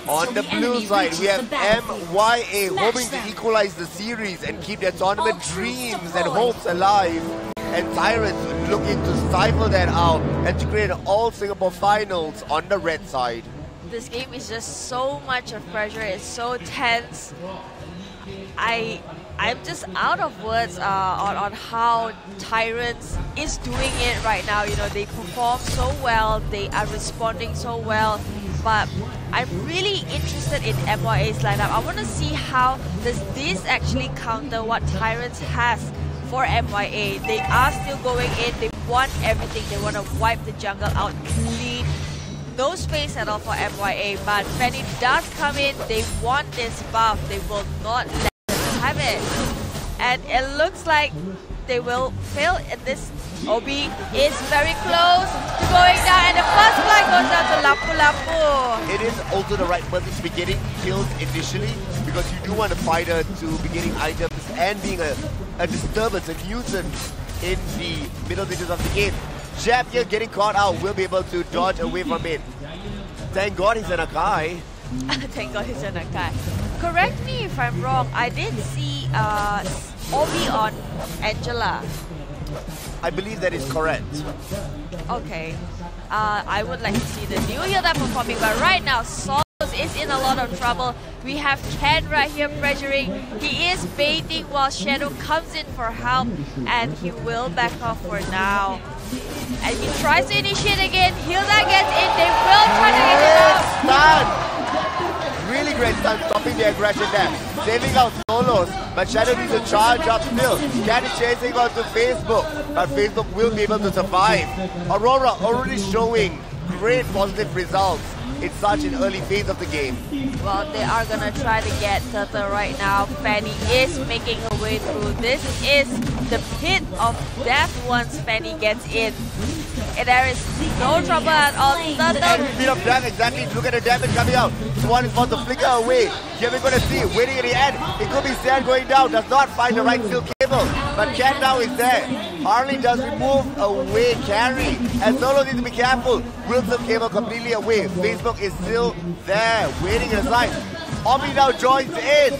On the blue side, we have MYA hoping to equalize the series and keep their tournament dreams and hopes alive. And Tyrants looking to stifle that out and to create an all-Singapore finals on the red side. This game is just so much of pressure. It's so tense. I'm just out of words on how Tyrants is doing it right now. You know, they perform so well, they are responding so well, but I'm really interested in MYA's lineup. I want to see how does this actually counter what Tyrants has for MYA. They are still going in, they want everything, they want to wipe the jungle out clean. No space at all for MYA, but Fanny does come in, they want this buff, they will not let have it, and it looks like they will fail in this. Obi is very close to going down, and the first flag goes down to Lapu Lapu. It is also the right person to be getting kills initially, because you do want a fighter to be getting items and being a disturbance, a nuisance in the middle stages of the game. Jab here getting caught out, will be able to dodge away from it. Thank God he's an Akai. Thank God he's an Akai. Correct me if I'm wrong, I did see Obi on Angela. I believe that is correct. Okay. I would like to see the new Hilda performing, but right now Solos is in a lot of trouble. We have Ken right here pressuring. He is baiting while Shadow comes in for help, and he will back off for now. And he tries to initiate again. Hilda gets in. They will try to get it out. Stun! Really great stun, stopping the aggression there. Saving out solos, but Shadow needs to charge up still. Ken is chasing on to Facebook, but Facebook will be able to survive. Aurora already showing great positive results in such an early phase of the game. Well, they are gonna try to get Turtle right now. Fanny is making her way through. This is the pit of death once Fanny gets in. And there is no trouble at all. Turtle. Every bit of damage, exactly. Look at the damage coming out. Swan is about to flicker away. Here we're gonna see, waiting at the end. It could be Sand going down. Does not find the right silk cable. But Cat now is there. Harley does remove away carry. And Solo needs to be careful. Will silk cable completely away. Facebook is still there, waiting aside. Omi now joins in.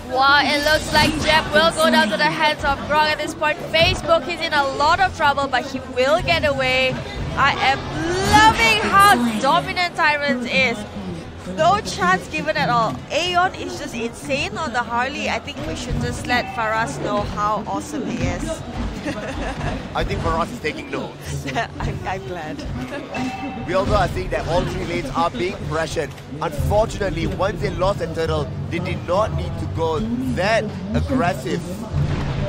Wow, it looks like Jeb will go down to the hands of Grog at this point. Facebook is in a lot of trouble, but he will get away. I am loving how dominant Tyrant is. No chance given at all. Aeon is just insane on the Harley. I think we should just let Faraz know how awesome he is. I think Faraz is taking notes. I'm glad. We also are seeing that all three lanes are being pressured. Unfortunately, once they lost a turtle, they did not need to go that aggressive.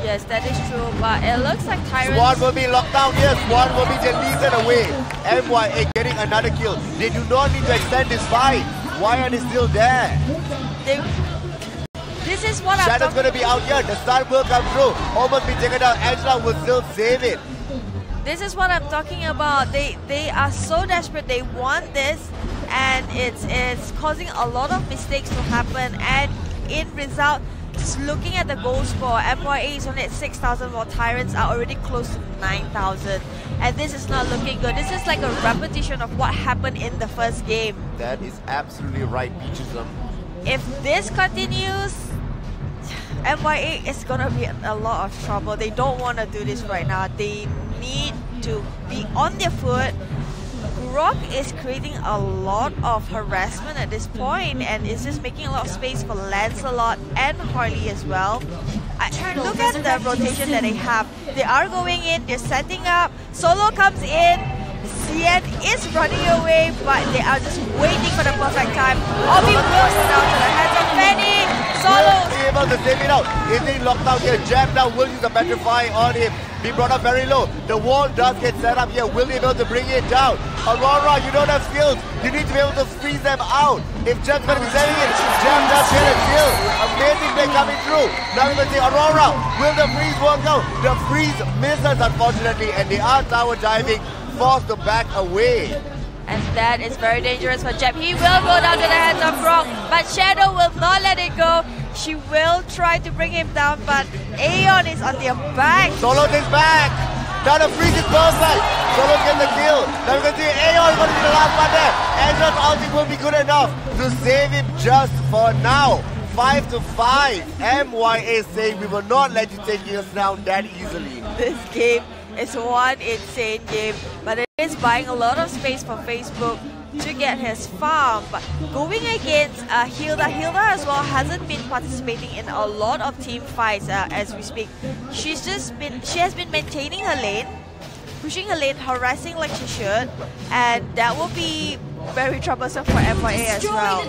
Yes, that is true, but it looks like Tyrant... Swan will be locked down here. Swan will be deleted away. MYA getting another kill. They do not need to extend this fight. Why are they still there? This is what Shadow's going to be out here. The stun will come through. Almost be taken down. Angela will still save it. This is what I'm talking about. They are so desperate. They want this, and it's causing a lot of mistakes to happen. And in result, just looking at the goal score, MYA is only at 6,000 while Tyrants are already close to 9,000. And this is not looking good. This is like a repetition of what happened in the first game. That is absolutely right, Beachism. If this continues, MYA is going to be in a lot of trouble. They don't want to do this right now. They need to be on their foot. Grok is creating a lot of harassment at this point, and is just making a lot of space for Lancelot and Harley as well. Look at the rotation that they have. They are going in, they're setting up. Solo comes in. Cien is running away, but they are just waiting for the perfect time. Obi will go down to the hands of Fanny. Solo will be able to save it out. Is he locked out here? Jab now will use a petrify on him. Be brought up very low. The wall does get set up here. Will be able to bring it down. Aurora, you don't have skills. You need to be able to freeze them out. If Jab's going to be saving it, Jab does get a kill. Amazing play coming through. Now we're going to see Aurora. Will the freeze work out? The freeze misses, unfortunately, and they are tower diving, forced to back away. And that is very dangerous for Jeb. He will go down to the hands of Grok, but Shadow will not let it go. She will try to bring him down, but Aeon is on their back. Solo is back. Now the freeze is perfect. Solo gets the kill. Now we can see Aeon is going to be the last one there. Angela's ulti will be good enough to save him just for now. 5-5. MYA saying we will not let you take us down that easily. This game is one insane game, but it is buying a lot of space for Facebook to get his farm. But going against Hilda as well hasn't been participating in a lot of team fights as we speak. She has been maintaining her lane, pushing her lane, harassing like she should, and that will be very troublesome for MYA as well.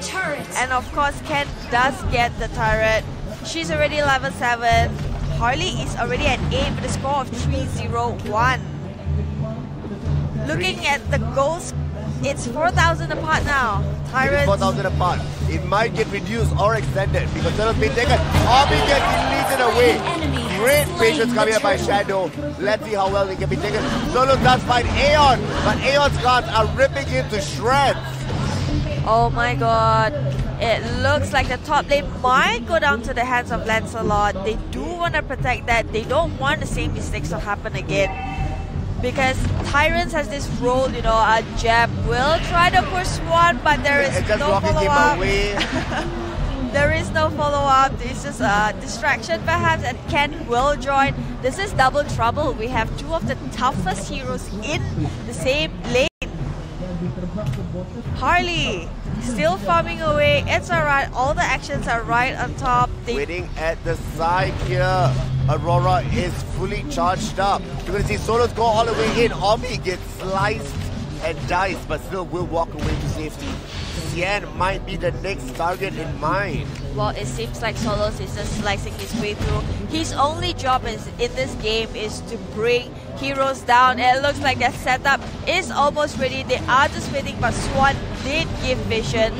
And of course, Ken does get the turret. She's already level 7. Harley is already at 8 with a score of 301. Looking at the goals, it's 4,000 apart now. Tyrants 4,000 apart. It might get reduced or extended because Turtle's been taken. Obi gets deleted away. Great patience coming up by Shadow. Let's see how well he can be taken. Solo does find Aeon, but Aeon's guards are ripping him to shreds. Oh my god. It looks like the top lane might go down to the hands of Lancelot. They do want to protect that. They don't want the same mistakes to happen again. Because Tyrants has this role, you know, Jab will try to push Swan, but there is no follow-up. There is no follow-up. It's just a distraction perhaps, and Ken will join. This is double trouble. We have two of the toughest heroes in the same lane. Harley still farming away. It's alright. All the actions are right on top. Waiting at the side here. Aurora is fully charged up. You're going to see Solos go all the way in. Omi gets sliced and diced, but still will walk away to safety. Xian might be the next target in mind. Well, it seems like Solos is just slicing his way through. His only job in this game is to bring heroes down. And it looks like their setup is almost ready. They are just waiting, but Swan did give vision.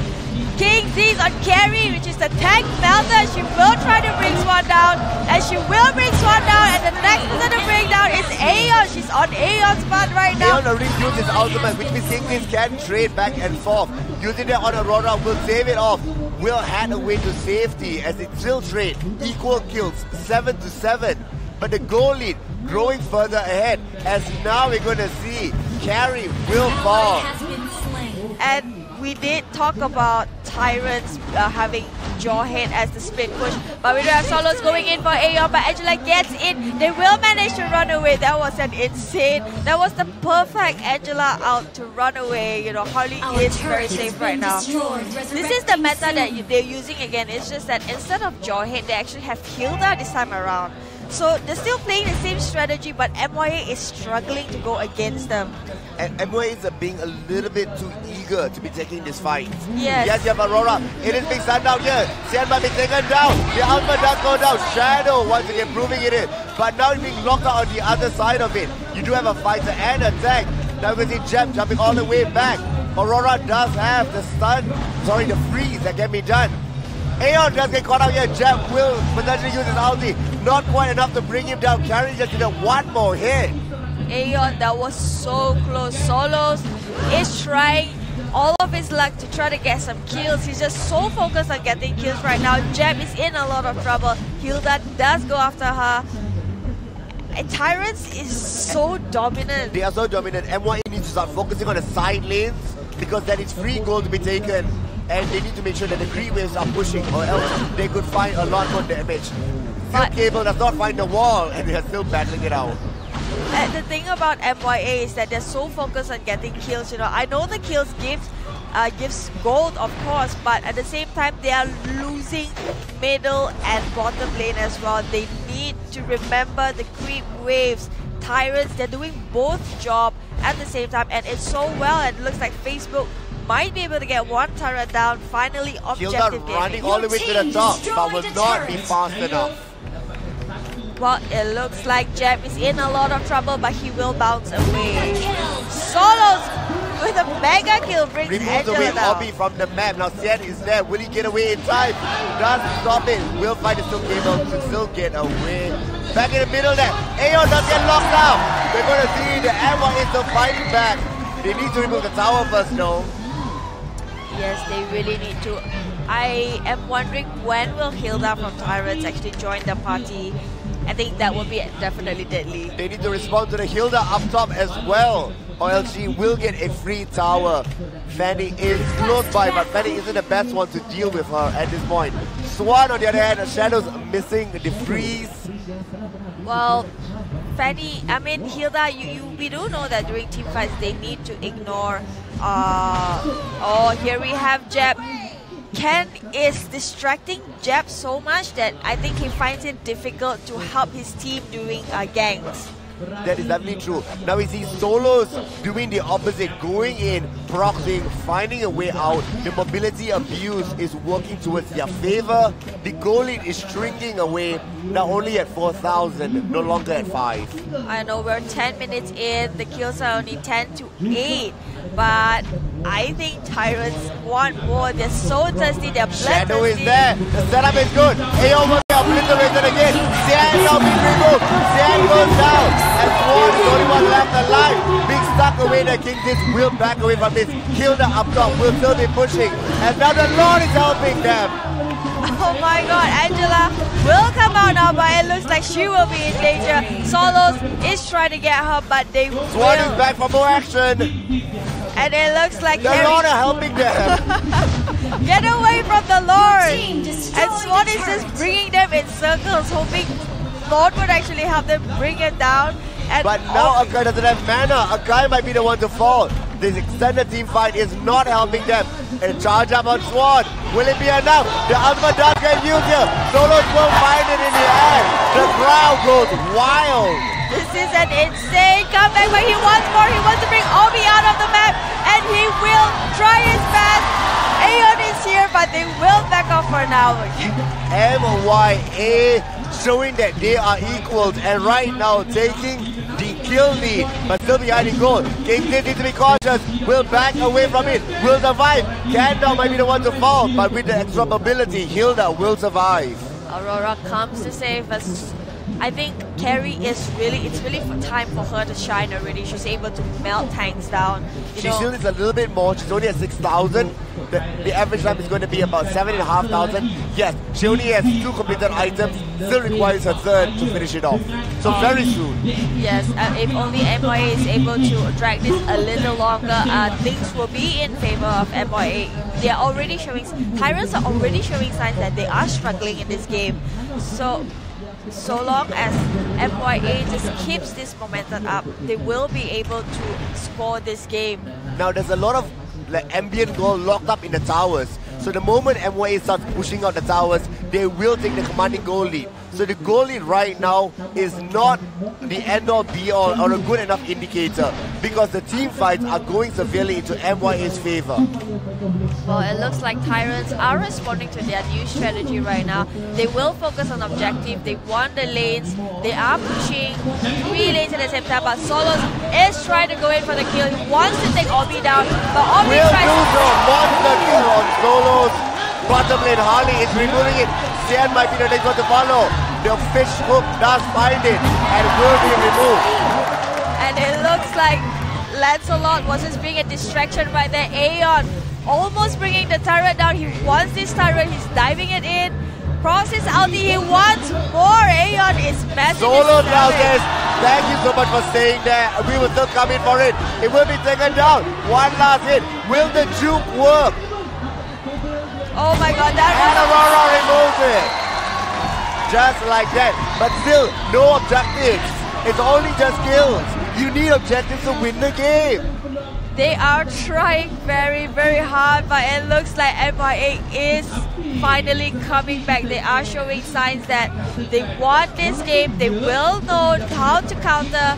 King Z's on carry, which is the tank melter. She will try to bring Swan down, and she will bring Swan down. And the next person to bring down is Aeon. She's on Aeon's part right now. Aeon already used his ultimate, which means King Z's can trade back and forth. Using it on Aurora will save it off. Will hand away to safety as it still trade. Equal kills, 7-7. But the goal lead growing further ahead, as now we're going to see carry will fall. And we did talk about Tyrants having Jawhead as the split push, but we do have Solos going in for Aeon, but Angela gets in. They will manage to run away. That was an insane. That was the perfect Angela out to run away. You know, Harley is very safe right now. This is the meta that they're using again. It's just that instead of Jawhead, they actually have Hilda this time around. So they're still playing the same strategy, but MYA is struggling to go against them. And MYA is being a little bit too eager to be taking this fight. Yes. Yes, you have Aurora. It is being shut down here. Xian might be taken down. The ultimate does go down. Shadow once again proving it in. But now it's being locked out on the other side of it. You do have a fighter and a tank. Now we can see Gem jumping all the way back. Aurora does have the the freeze that can be done. Aeon does get caught out here. Jeb will potentially use his ulti. Not quite enough to bring him down. Carry just did one more hit. Aeon, that was so close. Solos is trying all of his luck to try to get some kills. He's just so focused on getting kills right now. Jeb is in a lot of trouble. Hilda does go after her. And Tyrants is so dominant. They are so dominant. MYA needs to start focusing on the side lanes because that is free goal to be taken. And they need to make sure that the green waves are pushing, or else they could find a lot more damage. Field Cable does not find the wall, and they are still battling it out. And the thing about MYA is that they're so focused on getting kills. You know, I know the kills gives gold, of course, but at the same time they are losing middle and bottom lane as well. They need to remember the creep waves. Tyrants, they're doing both job at the same time, and it's so well. And it looks like Facebook might be able to get one turret down. Finally, objective gaming. Running all the way to the top, but will not be fast enough. Well, it looks like Jeb is in a lot of trouble, but he will bounce away. Solos with a mega kill brings Removes away Obi from the map. Now Xian is there. Will he get away in time? Does stop it. Will find is still able to still get away. Back in the middle there. Aeon does get locked out. We're going to see the MYA is still fighting back. They need to remove the tower first, though. Yes, they really need to. I am wondering when will Hilda from Tyrants actually join the party. I think that will be definitely deadly. They need to respond to the Hilda up top as well, or else she will get a free tower. Fanny is close by, but Fanny isn't the best one to deal with her at this point. Swan, on the other hand, Shadow's missing the freeze. Well, Fanny, I mean, Hilda, we do know that during team fights they need to ignore. Oh, here we have Jeb. Ken is distracting Jeb so much that I think he finds it difficult to help his team doing ganks. That is definitely true. Now we see Solos doing the opposite, going in, proxying, finding a way out. The mobility abuse is working towards their favor. The goal lead is shrinking away, now only at 4,000, no longer at 5. I know we're 10 minutes in, the kills are only 10 to 8, but I think Tyrants want more. They're so thirsty, they're bloodthirsty. Shadow is there, the setup is good. Aeon will be obliterated again. Xian now being removed. Xian goes down. And Swan is the only one left alive. Being stuck away, the King Dis will back away from this. Hilda up top will still be pushing. And now the Lord is helping them. Oh my god, Angela will come out now, but it looks like she will be in danger. Solos is trying to get her, but they will. Swan is back for more action. And it looks like the Lord are helping them. Get away from the Lord. And Swan is just bringing them in circles, hoping Lord would actually help them bring it down. And but now Akai doesn't have mana. Akai might be the one to fall. This extended team fight is not helping them. And charge up on Swan. Will it be enough? The ultimate does get used here. Solos will find it in the end. The crowd goes wild. This is an insane comeback, but he wants more. He wants to bring Obi out of the map, and he will try his best. Aeon is here, but they will back off for now. MYA showing that they are equals, and right now taking the kill lead, but still behind the goal. King needs to be cautious. Will back away from it. Will survive. Kanda might be the one to fall, but with the extra mobility, Hilda will survive. Aurora comes to save us. I think Carrie is it's really time for her to shine already. She's able to melt tanks down. She still needs a little bit more. She's only at 6,000. The average time is going to be about 7,500. Yes, she only has 2 completed items. Still requires her third to finish it off. So very soon. Yes, if only MYA is able to drag this a little longer, things will be in favor of MYA. They are already showing, Tyrants are already showing signs that they are struggling in this game. So long as MYA just keeps this momentum up, they will be able to score this game. Now there's a lot of ambient goal locked up in the towers. So the moment MYA starts pushing out the towers, they will take the commanding goal lead. So the goal lead right now is not the end-all be-all or a good enough indicator, because the team fights are going severely into MYA's favor. Well, it looks like Tyrants are responding to their new strategy right now. They will focus on objective. They want the lanes. They are pushing 3 lanes at the same time, but Solos is trying to go in for the kill. He wants to take Obi down, but Obi tries to... monster kill on Solos. Bottom lane, Harley is removing it. Sian might be the next one to follow. The fish hook does find it and will be removed. And it looks like Lancelot was just being a distraction right there. Aeon almost bringing the turret down. He wants this turret. He's diving it in. Process ulti. He wants more. Aeon is massive. Solo down this. Thank you so much for staying there. We will still come in for it. It will be taken down. One last hit. Will the juke work? Oh my god, that and Aurora removes it. Just like that. But still, no objectives. It's only just kills. You need objectives to win the game. They are trying very, very hard, but it looks like MYA is finally coming back. They are showing signs that they want this game. They will know how to counter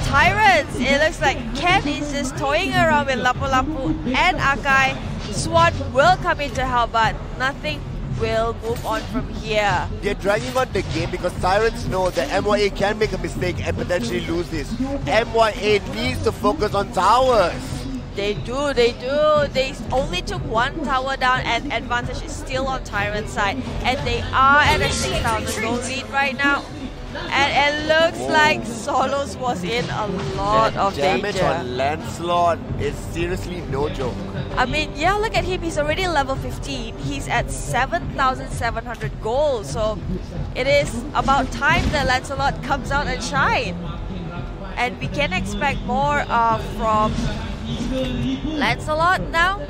Tyrants. It looks like Ken is just toying around with Lapu Lapu and Akai. Swan will come in to help, but nothing will move on from here. They're dragging on the game because Tyrants know that MYA can make a mistake and potentially lose this. MYA needs to focus on towers. They do. They only took 1 tower down, and advantage is still on Tyrant's side. And they are at a 6,000 gold lead right now. And it looks like Solos was in a lot of damage danger. On Lancelot is seriously no joke. I mean, yeah, look at him. He's already level 15. He's at 7,700 gold. So it is about time that Lancelot comes out and shine. And we can expect more from Lancelot now.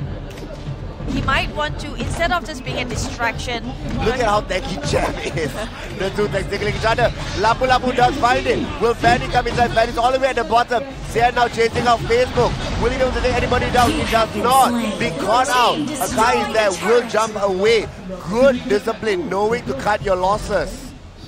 He might want to, instead of just being a distraction. Look at how tanky Jam is. The two tanks tickling each other. Lapu Lapu does find it. Will Fanny come inside? Fanny's all the way at the bottom. Sian now chasing out Facebook. Will he be able to take anybody down? He does not. Be caught out. Akai is there. Will jump away. Good discipline, knowing to cut your losses.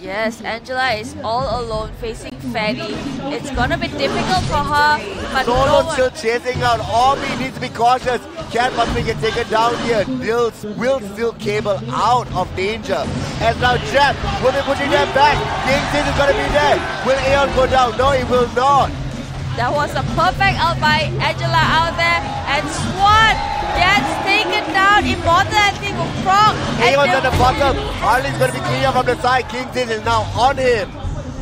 Yes, Angela is all alone facing Fanny. It's gonna be difficult for her, but Solo's still chasing out. Obi needs to be cautious. Can't possibly get taken down here. Will still cable out of danger. As now Jeb will be pushing them back. King is gonna be there. Will Aeon go down? No, he will not. That was a perfect out by Angela out there, and Swan gets taken down. Immortality will proc. Aeon's at the bottom. Harley's going to be clear from the side. King is now on him.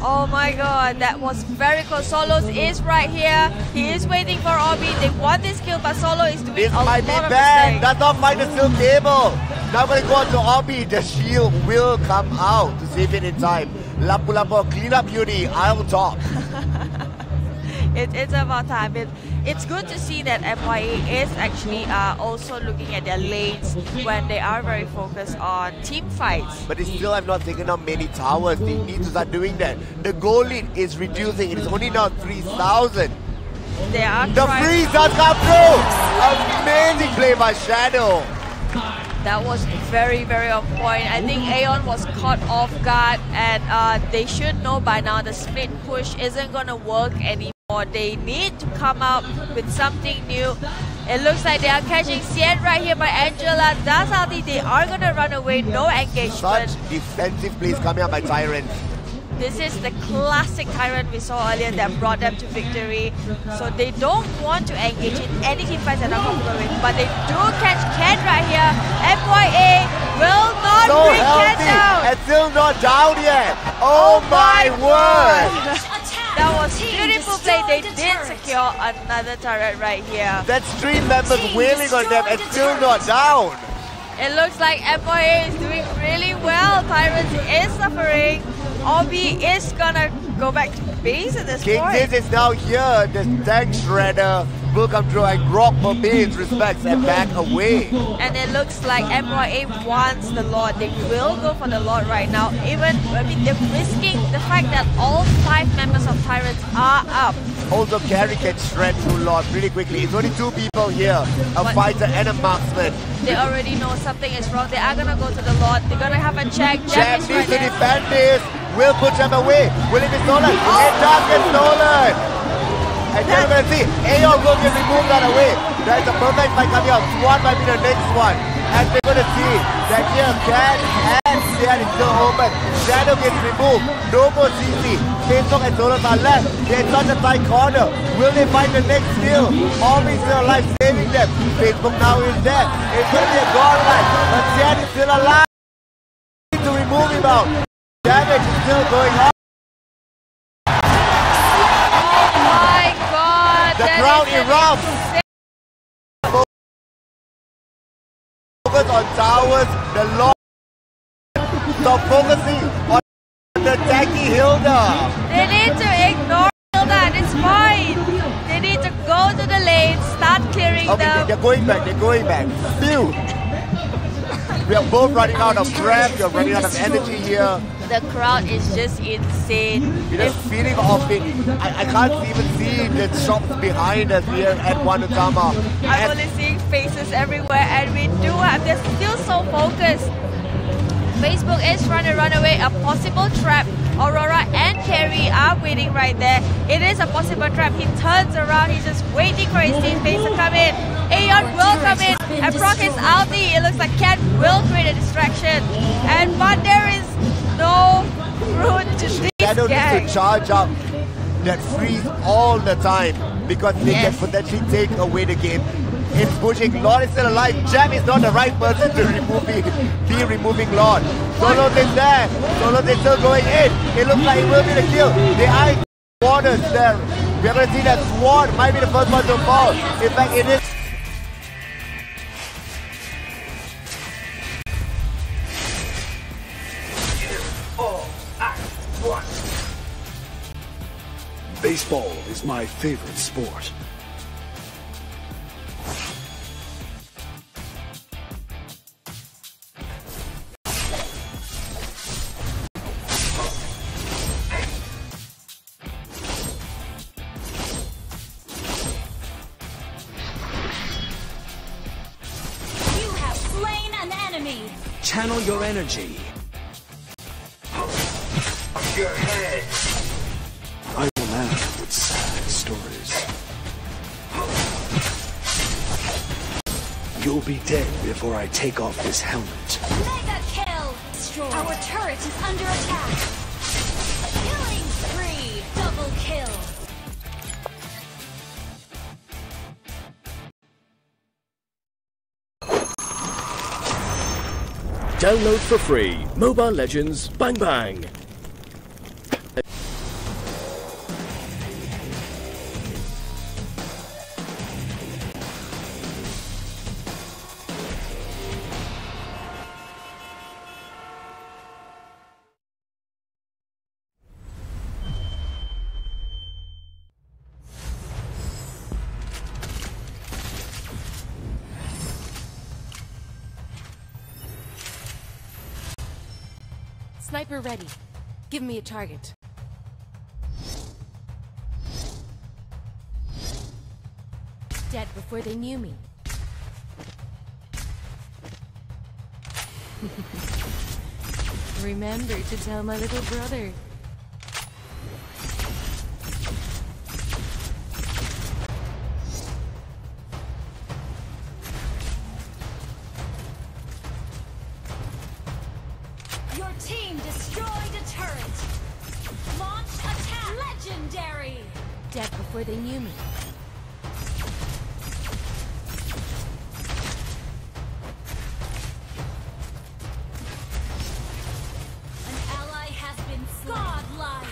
Oh my god, that was very close. Solos is right here. He is waiting for Obi. They want this kill, but Solo is doing a lot of mistakes. Does not find the steel cable. Now going to go on to Obi. The shield will come out to save it in time. Lapu Lapu, clean up Beauty. I'll talk. It's about time. It's good to see that MYA is actually also looking at their lanes when they are very focused on team fights. But they still have not taken down many towers. They need to start doing that. The goal lead is reducing. It is only now 3,000. They are The freeze does come through! Amazing play by Shadow. That was very, very on point. I think Aeon was caught off guard, and they should know by now the split push isn't going to work anymore. They need to come up with something new. It looks like they are catching Xian right here by Angela. That's how they are going to run away. No engagement. Such defensive plays coming up by Tyrant. This is the classic Tyrant we saw earlier that brought them to victory. So they don't want to engage in any team fights that are comfortable with, but they do catch Ken right here. MYA will not bring Ken down. And still not down yet. Oh my word. That was beautiful play. They did secure another turret right here. That stream members wailing on them and still not down. It looks like MYA is doing really well. Tyrant is suffering. Obi is gonna go back to base at this point. King is now here. The tank shredder will come through and Grok pays respects and back away. And it looks like MYA wants the Lord. They will go for the Lord right now. Even, I mean, they're risking the fact that all 5 members of Tyrants are up. Also, Carry can shred through Lord pretty quickly. It's only 2 people here, a fighter and a marksman. They already know something is wrong. They are gonna go to the Lord. They're gonna have a check. Jam needs to defend this. Will put Jam away. Will it be stolen? It does get stolen. And then we're going to see Aeon will get removed that away. There's a perfect fight coming out. Swan might be the next one. And we're going to see that here Cat and Xian is still open. Shadow gets removed. No more CC. Facebook and Solos are left. They're in such a tight corner. Will they find the next kill? Always still alive, saving them. Facebook now is dead. It's going to be a godlike. But Xian is still alive. To remove him out. Damage is still going on. The crowd erupts. Focus on towers. The Lord stop focusing on the tanky Hilda. They need to ignore Hilda and it's fine. They need to go to the lane, start clearing them. They're going back. They're going back. Phew. We are both running out of breath. We are running out of energy here. The crowd is just insane. It is feeling of it. I can't even see the shops behind us here at Wanutama. I'm only seeing faces everywhere, and we do have. They're still so focused. Facebook is trying to run away. A possible trap. Aurora and Carrie are waiting right there. It is a possible trap. He turns around. He's just waiting for his teammates to come in. Aeon will come in and proc his ulti. It looks like Ken will create a distraction. But there is no route to this Shadow needs to charge up that freeze all the time because they can potentially take away the game. It's pushing. Lord is still alive. Jam is not the right person to be removing Lord. Solos is there. Solos is still going in. It looks like it will be the kill. The eye waters there. We're going to see that Swan might be the first one to fall. In fact, it is. Baseball is my favorite sport. You have slain an enemy. Channel your energy. Your head. I'm a man with sad stories. You'll be dead before I take off this helmet. Mega kill. Our turret is under attack. Killing spree. Double kill. Download for free. Mobile Legends Bang Bang. Sniper ready. Give me a target. Dead before they knew me. Remember to tell my little brother. Your team destroyed a turret. Launch attack. Legendary. Dead before they knew me. An ally has been godlike.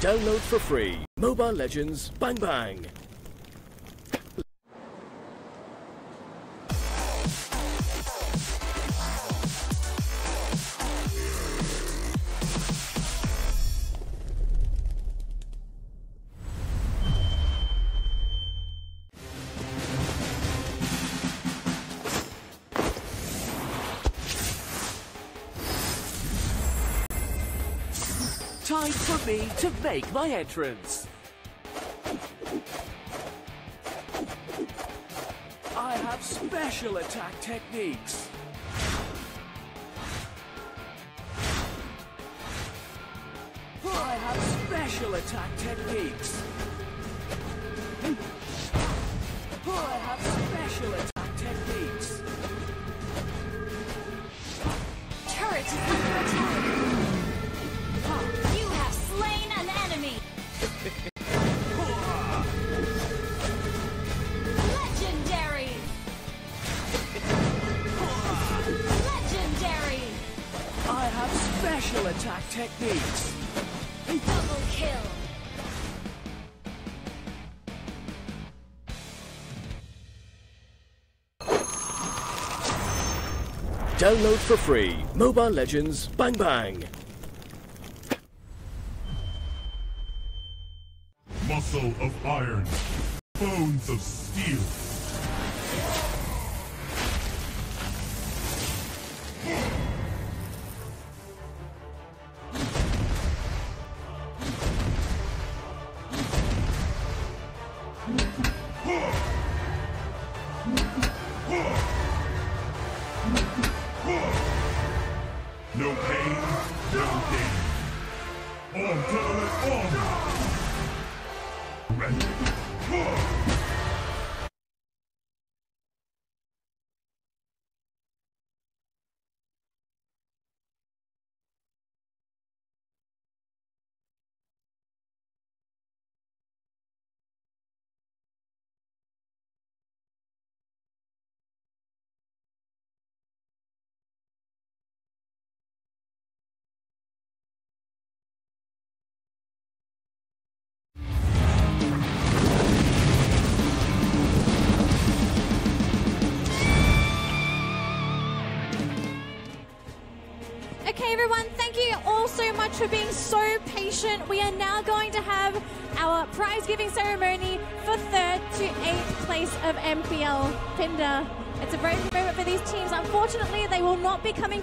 Download for free. Mobile Legends Bang Bang. Time for me to make my entrance. I have special attack techniques. I have special attack techniques. I have special attack techniques. Turret is under attack. You have slain an enemy. Legendary. Legendary. I have special attack techniques. Double kill. Download for free. Mobile Legends Bang Bang. Muscle of iron, bones of steel. No pain, no gain. On to on. Ready. Okay, everyone, thank you all so much for being so patient. We are now going to have our prize giving ceremony for 3rd to 8th place of MPL. Pinder, it's a brave moment for these teams. Unfortunately, they will not be coming